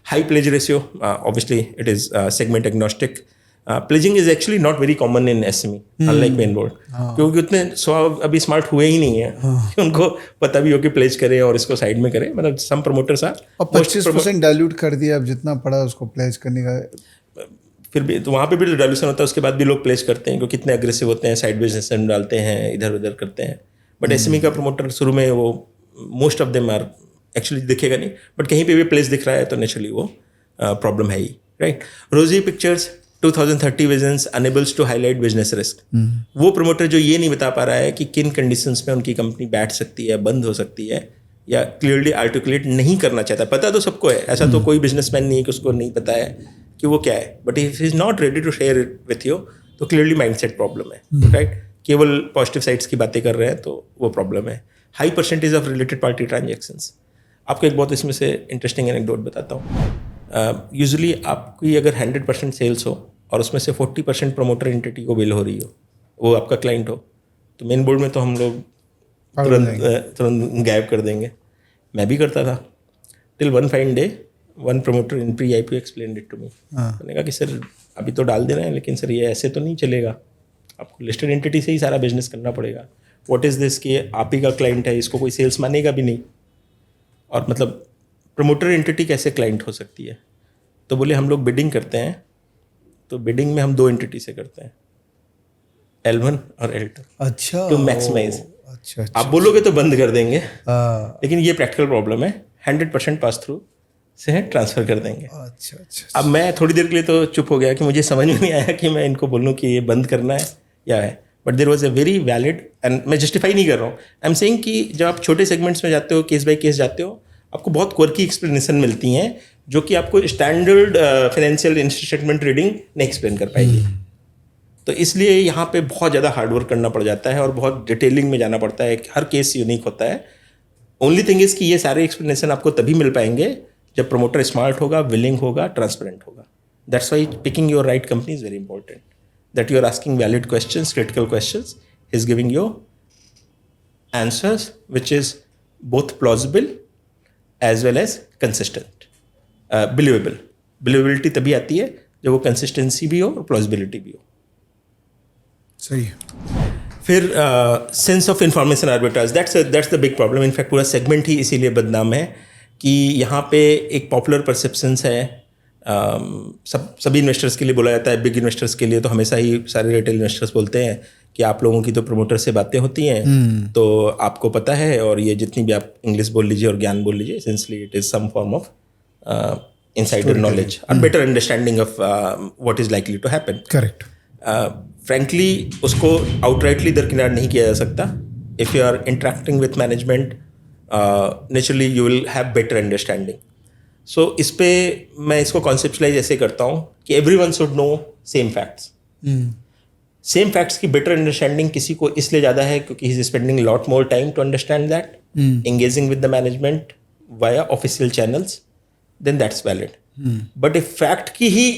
[SPEAKER 2] high pledge ratio, obviously it is segment agnostic. Pledging is actually not very common in SME unlike main board, क्योंकि उतने अभी स्मार्ट हुए ही नहीं है कि उनको पता भी हो कि प्लेज करे और इसको साइड में करे। मतलब सम प्रमोटर्स आर
[SPEAKER 1] 25% डाइल्यूट कर दिया, अब जितना पड़ा उसको प्लेज करने का,
[SPEAKER 2] फिर भी तो वहाँ पे भी डाइल्यूशन होता है, उसके बाद भी लोग प्लेज करते हैं क्योंकि कितने अग्रेसिव होते हैं, साइड बिजनेस में डालते हैं, इधर उधर करते हैं। बट एसएमई का प्रमोटर शुरू में वो most of them are actually दिखेगा नहीं, बट कहीं पे भी प्लेस दिख रहा है तो नेचुरली वो प्रॉब्लम है ही, right. Rosy pictures 2030 visions enables to highlight business risk. वो प्रमोटर जो ये नहीं बता पा रहा है कि किन कंडीशंस में उनकी कंपनी बैठ सकती है, बंद हो सकती है, या क्लियरली आर्टिकुलेट नहीं करना चाहता। पता तो सबको है, ऐसा तो कोई बिजनेसमैन नहीं है कि उसको नहीं पता है कि वो क्या है, but if is not ready to share it with you तो क्लियरली माइंडसेट प्रॉब्लम है, राइट। केवल पॉजिटिव साइड्स की बातें कर रहे हैं तो वो प्रॉब्लम है। High percentage of related party transactions. आपको एक बहुत इसमें से इंटरेस्टिंग एनेक्डोट बताता हूँ। यूजुअली आपकी अगर 100% सेल्स हो और उसमें से 40% प्रमोटर एंटिटी को बिल हो रही हो, वो आपका क्लाइंट हो, तो मेन बोर्ड में तो हम लोग तुरंत गायब कर देंगे। मैं भी करता था till one fine day one promoter in pre IPO explained it to me. मैंने कहा कि सर अभी तो डाल दे रहे हैं, लेकिन सर ये ऐसे तो नहीं चलेगा, आपको लिस्टेड एंटिटी से ही सारा बिजनेस करना पड़ेगा। व्हाट इज़ दिस कि आप ही का क्लाइंट है, इसको कोई सेल्स मानेगा भी नहीं, और मतलब प्रमोटर एंटिटी कैसे क्लाइंट हो सकती है। तो बोले हम लोग बिडिंग करते हैं, तो बिडिंग में हम 2 एंटिटी से करते हैं, L1 और L2।
[SPEAKER 1] अच्छा,
[SPEAKER 2] टू मैक्सिमाइज।
[SPEAKER 1] अच्छा,
[SPEAKER 2] आप बोलोगे तो बंद कर देंगे, लेकिन ये प्रैक्टिकल प्रॉब्लम है। 100% पास थ्रू से है, ट्रांसफर कर देंगे।
[SPEAKER 1] अच्छा।
[SPEAKER 2] अब मैं थोड़ी देर के लिए तो चुप हो गया कि मुझे समझ में नहीं आया कि मैं इनको बोलूँ कि ये बंद करना है या है, but there was a very valid, and मैं जस्टिफाई नहीं कर रहा हूँ, आई एम सेइंग कि जब आप छोटे सेगमेंट्स में जाते हो, केस बाय केस जाते हो, आपको बहुत क्वर्की एक्सप्लेनेशन मिलती हैं जो कि आपको स्टैंडर्ड फाइनेंशियल स्टेटमेंट रीडिंग नहीं एक्सप्लेन कर पाएगी। तो इसलिए यहाँ पे बहुत ज़्यादा हार्डवर्क करना पड़ जाता है और बहुत डिटेलिंग में जाना पड़ता है, हर केस यूनिक होता है। ओनली थिंग इज़ कि ये सारे एक्सप्लेनेशन आपको तभी मिल पाएंगे जब प्रमोटर स्मार्ट होगा, विलिंग होगा, ट्रांसपेरेंट होगा। That's why picking your right company is very important, that you are asking valid questions, critical questions, he's giving you answers which is both plausible as well as consistent, believable. Believability तभी आती है जब वो consistency भी हो और plausibility भी हो.
[SPEAKER 1] सही है.
[SPEAKER 2] फिर sense of information arbitrage, that's the big problem. In fact पूरा सेगमेंट ही इसीलिए बदनाम है कि यहाँ पे एक पॉपुलर परसेप्शंस है. सभी इन्वेस्टर्स के लिए बोला जाता है, बिग इन्वेस्टर्स के लिए तो हमेशा ही सारे रिटेल इन्वेस्टर्स बोलते हैं कि आप लोगों की तो प्रमोटर से बातें होती हैं तो आपको पता है, और ये जितनी भी आप इंग्लिश बोल लीजिए और ज्ञान बोल लीजिए, essentially it is some form of insider knowledge और better understanding of what is likely to happen.
[SPEAKER 1] Correct.
[SPEAKER 2] Frankly उसको आउटराइटली दरकिनार नहीं किया जा सकता. If you are interacting with management, naturally you will have better understanding. So इस पे मैं इसको कॉन्सेप्चुलाइज ऐसे करता हूँ कि everyone should know same facts. Same facts की बेटर अंडरस्टैंडिंग किसी को इसलिए ज़्यादा है क्योंकि he is spending lot more time to understand that, engaging with the management via official channels, then that's valid. But if fact की ही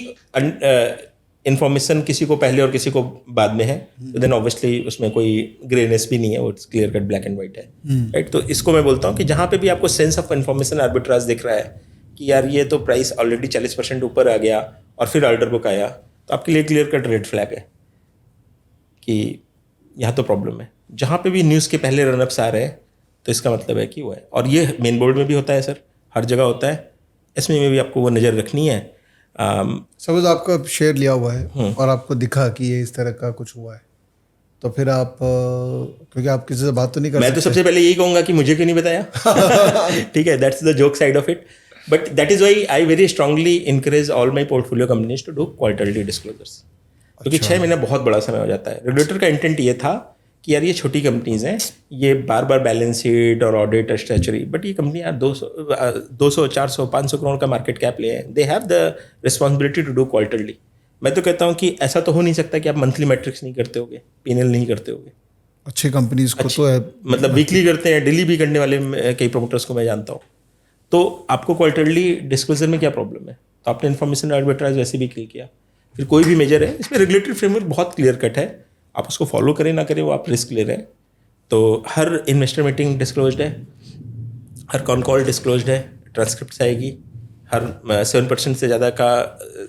[SPEAKER 2] इन्फॉर्मेशन किसी को पहले और किसी को बाद में है, तो देन ऑब्वियसली उसमें कोई ग्रेनेस भी नहीं है, वो clear cut black and white है. राइट. तो इसको मैं बोलता हूँ कि जहाँ पे भी आपको सेंस ऑफ इन्फॉर्मेशन आर्बिट्राज दिख रहा है कि यार ये तो प्राइस ऑलरेडी 40% ऊपर आ गया और फिर ऑर्डर बुक आया, तो आपके लिए क्लियर कट रेड फ्लैग है कि यहाँ तो प्रॉब्लम है. जहाँ पे भी न्यूज़ के पहले रनअप्स आ रहे हैं तो इसका मतलब है कि वो है. और ये मेन बोर्ड में भी होता है सर, हर जगह होता है. इसमें भी आपको वो नज़र रखनी है.
[SPEAKER 1] सपोज आपका शेयर लिया हुआ है और आपको दिखा कि ये इस तरह का कुछ हुआ है, तो फिर आप क्योंकि आप किसी से बात तो नहीं कर
[SPEAKER 2] मैं
[SPEAKER 1] सकते.
[SPEAKER 2] तो सबसे पहले यही कहूँगा कि मुझे क्यों नहीं बताया. ठीक है, that's the joke side of it. But that is why I very strongly encourage all my portfolio companies to do quarterly disclosures. क्योंकि 6 महीने बहुत बड़ा समय हो जाता है. रेगुलेटर का इंटेंट ये था कि यार ये छोटी कंपनीज हैं, ये बार बार बैलेंस शीट और ऑडिट और स्टैचुरी, बट ये कंपनी यार 200 400 500 करोड़ का मार्केट कैप ले हैं. They have the responsibility to do quarterly. मैं तो कहता हूँ कि ऐसा तो हो नहीं सकता कि आप मंथली मैट्रिक्स नहीं करते होगे, P&L नहीं करते होगे.
[SPEAKER 1] अच्छी कंपनीज को तो है,
[SPEAKER 2] मतलब वीकली करते हैं, डेली भी करने वाले कई प्रमोटर्स को मैं जानता हूँ. तो आपको क्वार्टरली डिस्क्लोजर में क्या प्रॉब्लम है? तो आपने इन्फॉर्मेशन आर्बिट्राज वैसे भी किल किया. फिर कोई भी मेजर है, इसमें रेगुलेटरी फ्रेमवर्क बहुत क्लियर कट है. आप उसको फॉलो करें ना करें, वो आप रिस्क ले रहे हैं. तो हर इन्वेस्टर मीटिंग डिस्क्लोज्ड है, हर कॉन कॉल डिस्क्लोज्ड है, ट्रांसक्रिप्ट आएगी. हर 7% से ज़्यादा का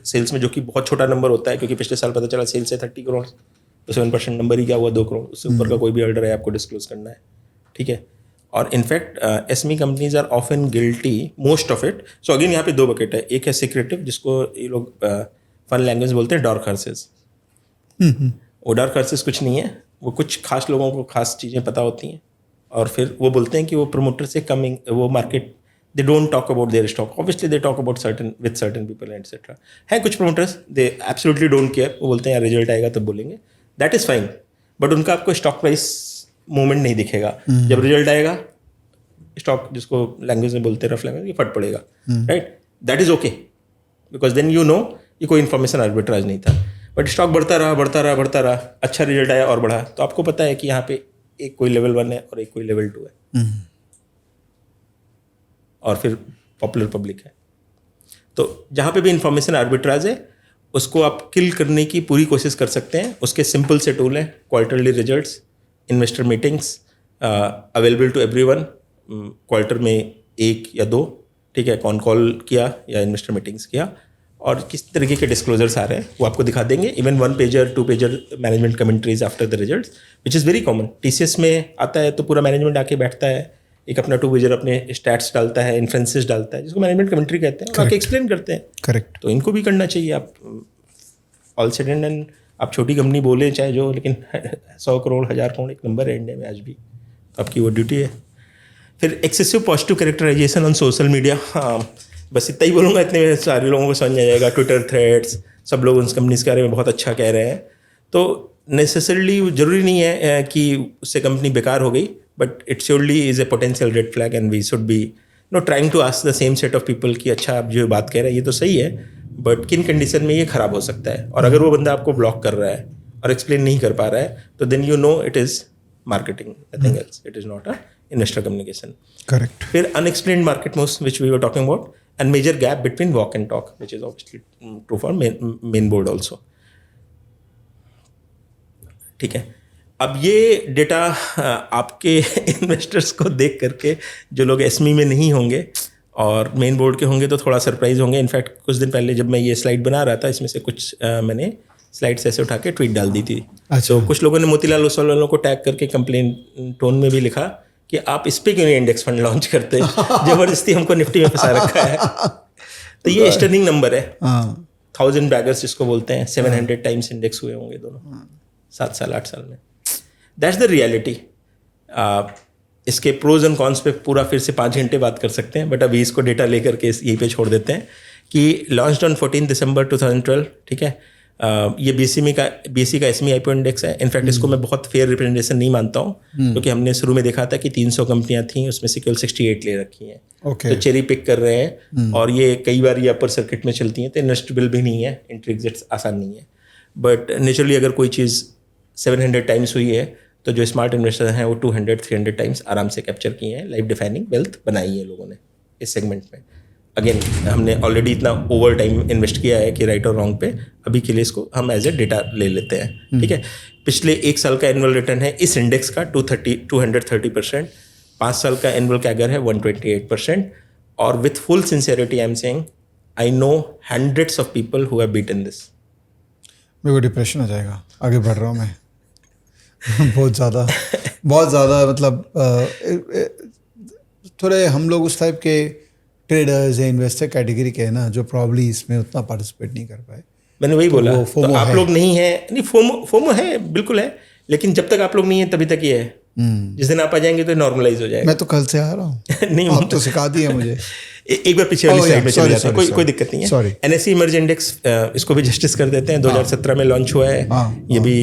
[SPEAKER 2] सेल्स में, जो कि बहुत छोटा नंबर होता है क्योंकि पिछले साल पता चला सेल्स है 30 करोड़, तो 7% नंबर ही क्या हुआ, 2 करोड़. उससे ऊपर का कोई भी ऑर्डर है आपको डिस्क्लोज करना है. ठीक है. और in fact SME companies are often guilty, most of it. So again यहाँ पे 2 बकेट है. एक है सिक्रेटिव, जिसको ये लोग फन लैंग्वेज बोलते हैं डार्क हॉर्सेस. वो डार्क हॉर्सेस कुछ नहीं है, वो कुछ खास लोगों को खास चीज़ें पता होती हैं और फिर वो बोलते हैं कि वो प्रमोटर से कमिंग, वो market, they don't talk about their stock. Obviously they talk about certain people and etcetera. है कुछ promoters they absolutely don't care, वो बोलते हैं यार रिजल्ट आएगा तब बोलेंगे. दैट इज़ फाइन, बट उनका आपको स्टॉक प्राइस मूवमेंट नहीं दिखेगा. जब रिजल्ट आएगा स्टॉक, जिसको लैंग्वेज में बोलते हैं रफ लैंग्वेज, ये फट पड़ेगा. Right. That is okay, because then you know ये कोई इन्फॉर्मेशन आर्बिट्राज नहीं था. बट स्टॉक बढ़ता रहा, अच्छा रिजल्ट आया और बढ़ा, तो आपको पता है कि यहाँ पे एक कोई लेवल 1 है और एक कोई लेवल 2 है. और फिर पॉपुलर पब्लिक है. तो जहाँ पे भी इंफॉर्मेशन आर्बिट्राज है उसको आप किल करने की पूरी कोशिश कर सकते हैं. उसके सिंपल से टूल हैं, quarterly results, investor meetings available to everyone. Quarter में 1 या 2, ठीक है, कॉन कॉल किया या इन्वेस्टर मीटिंग्स किया, और किस तरीके के डिस्क्लोजर्स आ रहे हैं वो आपको दिखा देंगे. Even 1 pager 2 pager management commentaries after the results, which is very common. TCS में आता है तो पूरा मैनेजमेंट आके बैठता है, एक अपना 2 पेजर अपने स्टैट्स डालता है, इन्फ्रेंसेस डालता है, जिसको मैनेजमेंट कमेंट्री कहते हैं, और आके एक्सप्लेन करते हैं.
[SPEAKER 1] करेक्ट.
[SPEAKER 2] तो इनको भी करना चाहिए. आप ऑल सडन एंड आप छोटी कंपनी बोले चाहे जो, लेकिन 100 करोड़ 1000 करोड़ एक नंबर है इंडिया में आज भी, तो आपकी वो ड्यूटी है. फिर excessive positive characterization on social media. हाँ, बस इतना ही बोलूँगा, इतने में सारे लोगों को समझ आ जाएगा. ट्विटर थ्रेड्स, सब लोग उस कंपनीज के बारे में बहुत अच्छा कह रहे हैं. तो नेसेसरली ज़रूरी नहीं है कि उससे कंपनी बेकार हो गई, but it surely is a potential red flag and we should be no trying to ask the same set of people कि अच्छा आप जो बात कह रहे हैं ये तो सही है, बट किन कंडीशन में ये ख़राब हो सकता है. और अगर वो बंदा आपको ब्लॉक कर रहा है और एक्सप्लेन नहीं कर पा रहा है, तो then you know it is marketing, nothing else. It is not a investor communication.
[SPEAKER 1] Correct.
[SPEAKER 2] फिर unexplained market moves which we were talking about, and major gap between walk and talk, which is obviously true for main board also. ठीक है. अब ये डेटा आपके इन्वेस्टर्स को देख करके जो लोग एसमी में नहीं होंगे और मेन बोर्ड के होंगे तो थोड़ा सरप्राइज होंगे। इनफैक्ट कुछ दिन पहले जब मैं ये स्लाइड बना रहा था, इसमें से कुछ मैंने स्लाइड्स ऐसे उठा के ट्वीट डाल दी थी। तो कुछ लोगों ने मोतीलाल ओसवाल वालों को टैग करके कंप्लेन टोन में भी लिखा कि आप इस पे क्यों नहीं इंडेक्स फंड लॉन्च करते, जबरदस्ती हमको निफ्टी में फंसा रखा है। तो ये स्टर्निंग नंबर है, 1000 बैगर्स जिसको बोलते हैं, 700 टाइम्स इंडेक्स हुए होंगे दोनों 7 साल 8 साल में। That's the reality. इसके प्रोज एंड कॉन्स पे पूरा फिर से 5 घंटे बात कर सकते हैं, बट अभी इसको डेटा लेकर के यहीं पे छोड़ देते हैं कि लॉन्च्ड ऑन 14 दिसंबर 2012, ठीक है। ये बीएसई का एसमी आईपीओ इंडेक्स है। इनफैक्ट इसको मैं बहुत फेयर रिप्रेजेंटेशन नहीं मानता हूँ, क्योंकि हमने शुरू में देखा था कि 300 कंपनियां थी, उसमें से केवल 68 ले रखी हैं। तो चेरी पिक कर रहे हैं, और ये कई बार ये अपर सर्किट में चलती हैं, तो इन्वेस्टेबल भी नहीं है, एंट्री एग्जिट आसान नहीं है। बट नेचुरली अगर कोई चीज़ 700 टाइम्स हुई है तो जो स्मार्ट इन्वेस्टर हैं वो 200-300 टाइम्स आराम से कैप्चर किए हैं, लाइफ डिफाइनिंग वेल्थ बनाई है लोगों ने इस सेगमेंट में। अगेन हमने ऑलरेडी इतना ओवर टाइम इन्वेस्ट किया है कि राइट और रॉन्ग पे अभी के लिए इसको हम एज ए डेटा ले लेते हैं, ठीक है। पिछले 1 साल का एनुअल रिटर्न है इस इंडेक्स का 230%, 5 साल का एनुअल कैगर है 128%। और with full sincerity I am saying I know hundreds of people who have beaten this.
[SPEAKER 1] मेरे को डिप्रेशन हो जाएगा, आगे बढ़ रहा हूँ मैं बहुत ज़्यादा मतलब थोड़े हम लोग उस टाइप के ट्रेडर्स या इन्वेस्टर कैटेगरी के हैं ना, जो प्रॉब्ली इसमें उतना पार्टिसिपेट नहीं कर पाए।
[SPEAKER 2] मैंने वही बोला, तो आप लोग नहीं है, नहीं फोमो है, बिल्कुल है, लेकिन जब तक आप लोग नहीं है तभी तक ये है। जिस दिन आप आ जाएंगे तो नॉर्मलाइज हो जाएगा।
[SPEAKER 1] मैं तो कल से आ रहा हूँ नहीं, आप तो सिखा दिए मुझे।
[SPEAKER 2] एक बार पीछे वाली साइड में चले जाते हैं, कोई दिक्कत नहीं है। एनएसई इमर्ज इंडेक्स, इसको भी जस्टिस कर देते हैं। 2017 में लॉन्च हुआ है, ये भी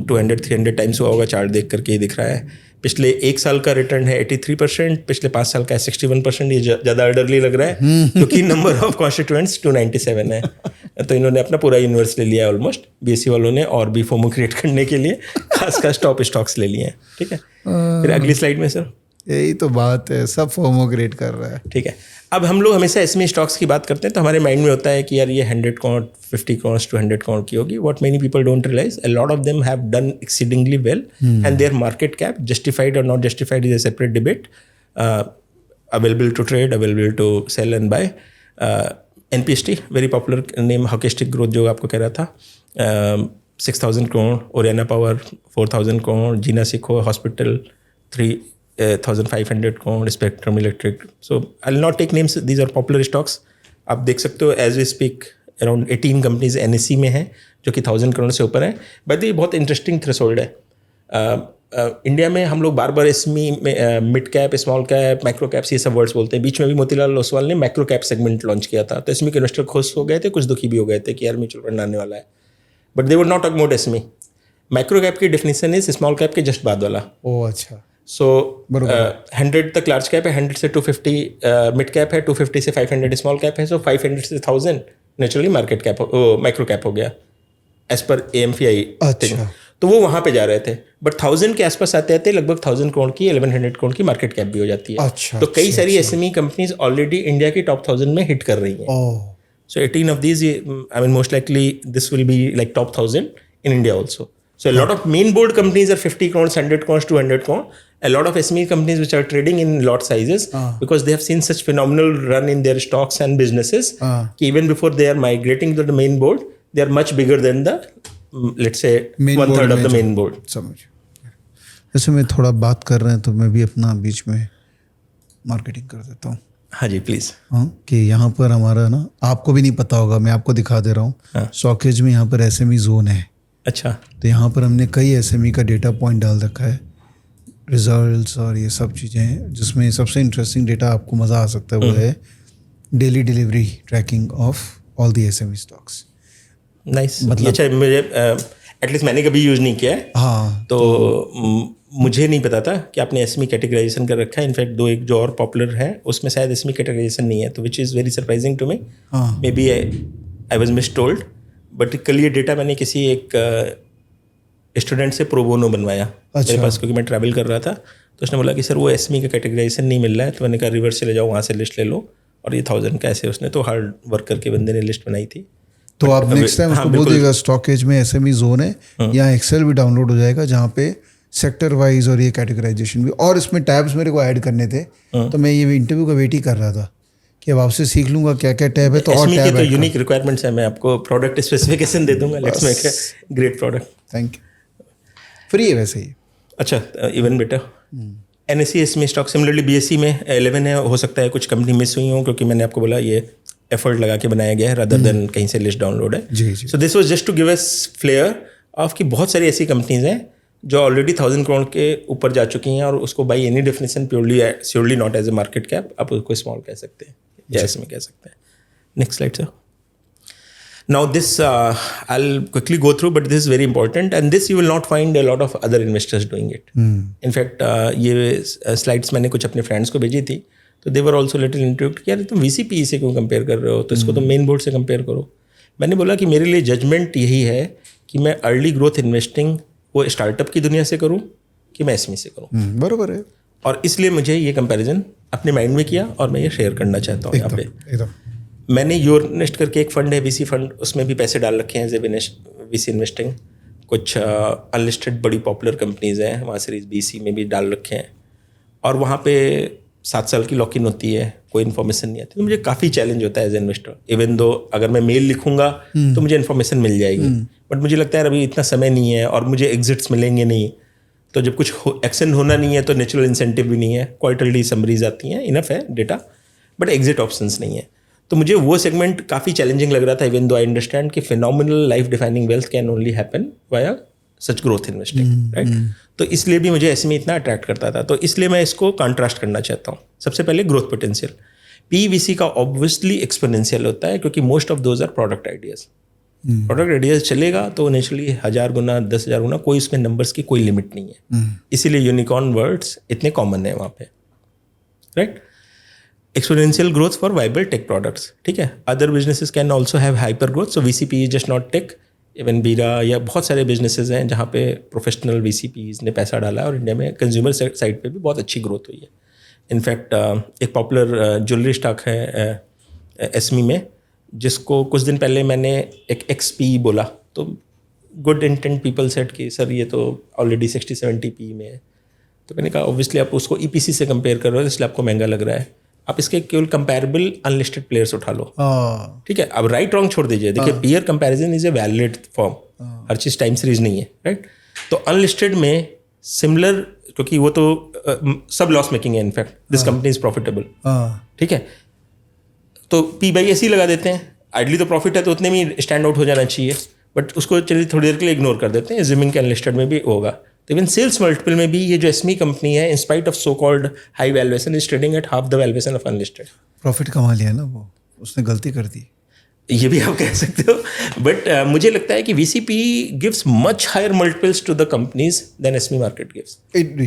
[SPEAKER 2] 200-300 टाइम्स हुआ होगा, चार्ट देख करके ही दिख रहा है। पिछले 1 साल का रिटर्न है 83%, पिछले 5 साल का है 61%। ये ज़्यादा अर्डरली लग रहा है क्योंकि नंबर ऑफ कॉन्स्टिट्यूएंट्स 297 है। तो इन्होंने अपना पूरा यूनिवर्स ले लिया है ऑलमोस्ट, बीएसई वालों ने, और भी फोमो क्रिएट करने के लिए खास टॉप स्टॉक्स ले लिए हैं, ठीक है। फिर अगली स्लाइड में सर,
[SPEAKER 1] यही तो बात है, सब फोमो क्रिएट कर रहा है,
[SPEAKER 2] ठीक है। अब हम लोग हमेशा एसमी स्टॉक्स की बात करते हैं तो हमारे माइंड में होता है कि यार ये 100 करोड़ 50 करोड़ 200 करोड़ की होगी। What many people don't realize, a lot of them have done exceedingly well and their market cap, justified और not justified, is a separate debate. Available to trade, available to sell and buy. NPST very popular name, hockey stick growth जो आपको कह रहा था, 6000 crore, Oriana power 4000 crore, Jeena Sikho hospital 3,500 crore, spectrum electric. So I will not take names, these are popular stocks. आप देख सकते हो as we speak around 18 companies NSE में हैं जो कि 1000 करोड़ से ऊपर है। बट ये बहुत इंटरेस्टिंग थ्रेशोल्ड है। इंडिया में हम लोग बार बार एसमी में mid cap, small cap, micro caps, ये सब वर्ड्स बोलते हैं। बीच में भी मोतीलाल ओसवाल ने माइक्रो कैप सेगमेंट लॉन्च किया था, तो एसमी के इन्वेस्टर खुश हो गए थे, कुछ दुखी भी हो गए थे कि यार म्यूचुअल फंड आने वाला है। But they would not talk about SME. Micro cap की डेफिनेशन इज स्मॉल कैप के जस्ट बाद वाला।
[SPEAKER 1] ओह अच्छा।
[SPEAKER 2] सो 100 तक लार्ज कैप है, 100 से 250 मिड कैप है, 250 से 500 स्मॉल कैप है, सो 500 से 1000 naturally market cap micro cap हो गया एज पर AMFI।
[SPEAKER 1] अच्छा।
[SPEAKER 2] तो वो वहाँ पे जा रहे थे, बट 1000 के आसपास आते आते लगभग 1000 करोड़ की 1100 करोड़ की मार्केट कैप भी हो जाती है।
[SPEAKER 1] अच्छा,
[SPEAKER 2] तो कई सारी एसएमई कंपनीज ऑलरेडी इंडिया की टॉप 1000 में हिट कर रही हैं। सो 18 of these, I mean most likely this will be like top 1000 in India also. So a lot of main board companies are 50 crores, 100 crores, 200 crores. A lot of SME companies which are trading in lot sizes because they have seen such phenomenal run in their stocks and businesses. Even before they are migrating to the main board, they are much bigger than the, let's say, 1/3 of the main board.
[SPEAKER 1] समझ। वैसे मैं थोड़ा बात कर रहे हैं तो मैं भी अपना बीच में मार्केटिंग कर देता हूँ।
[SPEAKER 2] हाँ जी प्लीज़।
[SPEAKER 1] हाँ, कि यहाँ पर हमारा ना, आपको भी नहीं पता होगा, मैं आपको दिखा दे रहा हूँ। स्टॉकेज में यहाँ पर SME जोन है।
[SPEAKER 2] अच्छा।
[SPEAKER 1] तो यहाँ पर हमने कई SME का डेटा पॉइंट डाल रखा है, रिजल्ट्स और ये सब चीज़ें हैं, जिसमें सबसे इंटरेस्टिंग डेटा आपको मज़ा आ सकता है वो है daily delivery tracking of all the SME stocks.
[SPEAKER 2] Nice. मतलब अच्छा, मुझे एटलीस्ट मैंने कभी यूज़ नहीं किया है।
[SPEAKER 1] हाँ,
[SPEAKER 2] तो मुझे नहीं पता था कि आपने SME कैटेगराइजेशन कर रखा है। इनफैक्ट एक जो और पॉपुलर है उसमें शायद SME कैटेगराइजेशन नहीं है, तो which is very surprising to me. Maybe I was mistold, but कल ये डेटा मैंने किसी एक स्टूडेंट से प्रो बोनो बनवाया मेरे पास, क्योंकि मैं ट्रैवल कर रहा था। तो उसने बोला कि सर वो SME का कैटेगराइजेशन नहीं मिल रहा है। तो मैंने कहा रिवर्स चले जाओ, वहाँ से लिस्ट ले लो, और ये 1000 का ऐसे उसने तो हार्ड वर्क करके बंदे ने लिस्ट बनाई थी।
[SPEAKER 1] तो आप नेक्स्ट टाइम उसको बोल दीजिएगा स्टॉकेज में SME जोन है, यहाँ एक्सेल भी डाउनलोड हो जाएगा, जहाँ पे सेक्टर वाइज और ये कैटेगराइजेशन भी, और इसमें टैब्स मेरे को ऐड करने थे, तो मैं ये इंटरव्यू का वेट ही कर रहा था कि अब आपसे सीख लूंगा क्या क्या टैब है, तो और
[SPEAKER 2] एसमी
[SPEAKER 1] टैब
[SPEAKER 2] के तो यूनिक रिक्वायरमेंट्स है, मैं आपको प्रोडक्ट स्पेसिफिकेशन दे दूंगा, let's make a great product.
[SPEAKER 1] Thank you. Free है वैसे ही।
[SPEAKER 2] अच्छा, even better. NSE SME stock similarly BSE में 11 है, हो सकता है कुछ कंपनी मिस हुई हो, क्योंकि मैंने आपको बोला ये एफर्ट लगा के बनाया गया है रादर देन कहीं से लिस्ट डाउनलोड है।
[SPEAKER 1] जी जी।
[SPEAKER 2] So this was just to give us flair of कि बहुत सारी ऐसी कंपनीज हैं जो ऑलरेडी 1000 करोड़ के ऊपर जा चुकी हैं, और उसको by any definition purely not as a market cap, आप उसको स्मॉल कह सकते हैं या एसमी कह सकते हैं। Next slide sir. Now this I'll quickly go through, but this is very important, and this you will not find a lot of other investors doing it. In fact, ये slides मैंने कुछ अपने friends को भेजी थी, तो they were also little intrigued कि यार तुम VCPE से क्यों कंपेयर कर रहे हो, तो इसको तो मेन बोर्ड से कंपेयर करो। मैंने बोला कि मेरे लिए जजमेंट यही है कि मैं अर्ली ग्रोथ इन्वेस्टिंग वो स्टार्टअप की दुनिया से करूँ कि मैं एसमी से करूँ।
[SPEAKER 1] बराबर है।
[SPEAKER 2] और इसलिए मुझे ये कंपैरिजन अपने माइंड में किया, और मैं ये शेयर करना चाहता हूँ यहाँ पे।
[SPEAKER 1] एकदम।
[SPEAKER 2] मैंने योरनेस्ट करके एक फंड है, VC फंड, उसमें भी पैसे डाल रखे हैं एज ए VC इन्वेस्टिंग। कुछ अनलिस्टेड बड़ी पॉपुलर कंपनीज हैं, वहाँ सीरीज BC में भी डाल रखे हैं, और वहाँ पे 7 साल की लॉक इन होती है, कोई इन्फॉर्मेशन नहीं आती। तो मुझे काफ़ी चैलेंज होता है as a investor. Even though अगर मैं मेल लिखूंगा तो मुझे इन्फॉर्मेशन मिल जाएगी, बट मुझे लगता है अभी इतना समय नहीं है और मुझे एग्जिट्स मिलेंगे नहीं, तो जब कुछ एक्शन होना नहीं है तो नेचुरल इंसेंटिव भी नहीं है, क्वार्टरली समरीज आती हैं, इनफ है डेटा, बट एग्जिट ऑप्शंस नहीं है। तो मुझे वो सेगमेंट काफ़ी चैलेंजिंग लग रहा था, इवन दो आई अंडरस्टैंड कि phenomenal life defining wealth can only happen via such growth investing, right. तो इसलिए भी मुझे एसएमई इतना अट्रैक्ट करता था, तो इसलिए मैं इसको कॉन्ट्रास्ट करना चाहता हूँ। सबसे पहले ग्रोथ पोटेंशियल, PVC का ऑब्वियसली एक्सपोनेंशियल होता है, क्योंकि most of those are product ideas. Product ideas चलेगा तो नेचुरली 1000 गुना 10,000 गुना, कोई इसमें नंबर्स की कोई लिमिट नहीं है, इसीलिए यूनिकॉर्न वर्ड्स इतने कॉमन है वहाँ पे, right. Exponential growth for viable tech products, ठीक है। Other businesses can also have hyper growth, so VCP is just not tech. Even Bira या बहुत सारे बिजनेसेस हैं जहाँ पे प्रोफेशनल VCPs ने पैसा डाला है, और इंडिया में कंज्यूमर साइड पे भी बहुत अच्छी ग्रोथ हुई है। इनफैक्ट एक पॉपुलर ज्वेलरी स्टॉक है एसमी में, जिसको कुछ दिन पहले मैंने एक XP बोला, तो गुड इंटेंट पीपल सेट कि सर ये तो ऑलरेडी 60-70 P में है। तो मैंने कहा ऑब्वियसली आप उसको EPC से कंपेयर कर रहे हो, इसलिए आपको महंगा लग रहा है। आप इसके केवल कंपैरेबल अनलिस्टेड प्लेयर्स उठा लो, ठीक है। अब राइट रॉन्ग छोड़ दीजिए, देखिए peer comparison is a valid form, her cheese time series नहीं है, राइट। तो अनलिस्टेड में सिमिलर, क्योंकि वो तो सब लॉस मेकिंग है, in fact this company is profitable, ठीक है। तो P/S ही लगा देते हैं, आइडली तो प्रॉफिट है तो उतने में स्टैंड आउट हो जाना चाहिए, बट उसको चलिए थोड़ी देर के लिए इग्नोर कर देते हैं, एज्यूमिंग के अनलिस्टेड में भी होगा। तो इवन सेल्स मल्टीपल में भी ये जो एसमी कंपनी है, इन spite of so called high valuation, is trading at half the valuation of unlisted.
[SPEAKER 1] Profit कमा लिया ना वो, उसने गलती कर दी,
[SPEAKER 2] ये भी आप कह सकते हो, बट मुझे लगता है कि VCP gives much higher multiples to the companies than SME market gives.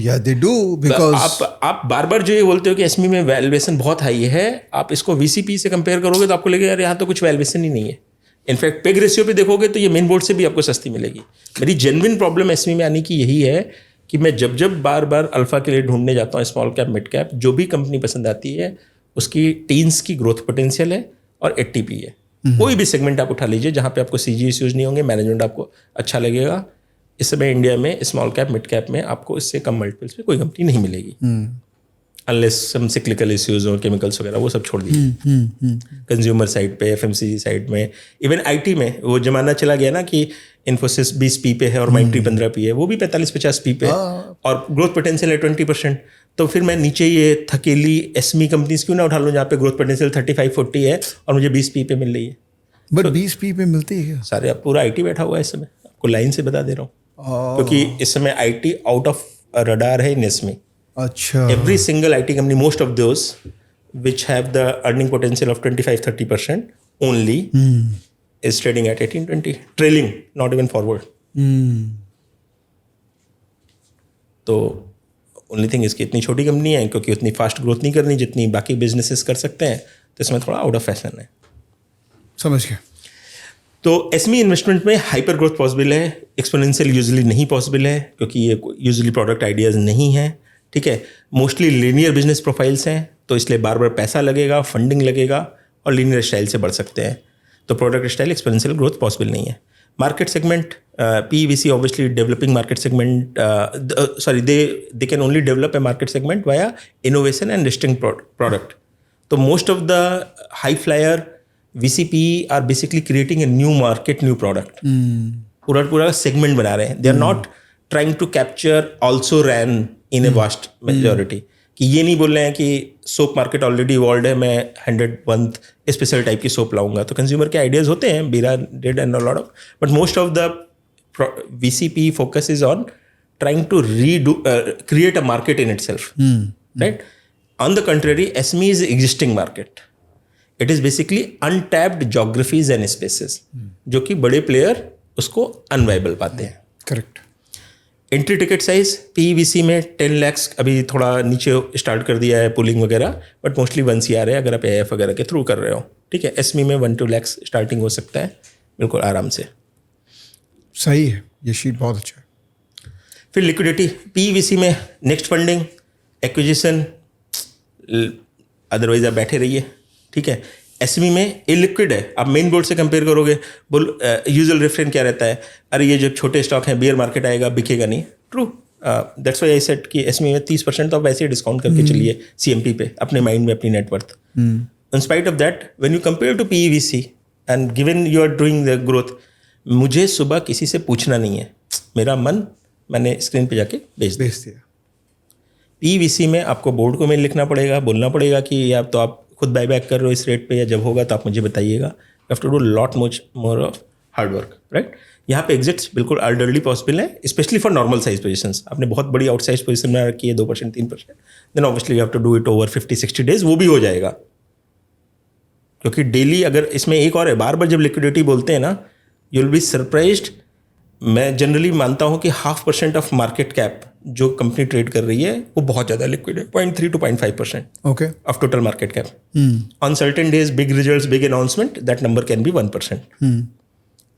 [SPEAKER 1] या दे डू, बिकॉज
[SPEAKER 2] आप बार बार जो ये बोलते हो कि एसमी में वैल्यूएशन बहुत हाई है, आप इसको VCP से कंपेयर करोगे तो आपको लगेगा यार यहाँ तो कुछ वैल्यूएशन ही नहीं है। इनफैक्ट पेग रेशियो पे देखोगे तो ये मेन बोर्ड से भी आपको सस्ती मिलेगी। मेरी जेन्युइन प्रॉब्लम एसमी में आने की यही है कि मैं जब बार बार अल्फा के लिए ढूंढने जाता हूँ, स्मॉल कैप मिड कैप, जो भी कंपनी पसंद आती है उसकी टीन्स की ग्रोथ पोटेंशियल है और 80P है। कोई भी सेगमेंट आप उठा लीजिए जहाँ पे आपको CG इश्यूज नहीं होंगे, मैनेजमेंट आपको अच्छा लगेगा। इस समय इंडिया में स्मॉल कैप मिड कैप में आपको इससे कम मल्टीपल्स पे कोई कंपनी नहीं मिलेगी, अनलेस सम सिक्लिकल इश्यूज और केमिकल्स वगैरह, वो सब छोड़ दीजिए। कंज्यूमर साइड पे, FMCG साइड में, इवन IT में वो जमाना चला गया ना कि इन्फोसिस 20P पे है और माइंट्री 15P है, वो भी 45-50P पे है और ग्रोथ पोटेंशियल है 20%। तो फिर मैं नीचे ये थकेली एसमी कंपनीज क्यों ना उठा लूँ जहाँ पे ग्रोथ पोटेंशियल 35-40 है और मुझे 20P पे मिल रही है।
[SPEAKER 1] बट 20P पे मिलती है क्या?
[SPEAKER 2] सारे अब पूरा IT बैठा हुआ है इस समय, आपको लाइन से बता दे रहा हूँ, क्योंकि इस समय IT आउट ऑफ रडार है इन एसमी।
[SPEAKER 1] अच्छा,
[SPEAKER 2] every single IT company, most of those which have the earning potential of 25-30% only is trading at 18-20, trailing, not even forward. तो ओनली थिंग इसकी इतनी छोटी कंपनी है क्योंकि उतनी फास्ट ग्रोथ नहीं करनी जितनी बाकी बिजनेसेस कर सकते हैं, तो इसमें थोड़ा आउट ऑफ फैशन है।
[SPEAKER 1] समझ गया।
[SPEAKER 2] तो एसमी इन्वेस्टमेंट में हाइपर ग्रोथ पॉसिबल है, एक्सपोनेंशियल यूजुअली नहीं पॉसिबल है क्योंकि ये यूजुअली प्रोडक्ट आइडियाज़ नहीं है, ठीक है। मोस्टली लीनियर बिजनेस प्रोफाइल्स हैं, तो इसलिए बार बार पैसा लगेगा, फंडिंग लगेगा और लीनियर स्टाइल से बढ़ सकते हैं, तो product style exponential growth possible नहीं है। Market segment, PVC obviously developing market segment, they can only develop a market segment via innovation and listing product. So most of the high flyer VCP are basically creating a new market, new product. पूरा segment बना रहे हैं. They are not trying to capture also ran in a vast majority. कि ये नहीं बोल रहे हैं कि सोप मार्केट ऑलरेडी इवॉल्व है, मैं 101 स्पेशल टाइप की सोप लाऊंगा. तो कंज्यूमर के आइडियाज होते हैं, बीरा did and lot of, but most of the VCP focus is on trying to create a market in itself, right? On the contrary, SME is existing market. It is basically untapped geographies and spaces, जो कि बड़े प्लेयर उसको अनवाइबल पाते हैं.
[SPEAKER 1] Correct.
[SPEAKER 2] Entry ticket size PVC में 10 lakhs अभी थोड़ा नीचे स्टार्ट कर दिया है पुलिंग वगैरह, बट मोस्टली 1 CR है अगर आप AIF वगैरह के थ्रू कर रहे हो. ठीक है. SME में 1-2 lakhs स्टार्टिंग हो सकता है बिल्कुल आराम से.
[SPEAKER 1] सही है, ये शीट बहुत अच्छा है.
[SPEAKER 2] फिर लिक्विडिटी PVC में नेक्स्ट फंडिंग एक्विजिशन, अदरवाइज आप बैठे रहिए. ठीक है. SME में इलिक्विड है. आप मेन बोर्ड से कंपेयर करोगे, यूजुअल रेफरेंस क्या रहता है, अरे ये जो छोटे स्टॉक हैं बियर मार्केट आएगा बिकेगा नहीं. True. That's why I said कि SME में 30% तो आप वैसे ही डिस्काउंट करके चलिए CMP पे, अपने माइंड में अपनी net worth. In spite of that when you compare to PVC and given you are doing the growth, मुझे सुबह किसी से पूछना नहीं है, मेरा मन मैंने स्क्रीन पे जाके भेज दिया. PVC में आपको बोर्ड को मेल लिखना पड़ेगा, बोलना पड़ेगा कि या तो आप खुद बाय बैक कर रहे हो इस रेट पे, या जब होगा तो आप मुझे बताइएगा. You have to do lot more of hard work, right. यहाँ पे एग्जिट्स बिल्कुल आर्डरली पॉसिबल है, specially for normal size positions. आपने बहुत बड़ी आउटसाइज पोजीशन में रखी है 2%, 3%, then obviously you have to do it over 50-60 days. वो भी हो जाएगा, क्योंकि डेली अगर इसमें एक और है, बार बार जब लिक्विडिटी बोलते हैं ना, यू विल बी सरप्राइज्ड. मैं जनरली मानता हूँ कि 0.5% ऑफ मार्केट कैप जो कंपनी ट्रेड कर रही है वो बहुत ज़्यादा लिक्विड है. 0.3 to 0.5%
[SPEAKER 1] okay
[SPEAKER 2] of total market cap. On certain days, big results, big announcement, that number can be 1%.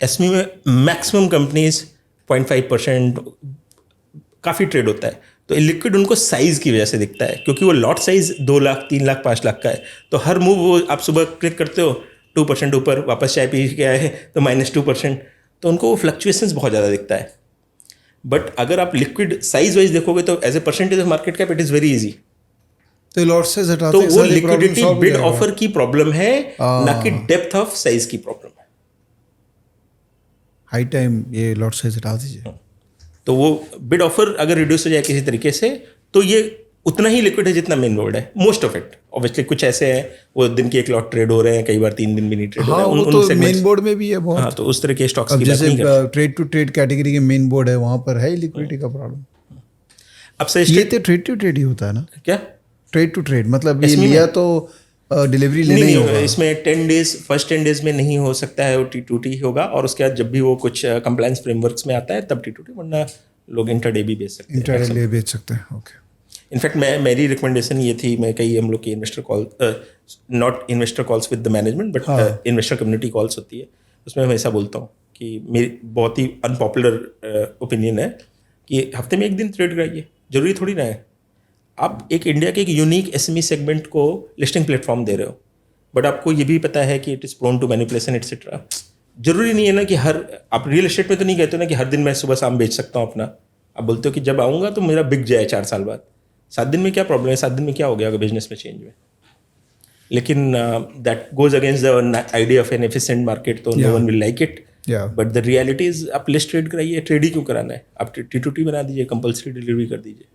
[SPEAKER 2] SME में मैक्सिमम कंपनीज 0.5% काफ़ी ट्रेड होता है. तो लिक्विड उनको साइज की वजह से दिखता है, क्योंकि वो लॉट साइज 2 लाख, 3 लाख, 5 लाख का है. तो हर मूव वो आप सुबह क्लिक करते हो 2% ऊपर, वापस चाय पी के आए तो -2%, तो उनको वो फ्लक्चुएशंस बहुत ज़्यादा दिखता है. बट अगर आप लिक्विड साइज वाइज देखोगे तो as a percentage of market cap it is very easy.
[SPEAKER 1] तो लॉट्स हटाते
[SPEAKER 2] तो वो लिक्विडिटी बिड ऑफर की प्रॉब्लम है, ना कि डेप्थ ऑफ साइज की प्रॉब्लम है.
[SPEAKER 1] हाई टाइम ये लॉट साइज हटा दीजिए.
[SPEAKER 2] तो वो बिड ऑफर अगर रिड्यूस हो जाए किसी तरीके से, तो ये उतना ही लिक्विड है जितना मेन बोर्ड है. मोस्ट ऑफ इट ऑब्वियसली कुछ ऐसे हैं वो दिन की एक लॉट ट्रेड हो रहे हैं, कई बार 3 दिन भी नहीं ट्रेड हो रहे हैं.
[SPEAKER 1] तो मेन बोर्ड में भी है बहुत.
[SPEAKER 2] हाँ, तो उस तरह के स्टॉक्स की
[SPEAKER 1] जैसे ट्रेड टू ट्रेड कैटेगरी के मेन बोर्ड है, वहाँ पर है लिक्विडिटी का प्रॉब्लम.
[SPEAKER 2] अब से
[SPEAKER 1] ये तो ट्रेड टू ट्रेड ही होता है ना.
[SPEAKER 2] क्या
[SPEAKER 1] ट्रेड टू ट्रेड मतलब ये लिया तो डिलीवरी लेना ही होगा.
[SPEAKER 2] इसमें 10 days, फर्स्ट 10 days में नहीं हो सकता है, वो T2T होगा. और उसके बाद जब भी वो कुछ कंप्लायंस फ्रेमवर्क्स में आता है तब T2T, वरना लोग इंटरडे भी बेच सकते हैं.
[SPEAKER 1] इंटरडे बेच सकते हैं. ओके.
[SPEAKER 2] इनफैक्ट मेरी रिकमेंडेशन ये थी, मैं कई हम लोग की investor call, not investor calls with the management but investor community calls होती है, उसमें मैं हमेशा बोलता हूँ कि मेरी बहुत ही अनपॉपुलर ओपिनियन है कि हफ्ते में 1 दिन ट्रेड कराइए. जरूरी थोड़ी ना है. आप एक इंडिया के एक यूनिक SME सेगमेंट को लिस्टिंग प्लेटफॉर्म दे रहे हो, बट आपको ये भी पता है कि it is prone to manipulation etcetera. जरूरी नहीं है ना कि आप रियल एस्टेट में तो नहीं कहते ना कि हर दिन मैं सुबह शाम बेच सकता हूँ अपना. आप बोलते हो कि जब आऊँगा तो मेरा बिक जाए 4 साल बाद. 7 दिन में क्या प्रॉब्लम है? 7 दिन में क्या हो गया अगर बिजनेस में चेंज हुए? लेकिन that goes against the idea of an efficient market, तो no one will like it. But the reality is आप लिस्ट ट्रेड कराइए. ट्रेड ही क्यों कराना है? आप T2T बना दीजिए, कंपल्सरी डिलीवरी कर दीजिए.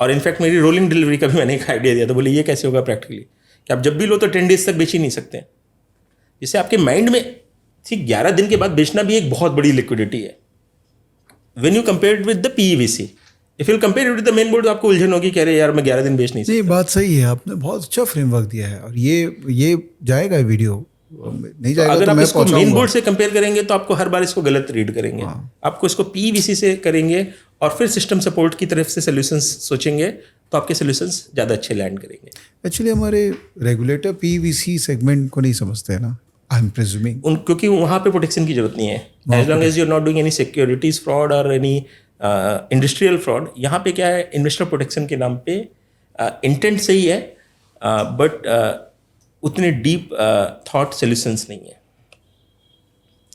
[SPEAKER 2] और इनफैक्ट मेरी रोलिंग डिलीवरी का भी मैंने एक आइडिया दिया, तो बोले ये कैसे होगा प्रैक्टिकली कि आप जब भी लो तो 10 days तक बेच ही नहीं सकते. जिससे आपके माइंड में ठीक 11 दिन के बाद बेचना भी एक बहुत बड़ी लिक्विडिटी है. When you compare with the PVC, if you compare with the main board, आपको उलझन होगी, कह रहे यार मैं 11 दिन बेच नहीं सकता.
[SPEAKER 1] नहीं, बात सही है, आपने बहुत अच्छा फ्रेमवर्क दिया है. और ये जाएगा वीडियो, नहीं जाएगा
[SPEAKER 2] अगर
[SPEAKER 1] तो
[SPEAKER 2] आप
[SPEAKER 1] मैं
[SPEAKER 2] इसको मेन बोर्ड से कंपेयर करेंगे तो आपको हर बार इसको गलत रीड करेंगे. आपको इसको PVC से करेंगे और फिर सिस्टम सपोर्ट की तरफ से सोल्यूशंस सोचेंगे, तो आपके सोल्यूशंस ज़्यादा अच्छे लैंड करेंगे.
[SPEAKER 1] एक्चुअली हमारे रेगुलेटर PVC सेगमेंट को नहीं समझते हैं ना, आई एम प्रिज्यूमिंग.
[SPEAKER 2] क्योंकि वहाँ पे प्रोटेक्शन की जरूरत नहीं है. As long as you are not doing any securities fraud और एनी इंडस्ट्रियल फ्रॉड. यहाँ पे क्या है, इन्वेस्टर प्रोटेक्शन के नाम पे इंटेंट सही है, बट उतने डीप थॉट सोल्यूशंस नहीं है.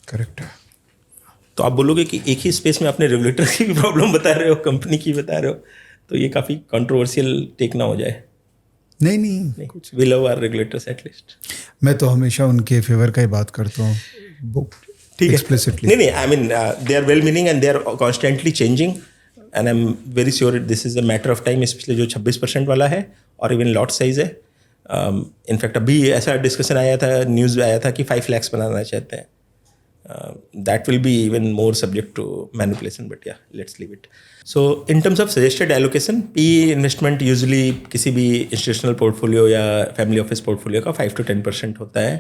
[SPEAKER 1] करेक्ट है.
[SPEAKER 2] तो आप बोलोगे कि एक ही स्पेस में अपने रेगुलेटर की भी प्रॉब्लम बता रहे हो, कंपनी की बता रहे हो, तो ये काफ़ी कंट्रोवर्शियल टेक ना हो जाए।
[SPEAKER 1] नहीं
[SPEAKER 2] नहीं, कुछ we love our regulators at least.
[SPEAKER 1] मैं तो हमेशा उनके फेवर का ही बात करता हूँ
[SPEAKER 2] ठीक है,
[SPEAKER 1] एक्सप्लिसिटली।
[SPEAKER 2] नहीं नहीं, I mean they are well meaning and they are constantly changing and I am very sure this is a matter of time, specially जो 26% वाला है और इवन लॉट साइज है। इनफैक्ट अभी ऐसा डिस्कशन आया था, न्यूज़ आया था कि 5 lakhs बनाना चाहते हैं। That will be even more subject to manipulation, but yeah, let's leave it. So in terms of suggested allocation, PE investment usually किसी भी institutional portfolio या family office portfolio का 5 to 10% होता है।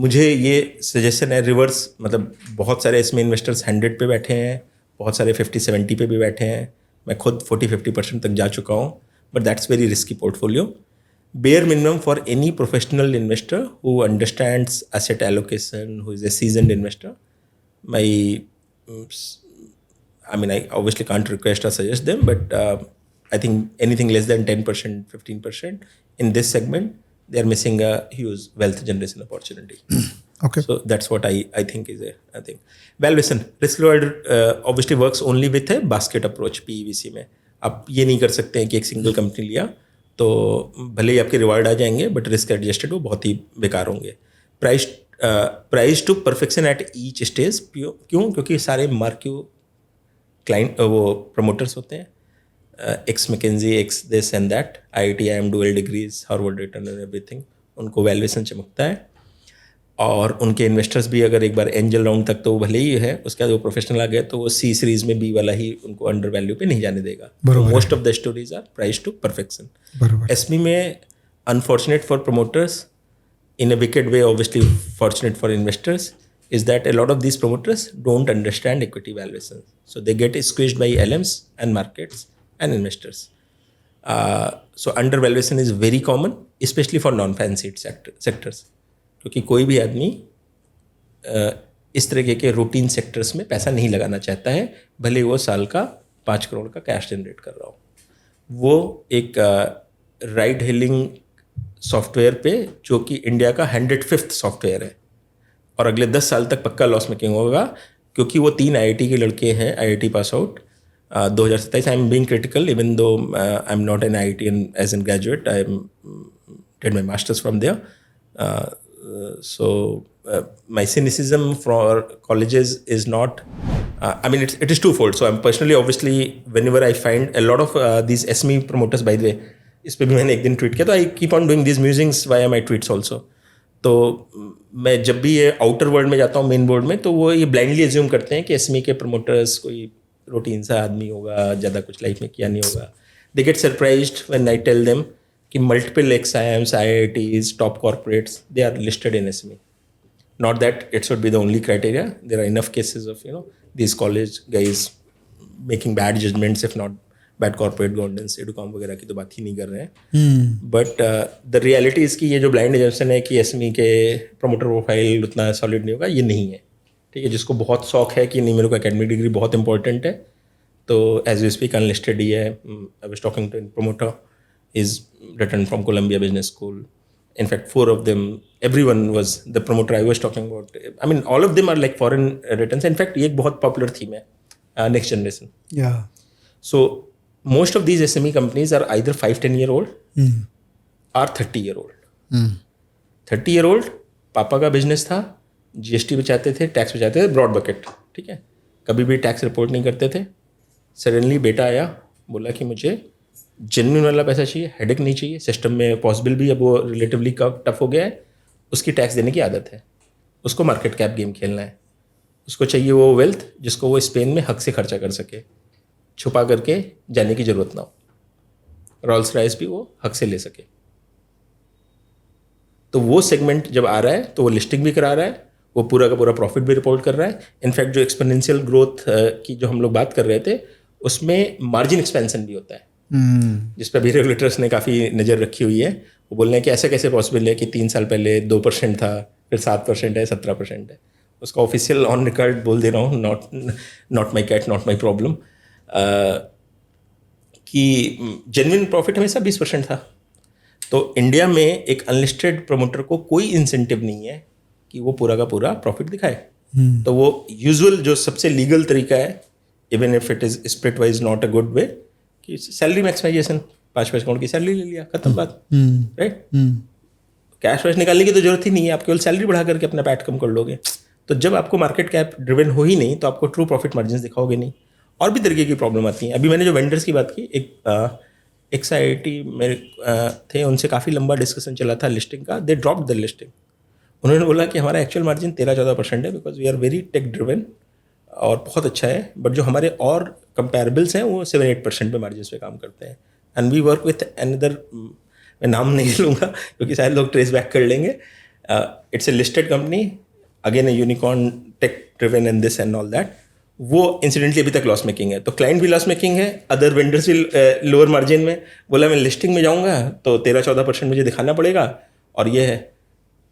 [SPEAKER 2] मुझे ये suggestion है रिवर्स, मतलब बहुत सारे इसमें इन्वेस्टर्स 100 पे बैठे हैं, बहुत सारे 50-70 पे भी बैठे हैं, मैं खुद 40-50% तक जा चुका हूँ, but that's very risky portfolio. Bare minimum for any professional investor who understands asset allocation, who is a seasoned investor. I mean, I obviously can't request or suggest them, but I think anything less than 10%, 15% in this segment, they are missing a huge wealth generation opportunity.
[SPEAKER 1] Okay.
[SPEAKER 2] So that's what I think is a thing. Valuation, risk reward obviously works only with a basket approach PEVC में. आप ये नहीं कर सकते हैं कि एक सिंगल कंपनी लिया तो भले ही आपके रिवार्ड आ जाएंगे, बट रिस्क एडजस्टेड वो बहुत ही बेकार होंगे। Price to perfection at each stage, क्यों? क्योंकि सारे मार्क्यू क्लाइंट वो प्रमोटर्स होते हैं, ex McKinsey, ex this and that, IIT-IIM dual degrees, Harvard return and everything, उनको वैल्यूएशन चमकता है। और उनके इन्वेस्टर्स भी अगर एक बार एंजल राउंड तक तो भले ही है, उसके बाद वो प्रोफेशनल आ गए तो वो C सीरीज में B वाला ही उनको अंडर वैल्यू पे नहीं जाने देगा। Most of the stories are price to perfection. SME में unfortunate for promoters, in a wicked way obviously fortunate for investors, is that a lot of these promoters don't understand equity valuation, so they get squeezed by LMs and markets and investors. So undervaluation is very common, especially for non-fancy sectors, क्योंकि कोई भी आदमी इस तरीके के रूटीन सेक्टर्स में पैसा नहीं लगाना चाहता है, भले वो साल का 5 crore का कैश जनरेट कर रहा हो। वो एक राइड हेलिंग सॉफ्टवेयर पे, जो कि इंडिया का 105th सॉफ्टवेयर है और अगले 10 साल तक पक्का लॉस मेकिंग होगा, क्योंकि वो 3 IIT के लड़के हैं, IIT pass out 2027। I am being critical even though I am not an IIT as an graduate, I am did my masters from there. So my cynicism for colleges is not, I mean it is twofold. So I'm personally obviously whenever I find a lot of these SME promoters, by the way, इस पर भी मैंने एक दिन ट्वीट किया, तो I keep on doing these musings via my tweets also. तो मैं जब भी ये आउटर वर्ल्ड में जाता हूँ, मेन बोर्ड में, तो वो ये ब्लाइंडली एज्यूम करते हैं कि SME के प्रमोटर्स कोई रूटीन सा आदमी होगा, ज़्यादा कुछ लाइफ में किया नहीं होगा। They get surprised when I tell them कि multiple XIMs, IITs, top corporates, they are listed in SME. Not that it should be the only criteria. There are enough cases of these college guys making bad judgments, if not bad corporate governance, Educom वगैरह की तो बात ही नहीं कर रहे हैं। But the reality is कि ये जो blind assumption है कि SME के promoter profile उतना solid नहीं होगा, ये नहीं है। ठीक है, जिसको बहुत शौक है कि नहीं मेरे को academic degree बहुत important है, तो as we speak unlisted ही है। I was talking to a promoter, is returned from Columbia Business School. In fact, 4 of them, everyone was the promoter I was talking about. I mean, all of them are like foreign returns. In fact, ये एक बहुत popular theme है, next generation.
[SPEAKER 1] Yeah.
[SPEAKER 2] So most of these SME companies are either 5-10 year old or 30 year old. 30 year old, पापा का बिजनेस था, GST बचाते थे, टैक्स बचाते थे, ब्रॉड बकेट, ठीक है, कभी भी टैक्स रिपोर्ट नहीं करते थे। सडनली बेटा आया, बोला कि मुझे जेन्युइन वाला पैसा चाहिए, हेडेक नहीं चाहिए, सिस्टम में पॉसिबल भी अब वो रिलेटिवली टफ हो गया है, उसकी टैक्स देने की आदत है, उसको मार्केट कैप गेम खेलना है, उसको चाहिए वो वेल्थ जिसको वो स्पेन में हक से खर्चा कर सके, छुपा करके जाने की ज़रूरत ना हो, रॉल्स रॉयस भी वो हक से ले सके। तो वो सेगमेंट जब आ रहा है तो वो लिस्टिंग भी करा रहा है, वो पूरा का पूरा प्रॉफिट भी रिपोर्ट कर रहा है। इनफैक्ट जो एक्सपोनेंशियल ग्रोथ की जो हम लोग बात कर रहे थे, उसमें मार्जिन एक्सपेंशन भी होता है, जिस पर भी रेगुलेटर्स ने काफ़ी नज़र रखी हुई है। वो बोल रहे हैं कि ऐसा कैसे पॉसिबल है कि 3 साल पहले 2% था, फिर 7% है, 17% है। उसका ऑफिशियल ऑन रिकॉर्ड बोल दे रहा हूँ, not my cat, not my problem, कि जेन्युइन प्रॉफिट हमेशा 20% था। तो इंडिया में एक अनलिस्टेड प्रमोटर को कोई इंसेंटिव नहीं है कि वो पूरा का पूरा प्रॉफिट दिखाए। तो वो यूजुअल जो सबसे लीगल तरीका है, even if it is split wise not a good way, कि सैलरी मैक्सिमाइजेशन, 5 करोड़ की सैलरी ले लिया, खत्म बात, राइट। कैश वैश निकालने की तो जरूरत ही नहीं है, आप केवल सैलरी बढ़ा करके अपना पैट कम कर लोगे। तो जब आपको मार्केट कैप ड्रिवन हो ही नहीं, तो आपको ट्रू प्रॉफिट मार्जिन दिखाओगे नहीं। और भी तरीके की प्रॉब्लम आती हैं। अभी मैंने जो वेंडर्स की बात की, एक SIIT मेरे थे, उनसे काफ़ी लंबा डिस्कशन चला था लिस्टिंग का। They drop the listing. उन्होंने बोला कि हमारा एक्चुअल मार्जिन 13-14% है, because we are very tech driven और बहुत अच्छा है, बट जो हमारे और कंपेरेबल्स हैं वो 7-8% पे मार्जिन पे काम करते हैं। And we work with another, मैं नाम नहीं लूँगा क्योंकि शायद लोग ट्रेस बैक कर लेंगे। It's a listed company, again a unicorn, tech driven and this and all that. वो इंसिडेंटली अभी तक लॉस मेकिंग है, तो क्लाइंट भी लॉस मेकिंग है, अदर वेंडर्स भी लोअर मार्जिन में। बोला मैं लिस्टिंग में जाऊँगा तो 13-14% मुझे दिखाना पड़ेगा, और ये है।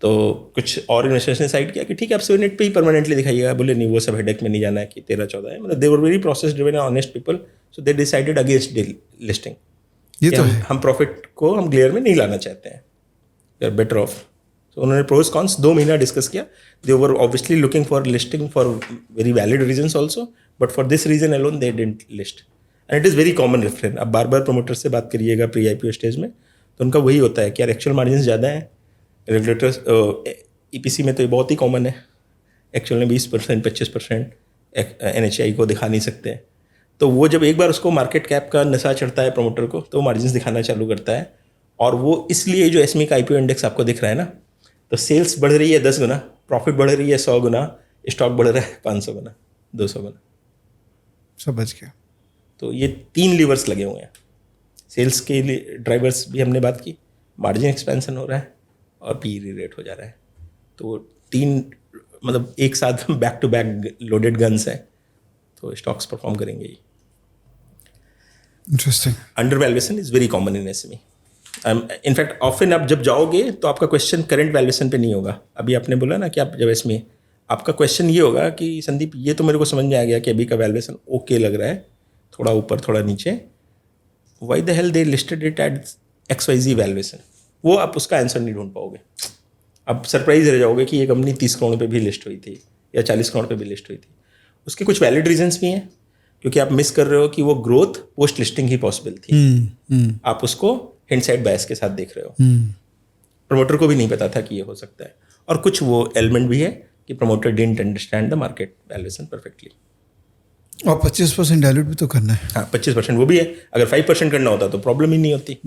[SPEAKER 2] तो कुछ और इन्वेस्टर्स ने साइड किया कि ठीक है आप 7-8 पे ही परमानेंटली दिखाइएगा। बोले नहीं, वो सब हेडेक में नहीं जाना है कि 13-14 है। मतलब they were very process driven and honest people, so they decided against listing.
[SPEAKER 1] ये तो है।
[SPEAKER 2] हम प्रॉफिट को हम ग्लेयर में नहीं लाना चाहते हैं, वी आर बेटर ऑफ। तो उन्होंने प्रोज कॉन्स 2 महीना डिस्कस किया। They were obviously looking for listing for very valid reasons also, but for this reason alone they didn't list. And it is very common reference. आप बार बार प्रमोटर से बात करिएगा प्री IPO स्टेज में, तो उनका वही होता है कि यार एक्चुअल मार्जिन ज़्यादा है। रेगुलेटर्स EPC में तो ये बहुत ही कॉमन है, एक्चुअल में 20%, 25% NHI को दिखा नहीं सकते। तो वो जब एक बार उसको मार्केट कैप का नशा चढ़ता है प्रमोटर को, तो मार्जिन दिखाना चालू करता है। और वो इसलिए जो SME का IPO इंडेक्स आपको दिख रहा है ना, तो सेल्स बढ़ रही है 10 गुना, प्रॉफिट बढ़ रही है 100 गुना, स्टॉक बढ़ रहा है 500 गुना, 200 गुना।
[SPEAKER 1] समझ गया।
[SPEAKER 2] तो ये 3 लीवर्स लगे हुए हैं। सेल्स के लिए ड्राइवर्स भी हमने बात की, मार्जिन एक्सपेंशन हो रहा है और PE रेट हो जा रहा है। तो 3 मतलब एक साथ back to back loaded guns हैं, तो स्टॉक्स परफॉर्म करेंगे ही।
[SPEAKER 1] Interesting.
[SPEAKER 2] Under valuation is very common in SME। In fact often आप जब जाओगे तो आपका क्वेश्चन करंट वैल्यूएशन पे नहीं होगा। अभी आपने बोला ना कि आप जब SME, आपका क्वेश्चन ये होगा कि संदीप ये तो मेरे को समझ में आ गया कि अभी का वैल्यूएशन ओके लग रहा है, थोड़ा ऊपर थोड़ा नीचे, why the hell they listed it at XYZ valuation. वो आप उसका आंसर नहीं ढूंढ पाओगे। आप सरप्राइज रह जाओगे कि ये कंपनी 30 करोड़ पे भी लिस्ट हुई थी या 40 करोड़ पे भी लिस्ट हुई थी। उसके कुछ वैलिड रीजंस भी हैं, क्योंकि आप मिस कर रहे हो कि वो ग्रोथ पोस्ट लिस्टिंग ही पॉसिबल थी। आप उसको हिंडसाइड बायस के साथ देख रहे हो। प्रमोटर को भी नहीं पता था कि ये हो सकता है। और कुछ वो एलिमेंट भी है कि promoter didn't understand the market valuation perfectly.
[SPEAKER 1] और 25% डायल्यूट भी तो करना है।
[SPEAKER 2] हाँ, 25% वो भी है। अगर 5% करना होता तो प्रॉब्लम ही नहीं होती।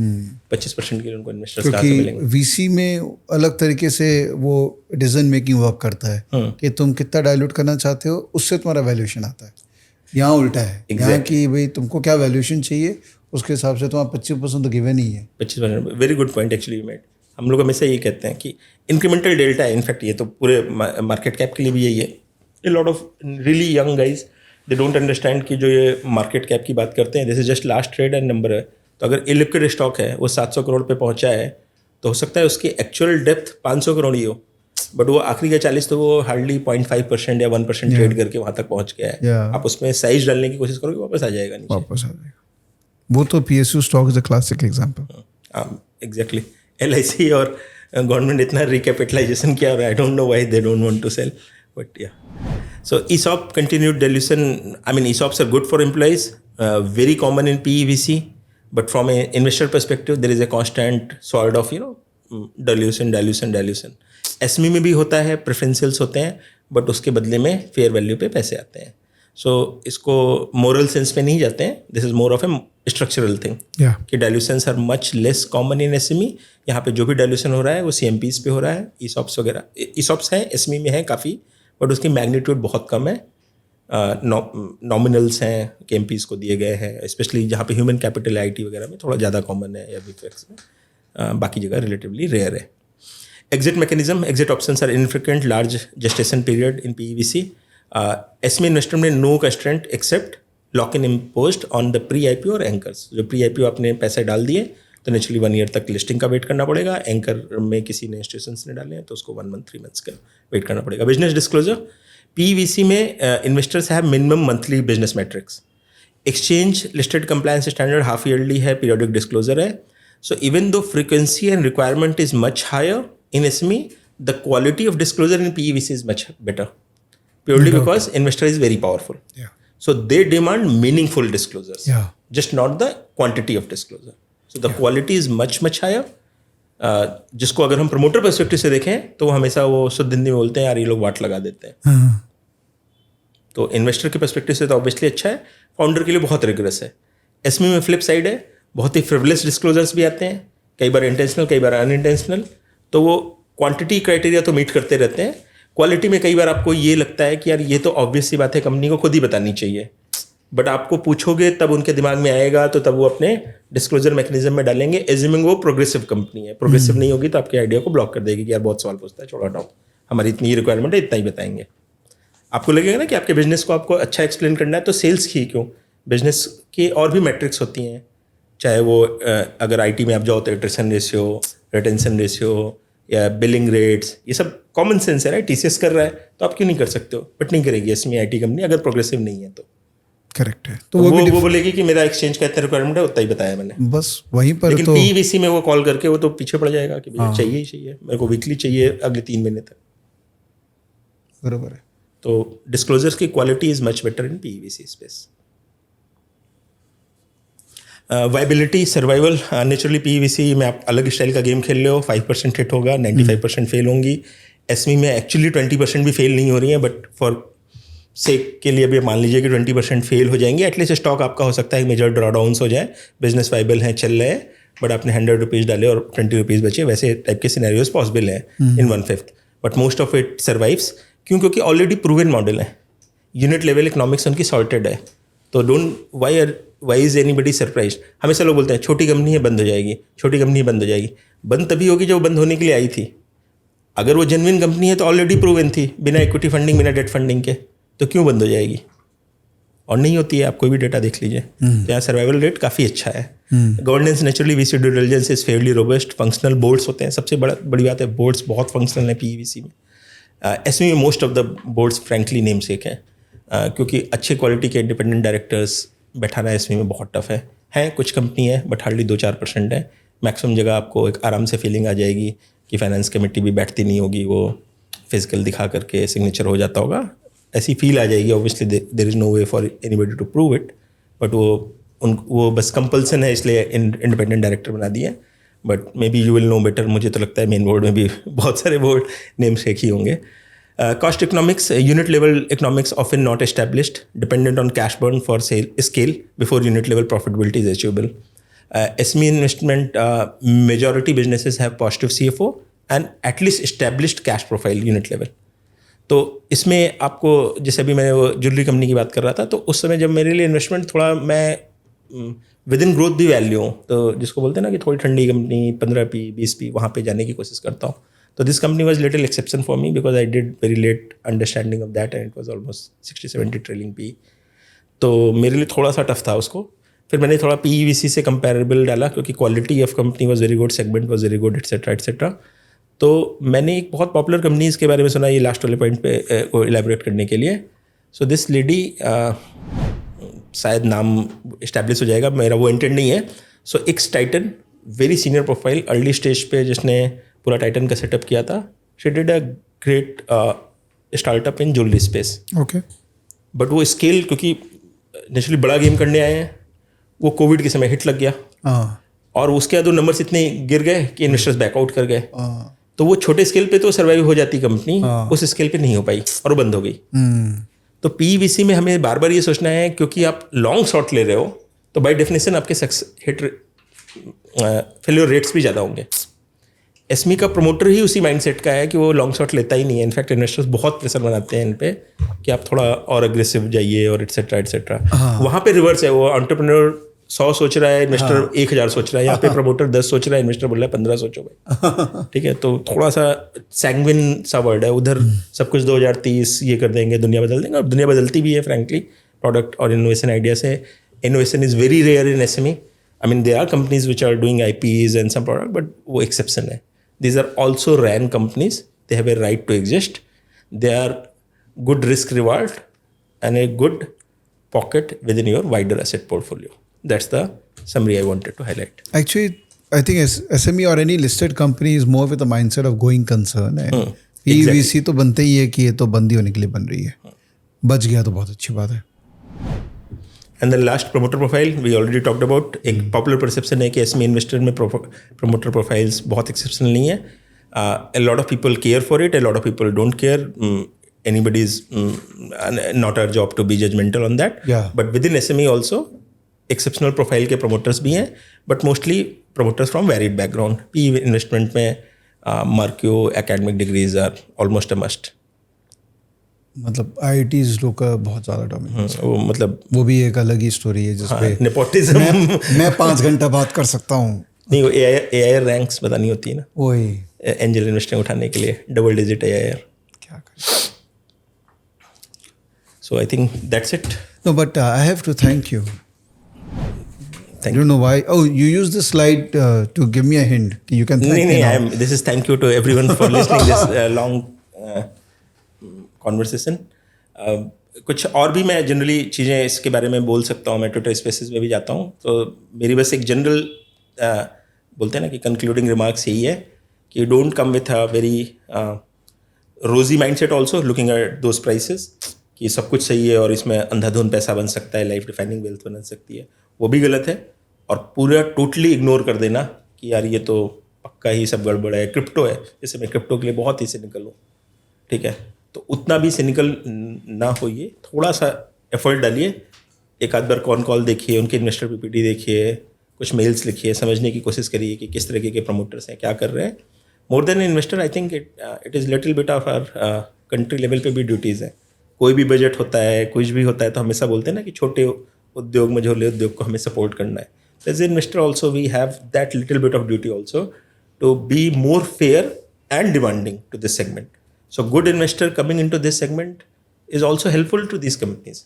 [SPEAKER 2] 25% के लिए उनको इन्वेस्टर्स कहाँ से मिलेंगे?
[SPEAKER 1] क्योंकि VC में अलग तरीके से वो डिसीजन मेकिंग वर्क करता है कि तुम कितना डायल्यूट करना चाहते हो, उससे तुम्हारा वैल्यूएशन आता है। यहाँ उल्टा है, यहाँ कि भाई तुमको क्या वैल्यूएशन चाहिए, उसके हिसाब से तुम्हारा 25% तो गिवन ही है।
[SPEAKER 2] 25%, very good point actually you made. हम लोग हमेशा ये कहते हैं कि इंक्रीमेंटल डेल्टा है। इनफैक्ट ये तो पूरे मार्केट कैप के लिए भी यही है। A lot of really young guys, they don't understand कि जो ये मार्केट कैप की बात करते हैं, this is just last trade and number है। तो अगर इलिक्विड स्टॉक है, वो 700 करोड़ पे पहुंचा है, तो हो सकता है उसकी एक्चुअल डेप्थ 500 करोड़ ही हो, बट वो आखिरी का 40 तो वो हार्डली 0.5% या 1% ट्रेड करके वहाँ तक पहुँच गया है। आप उसमें साइज डालने की कोशिश करोगे, वापस आ जाएगा नीचे।
[SPEAKER 1] वापस आ जाएगा। वो तो PSU stock is a classic example.
[SPEAKER 2] Exactly. LIC और गवर्नमेंट इतना रिकैपिटलाइजेशन किया, और I don't know why they don't want to sell, but yeah. So ESOP continued dilution. I mean, ESOPs are good for employees, very common in PE/VC, but from an investor perspective, there is a constant sort of dilution. SME में भी होता है, preferentials होते हैं, but उसके बदले में fair value पे पैसे आते हैं। So इसको moral sense पे नहीं जाते हैं, this is more of a structural thing. कि dilutions are much less common in SME. यहाँ पे जो भी dilution हो रहा है वो CMPs पे हो रहा है, ESOPs वगैरह। ESOPs हैं, SME में है काफ़ी, बट उसकी मैग्नीट्यूड बहुत कम है। नॉमिनल्स हैं कि MPs को दिए गए हैं, स्पेशली जहाँ पे ह्यूमन कैपिटल IT वगैरह में थोड़ा ज़्यादा कॉमन है, या VFX में बाकी जगह रिलेटिवली रेयर है। Exit mechanism, exit options are infrequent, large gestation period in PE/VC। SME investor में no constraint except lock in imposed on the pre IPO और एंकर्स। जो प्री IPO आपने पैसे डाल दिए तो नेचुरली 1 ईयर तक लिस्टिंग का वेट करना पड़ेगा। एंकर में किसी ने इंस्टीट्यूशंस ने डाले हैं तो उसको 1 मंथ 3 मंथ्स का वेट करना पड़ेगा। बिजनेस डिस्क्लोजर, PE/VC में investors have minimum monthly business metrics. Exchange listed compliance standard half yearly है, पीरियोडिक डिस्क्लोजर है। So even though frequency and requirement is much higher in SME, the quality of disclosure in PE/VC is much better. purely because investor is very powerful.
[SPEAKER 1] Yeah.
[SPEAKER 2] So they demand meaningful disclosures,
[SPEAKER 1] Yeah.
[SPEAKER 2] just not the quantity of disclosure. So the quality is much higher. जिसको अगर हम प्रमोटर पर्सपेक्टिव से देखें तो वो हमेशा वो शुद्ध हिंदी में बोलते हैं यार ये लोग वाट लगा देते हैं.
[SPEAKER 1] हाँ.
[SPEAKER 2] तो इन्वेस्टर के पर्सपेक्टिव से तो ऑब्वियसली अच्छा है, फाउंडर के लिए बहुत रिगरस है. एसमी में फ्लिप साइड है, बहुत ही फ्रिवलेस डिस्क्लोजर्स भी आते हैं, कई बार इंटेंशनल कई बार अनइंटेंशनल. तो वो क्वांटिटी क्राइटेरिया तो मीट करते रहते हैं. क्वालिटी में कई बार आपको ये लगता है कि यार ये तो ऑब्वियस सी बात है, कंपनी को खुद ही बतानी चाहिए, बट आपको पूछोगे तब उनके दिमाग में आएगा तो तब वो अपने डिस्क्लोजर मैकेनिज्म में डालेंगे, एज्यूमिंग वो प्रोग्रेसिव कंपनी है. प्रोग्रेसिव नहीं होगी तो आपके आइडिया को ब्लॉक कर देगी कि यार बहुत सवाल पूछता है, छोड़ो हटाओ, हमारी इतनी रिक्वायरमेंट है, इतना ही बताएंगे. आपको लगेगा ना कि आपके बिजनेस को आपको अच्छा एक्सप्लेन करना है, तो सेल्स की क्यों, बिजनेस की और भी मैट्रिक्स होती हैं. चाहे वो अगर आईटी में आप जाओ तो एट्रिशन रेशियो, रिटेंशन रेशियो या बिलिंग रेट्स, ये सब कॉमन सेंस है. राइट, टीसीएस कर रहा है तो आप क्यों नहीं कर सकते हो, बट नहीं करेगी एसमी आईटी कंपनी अगर प्रोग्रेसिव नहीं है तो.
[SPEAKER 1] करेक्ट है. तो
[SPEAKER 2] वो बोलेगी कि मेरा एक्सचेंज का इतना रिक्वायरमेंट है, उतना ही बताया मैंने,
[SPEAKER 1] बस वहीं पर.
[SPEAKER 2] लेकिन
[SPEAKER 1] तो
[SPEAKER 2] पीवीसी में वो कॉल करके वो तो पीछे पड़ जाएगा कि भैया चाहिए ही चाहिए, मेरे को वीकली चाहिए अगले 3 महीने तक.
[SPEAKER 1] बराबर है.
[SPEAKER 2] तो डिस्क्लोजर्स की quality is much better in PVC space. Viability survival, naturally PVC में आप अलग स्टाइल का गेम खेल रहे हो. 5% हिट होगा, 95% फेल होंगी. एसमी में एक्चुअली 20% भी फेल नहीं हो रही है, बट फॉर सेक के लिए भी मान लीजिए कि 20% फेल हो जाएंगे. एटलीस्ट स्टॉक आपका हो सकता है मेजर ड्रॉडाउन्स हो जाए, बिजनेस वाइबल हैं, चल रहे हैं, बट आपने 100 रुपीज़ डाले और 20 रुपीज़ बचे. वैसे टाइप के सिनेरियोज पॉसिबल हैं इन 1/5, but most of it survives. क्यों? क्योंकि ऑलरेडी प्रूवन मॉडल है, यूनिट लेवल इकोनॉमिक्स उनकी सॉर्टेड है. तो don't Y is anybody surprise. हमेशा लोग बोलते हैं छोटी कंपनी है बंद हो जाएगी, छोटी कंपनी है बंद हो जाएगी. बंद तभी होगी जब वो बंद होने के लिए आई थी. अगर वो जेन्युइन कंपनी है तो ऑलरेडी प्रूवन थी, बिना इक्विटी फंडिंग बिना डेट फंडिंग के, तो क्यों बंद हो जाएगी? और नहीं होती है. आप कोई भी डेटा देख लीजिए, यहाँ सर्वाइवल रेट काफ़ी अच्छा है. Governance naturally VC due diligence is fairly robust. Functional boards होते हैं, सबसे बड़ी बात है बोर्ड्स बहुत फंक्शनल है पीवीसी में. एसमी में most of the boards frankly name सेक हैं, क्योंकि अच्छे क्वालिटी के इंडिपेंडेंट डायरेक्टर्स बैठाना एसमी में बहुत टफ है. कुछ कंपनी है बट हार्डली 2-4% है. मैक्सिमम जगह आपको एक आराम से फीलिंग आ जाएगी कि फाइनेंस कमेटी भी बैठती नहीं होगी, वो फिजिकल दिखा करके सिग्नेचर हो जाता होगा, ऐसी फील आ जाएगी. Obviously there is no way for anybody to prove it, but वो बस कंपल्सन है इसलिए इंडिपेंडेंट डायरेक्टर बना दिए. But maybe you will know better. मुझे तो लगता है मेन बोर्ड में भी बहुत सारे बोर्ड नेम्स एक ही होंगे. Cost economics, unit level economics often not established, dependent on cash burn for scale before unit level profitability is achievable. SME investment, majority businesses have positive CFO and at least established cash profile unit level. तो इसमें आपको, जैसे अभी मैं वो ज्वेलरी कंपनी की बात कर रहा था, तो उस समय जब मेरे लिए इन्वेस्टमेंट थोड़ा मैं विद इन ग्रोथ भी वैल्यू हूँ, तो जिसको बोलते हैं ना कि थोड़ी ठंडी कंपनी 15p 20p वहाँ पे जाने की कोशिश करता हूँ. So this company was little exception for me because I did very late understanding of that and it was almost 60-70 trailing PE. तो मेरे लिए थोड़ा सा टफ था उसको. फिर मैंने थोड़ा PEVC से कंपेरेबल डाला क्योंकि quality of company was very good, segment was very good, etcetera etcetera. तो मैंने एक बहुत पॉपुलर कंपनीज़ के बारे में सुना, ये लास्ट वाले पॉइंट पे को इलेबोरेट करने के लिए. सो दिस लेडी, शायद नाम इस्टेब्लिश हो जाएगा, मेरा वो इंटेंट नहीं है. So ex Titan, very senior profile, early stage पे जिसने पूरा टाइटन का सेटअप किया था. She did a great startup in jewellery space.
[SPEAKER 1] Okay.
[SPEAKER 2] But वो स्केल, क्योंकि नेचुरली बड़ा गेम करने आए हैं, वो कोविड के समय हिट लग गया. और उसके बाद वो नंबर्स इतने गिर गए कि इन्वेस्टर्स बैकआउट कर गए. तो वो छोटे स्केल पे तो सर्वाइव हो जाती कंपनी, उस स्केल पे नहीं हो पाई और वो बंद हो गई. तो पीवीसी में हमें बार बार ये सोचना है, क्योंकि आप लॉन्ग शॉट ले रहे हो तो बाय डेफिनेशन आपके फेलियर रेट्स भी ज़्यादा होंगे. एसमी का प्रमोटर ही उसी माइंडसेट का है कि वो लॉन्ग शॉट लेता ही नहीं है. इनफैक्ट इन्वेस्टर्स बहुत प्रेशर बनाते हैं इन पे कि आप थोड़ा और अग्रेसिव जाइए और एटसेट्रा एटसेट्रा. वहाँ पे रिवर्स है, वो एंटरप्रेन्योर 100 सोच रहा है, इन्वेस्टर 1000 सोच रहा है. यहाँ पे प्रमोटर 10 सोच रहा है, इन्वेस्टर बोल रहा है 15 सोचो भाई. ठीक है, तो थोड़ा सा सैंग्विन सा वर्ड है. उधर सब कुछ 2030 ये कर देंगे, दुनिया बदल देंगे, और दुनिया बदलती भी है फ्रैंकली प्रोडक्ट और इनोवेशन आइडिया से. Innovation is very rare in SME. I mean there are companies which are doing IPs and some product, but वो एक्सेप्शन है. These are also ran companies. They have a right to exist. They are good risk reward and a good pocket within your wider asset portfolio. That's the summary I wanted to highlight.
[SPEAKER 1] Actually, I think SME or any listed company is more with the mindset of going concern. PVC तो बनते ही है कि ये तो बंदी होने के लिए बन रही है, बच गया तो बहुत अच्छी बात है।
[SPEAKER 2] And the last promoter profile we already talked about. एक पॉपुलर परसेप्शन है कि एसएमई इन्वेस्टर में प्रमोटर प्रोफाइल्स बहुत एक्सेप्शनल नहीं है। A lot of people care for it, a lot of people don't care. Anybody's not our job to be judgmental on that.
[SPEAKER 1] Yeah.
[SPEAKER 2] But within SME also, exceptional profile के promoters भी हैं, but mostly promoters from varied background. PE investment में Markio academic degrees are almost a must.
[SPEAKER 1] मतलब IITs लोग का बहुत ज़्यादा डोमिनेंस है।
[SPEAKER 2] वो मतलब
[SPEAKER 1] वो भी एक अलग ही स्टोरी है जिसपे
[SPEAKER 2] नेपोटिज्म
[SPEAKER 1] मैं 5 घंटा बात कर सकता हूँ।
[SPEAKER 2] नहीं, वो AIR रैंक्स बतानी होती है ना,
[SPEAKER 1] वही
[SPEAKER 2] एंजल इन्वेस्टिंग उठाने के लिए डबल डिजिट AIR।
[SPEAKER 1] क्या करें।
[SPEAKER 2] So I think that's it.
[SPEAKER 1] No, but I have to thank you.
[SPEAKER 2] Thank
[SPEAKER 1] I don't know why. Oh, you use this slide to give me a hint. You can thank me now.
[SPEAKER 2] This is thank you to everyone for listening this long conversation. कुछ और भी मैं जनरली चीज़ें इसके बारे में बोल सकता हूँ, मैं ट्विटर स्पेसेस में भी जाता हूँ, तो मेरी बस एक जनरल बोलते हैं ना कि कंक्लूडिंग रिमार्क्स यही है कि don't come with a very rosy mindset also looking at those prices कि सब कुछ सही है और इसमें अंधाधुंध पैसा बन सकता है, लाइफ डिफाइनिंग वेल्थ बन सकती है, वो भी गलत है। और पूरा टोटली इग्नोर कर देना कि यार ये तो पक्का ही सब गड़बड़ है, क्रिप्टो है, जैसे मैं क्रिप्टो के लिए बहुत ही सिनिकल हूँ, ठीक है, तो उतना भी सिनिकल ना होइए, थोड़ा सा एफर्ट डालिए, एक आध बार कॉल देखिए, उनके इन्वेस्टर PPT देखिए, कुछ मेल्स लिखिए, समझने की कोशिश करिए कि किस तरीके के प्रमोटर्स हैं, क्या कर रहे हैं। More than investor I think it is little bit of our country level पे भी ड्यूटीज़ हैं। कोई भी बजट होता है, कुछ भी होता है, तो हमेशा बोलते हैं ना कि छोटे उद्योग मझोले उद्योग को हमें सपोर्ट करना है। As a investor also we have that little bit of duty also to be more fair and demanding to this segment. So good investor coming in to this segment is also helpful to this companies.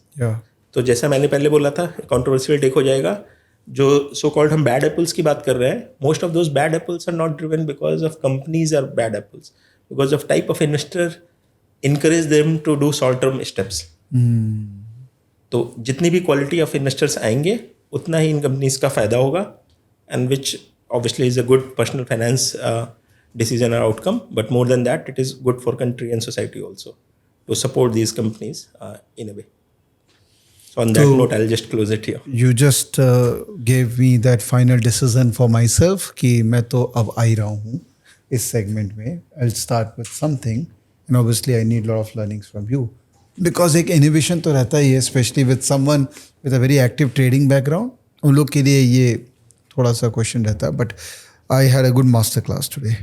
[SPEAKER 2] तो जैसा मैंने पहले बोला था, कॉन्ट्रोवर्शियल टेक हो जाएगा, जो सो कॉल्ड हम बैड एप्पल्स की बात कर रहे हैं, most of those bad apples are not driven because of companies are bad apples, because of type of investor encourage them to do short term steps. तो जितनी भी क्वालिटी ऑफ इन्वेस्टर्स आएंगे उतना ही इन कंपनीज का फायदा होगा, and which obviously is a good personal finance decision or outcome, but more than that it is good for country and society also to support these companies in a way. So on that note I'll just close it here.
[SPEAKER 1] You just gave me that final decision for myself कि मैं तो अब आ ही रहा हूँ इस segment में. I'll start with something and obviously I need a lot of learnings from you because एक innovation तो रहता ही है, especially with someone with a very active trading background. उन लोग के लिए ये थोड़ा सा question रहता है, but I had a good master class today.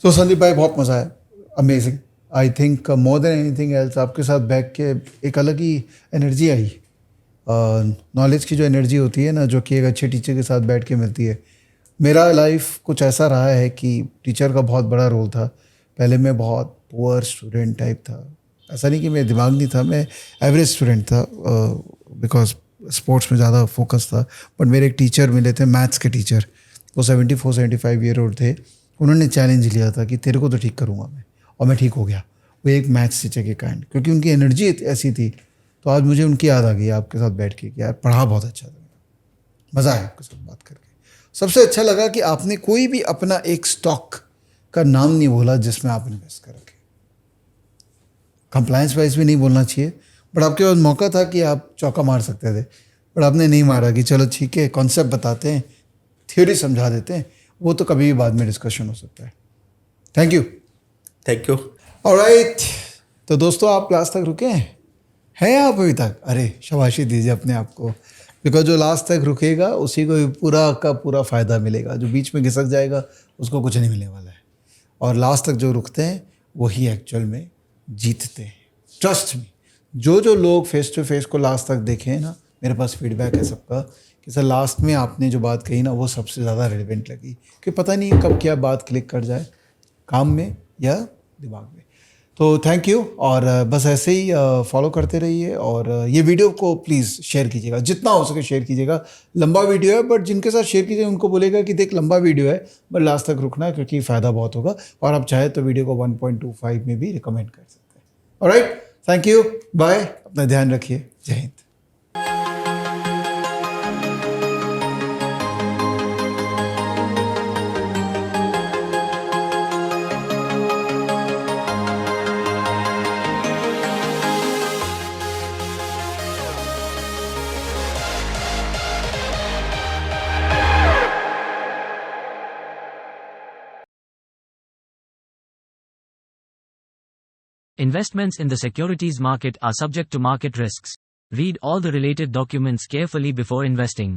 [SPEAKER 1] So Sandeep भाई बहुत मज़ा आया, amazing. I think more than anything else आपके साथ बैठ के एक अलग ही एनर्जी आई, नॉलेज की जो एनर्जी होती है ना, जो कि एक अच्छे टीचर के साथ बैठ के मिलती है. मेरा लाइफ कुछ ऐसा रहा है कि टीचर का बहुत बड़ा रोल था. पहले मैं बहुत पुअर स्टूडेंट टाइप था, ऐसा नहीं कि मेरा दिमाग नहीं था, मैं एवरेज स्टूडेंट था बिकॉज स्पोर्ट्स में ज़्यादा फोकस था. बट मेरे एक टीचर मिले थे, मैथ्स के टीचर, वो 74-75 ईयर ओल्ड थे. उन्होंने चैलेंज लिया था कि तेरे को तो ठीक करूँगा मैं, और मैं ठीक हो गया. वो एक मैथ्स टीचर के काइंड, क्योंकि उनकी एनर्जी ऐसी थी. तो आज मुझे उनकी याद आ गई आपके साथ बैठ के कि यार पढ़ा बहुत अच्छा था, मज़ा आया आपके साथ बात करके. सबसे अच्छा लगा कि आपने कोई भी अपना एक स्टॉक का नाम नहीं बोला जिसमें आप इन्वेस्ट कर रखे. कंप्लायंस वाइज भी नहीं बोलना चाहिए, बट आपके पास मौका था कि आप चौका मार सकते थे, बट आपने नहीं मारा कि चलो ठीक है, कॉन्सेप्ट बताते हैं, थ्योरी समझा देते हैं, वो तो कभी भी बाद में डिस्कशन हो सकता है. Thank you.
[SPEAKER 2] Thank you.
[SPEAKER 1] Alright, तो दोस्तों आप लास्ट तक रुके हैं आप अभी तक? अरे शाबाशी दीजिए अपने आप को, बिकॉज जो लास्ट तक रुकेगा उसी को पूरा का पूरा फ़ायदा मिलेगा. जो बीच में घिसक जाएगा उसको कुछ नहीं मिलने वाला है. और लास्ट तक जो रुकते हैं वही एक्चुअल में जीतते हैं. ट्रस्ट मी, जो लोग फेस टू फेस को लास्ट तक देखे हैं ना, मेरे पास फीडबैक है सबका कि सर लास्ट में आपने जो बात कही ना वो सबसे ज़्यादा रेलिवेंट लगी, कि पता नहीं कब क्या बात क्लिक कर जाए, काम में या दिमाग में. तो थैंक यू, और बस ऐसे ही फॉलो करते रहिए. और ये वीडियो को प्लीज़ शेयर कीजिएगा, जितना हो सके शेयर कीजिएगा. लंबा वीडियो है, बट जिनके साथ शेयर कीजिए उनको बोलेगा कि देख लंबा वीडियो है, बट लास्ट तक रुकना है क्योंकि फ़ायदा बहुत होगा. और आप चाहे तो वीडियो को 1.25 में भी रिकमेंड कर सकते हैं. ऑलराइट, थैंक यू, बाय, अपना ध्यान रखिए. जय Hind.
[SPEAKER 3] Investments in the securities market are subject to market risks. Read all the related documents carefully before investing.